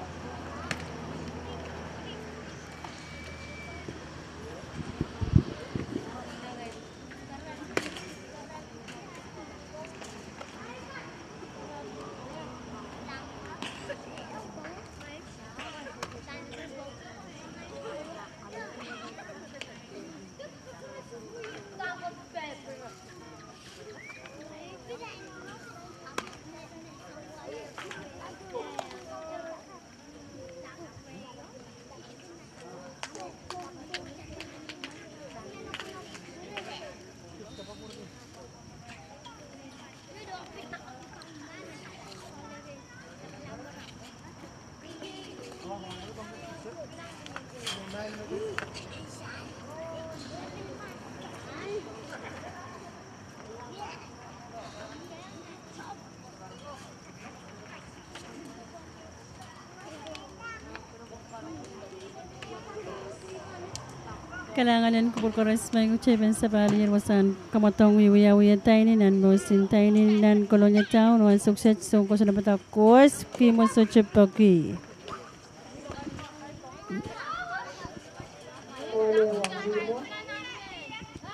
Kailangan ko pagkaras may ucepan sa bali wasan kamatong wiya tainin nan mosin tainin nan Colonia town wan sukses so ko sa dapat kos kimo so chepaki.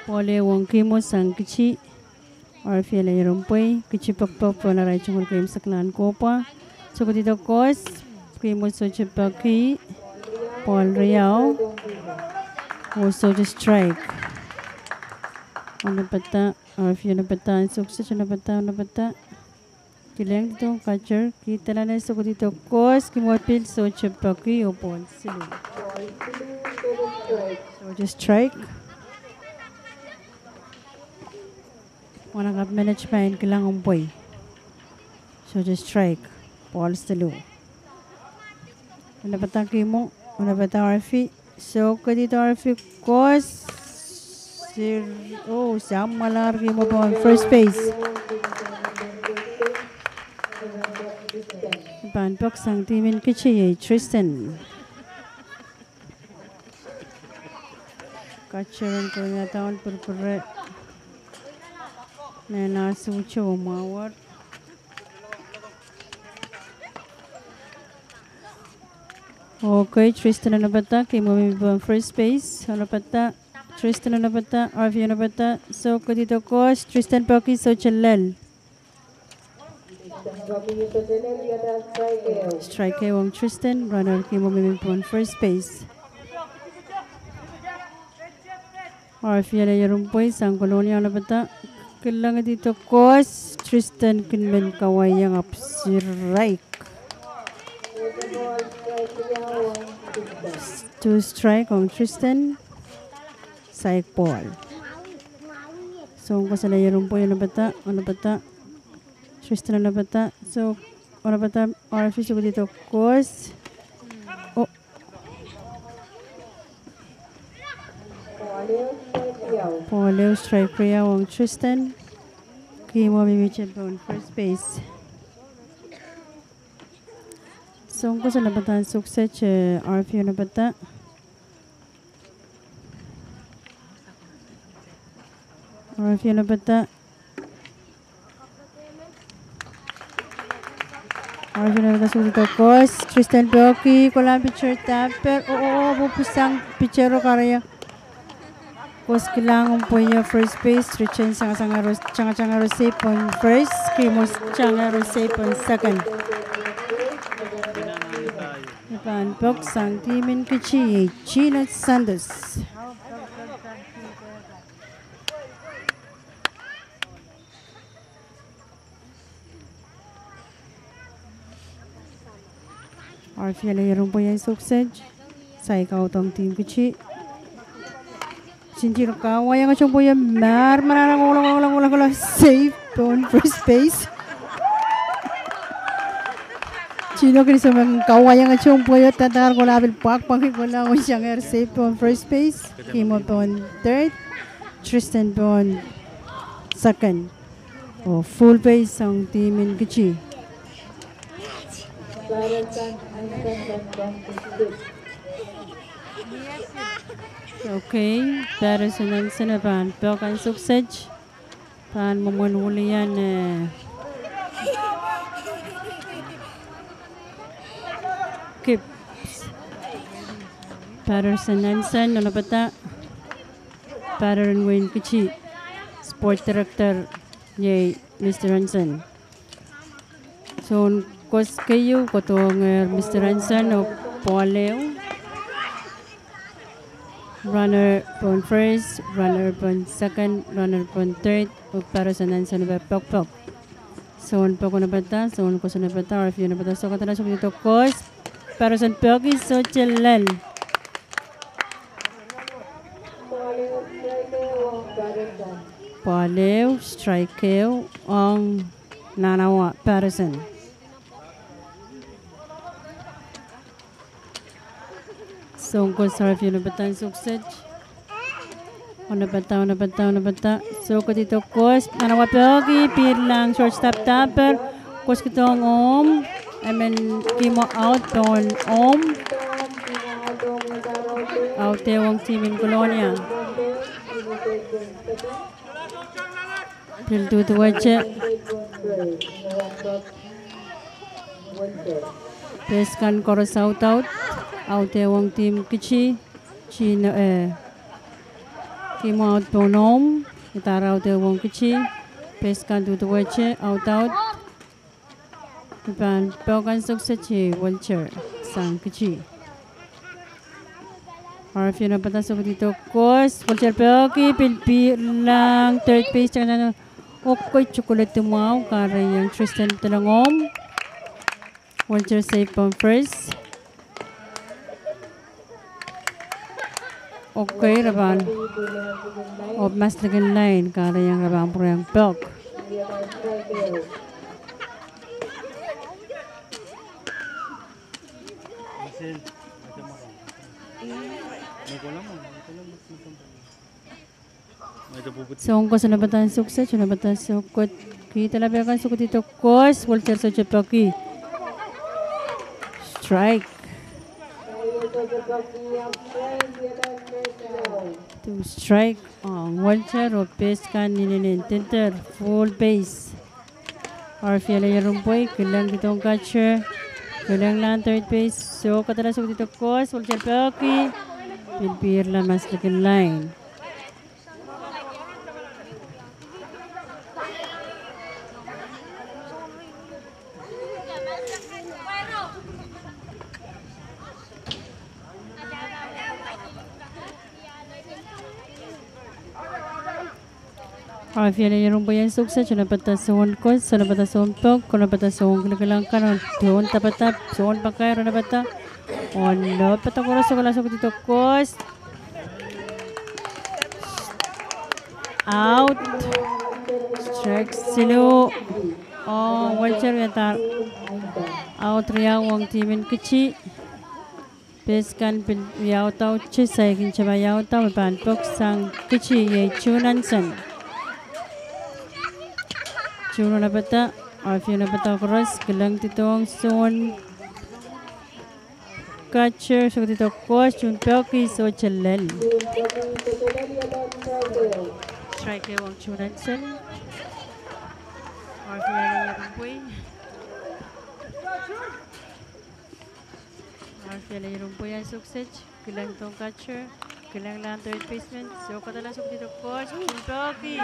Pole wong kimo sang kici or fiela rumpoy kici pokpok na rai chungul kaim saklan kopa so ko dito kos kimo so chepaki Paul Riao. Also the strike. Ano bata? Or if yun bata, sukses ano bata? Kilang dito catcher. Kita na na ko dito kos kimopil so chepaki o Paul Silu. So the strike. Wanang up management kilang umpoy. So the strike. Paul Silu. Ano bata kimo? Ano bata RF? So, kadito RF kos sama lagi mo pa first base. Panpok sang timin kichi Tristan. Kacharan ko na taon purpure. Nena sucho mawar. Okay, Tristan ano bata? Kay mo first base. Ano bata? Tristan Anabata, RV Anabata, so Kodito Kos, Tristan Poki, so Chalel. Strike Wong Tristan, runner Kimo Mimipon, first base. RV Yarumpoy, Sang Colonia Anabata, Kilang dito Kos, Tristan Kinmen Kawayang up strike. To strike on Tristan, side ball. So kung sa layarong po yung nabata, Tristan na nabata. So, nabata, RFC ko dito, Kos. Oh. Poleo strike Rhea on Tristan. Kimo Mimichip on first base. So, kung sa nabata, sukses, RFC nabata. RFC nabata. RFC nabata sa dito, Kos. Tristan Poki, kulang pitcher tapper. Oo, bupusang pitchero karaya. Kos kailangan po yung first base. Richard Changa safe on first. Kimos Changa safe on second. Ipan Pok sang timin kichi. Gina Santos. RFC layarong po yung sukses. Sa ikaw tong team kichi. Sinjiro Kaway ang asyong po yung manarang ulang safe on first base. Chino kini sa mga Kaway ang asyong po yung tatakar ko labil pakpangin ko lang siyang air safe on first base. Kimo po on third. Tristan po on second. O full base ang team in Kichi. Okay, Patterson ang sinaban. Pelkan sukses. Pan mamunuli yan. Kips. Patterson Nansen. Ano ba ta? Patterson Wayne Kichi. Sport Director. Yay, Mr. Hansen. So, kos kayo. Kotong Mr. Hansen o Poleo. Runner on first, runner on second, runner on third, o para sa nansan na pok. So, on po ko na bata, so on ko sa nabata, or if yun na bata, so katala sa dito kos, para sa pogi, so chalal. Poleo, strike ang nanawa, Patterson. So, kung sa review na bata ang sukses. Una bata. So, kung dito, kos, nanawa pogi, pirlang shortstop tapper. Kos kitong kimo out on out tewang team in Colonia. Pil tutuwache. Peskan koros out. Out tewang team Kichi. Chino Kimo out ponom. Itara out tewang Kichi. Peskan tutuwache. Out. Ipan pelkan sukses Walcher sang Kichi. RFU na patasok dito. Kos. Walcher pelki. Pilpi lang. Third base. Okay. Chocolate tumaw. Kara yung Tristan Talangom. Walcher safe on first. Okay, Raban. Of mas lagan line. Kara yung Raban po yung pelk. So, kung sa nabatan sukses, yung nabatan sukot, kita labi akan sukot dito, kos, Walter sa Chapaki. Strike. To strike ang Walter o peskan nilintenter, full base. RFL ay rumpoy, kailang ditong catcher, kailang lang third base. So, katalas sukot dito, kos, Walter Chapaki. Pilpir lang mas laking line. Afia na yung bayan sukses, na pata soon ko, na pata soon pok, na pata soon kailangan kanon, doon tapatap, soon pakay, na pata. No, pata ko raso kala dito kos. Out. Strike silo. Oh, Walter yata. Out riya wang timin kichi. Peskan pin yaw tau chisay kin chaba yaw tau pan pok sang kichi ye chunansan. Chuno na bata, Afia na bata cross, kilang titong son catcher, so tito kos, chun pelki, so chalel. Strike wang chunansan. Afia na yung boy. Afia na yung boy ang sukses, kilang tong catcher. Kailangan lang third baseman. So, katalasok dito, coach. Pintoki.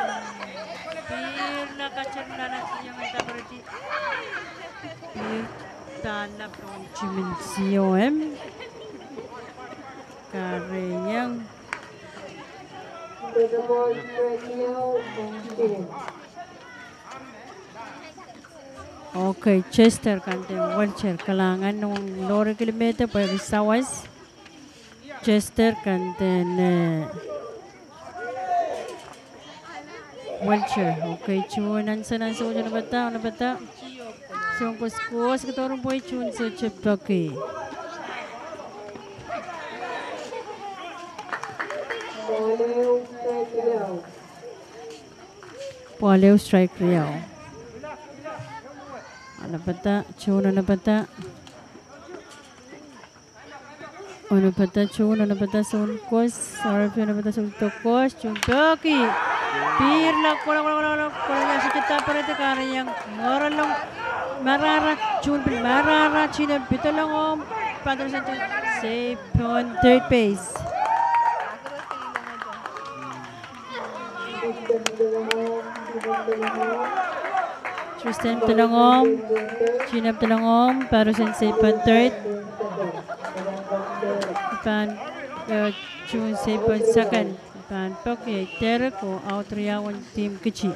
Bir na catcher na natin yung itabarati. Bir tanap ng Chiminsiyoem. Kareyang. Okay, Chester kanting Walcher. Kailangan ng lori kilometer pa yung sawas. Chester kanten Walcher. Okay, chunan sa nasa ulo na bata. So, ang kuskus, katorong boy chun sa chiptoki. Poleo strike riyaw. Ano bata, chunan na bata. Ano pata chun, ano pata son kos, ano pata son tokos, chun toki. Pir lang, kulang yang sikita para ito kare yang moralong marara chun pin marara china bitalong padre sa safe on third base. Tristan Talangom, Chinap Talangom, para sa safe on third. Pan June 2nd. Pan Poke Terko out Riyawan team Kichi.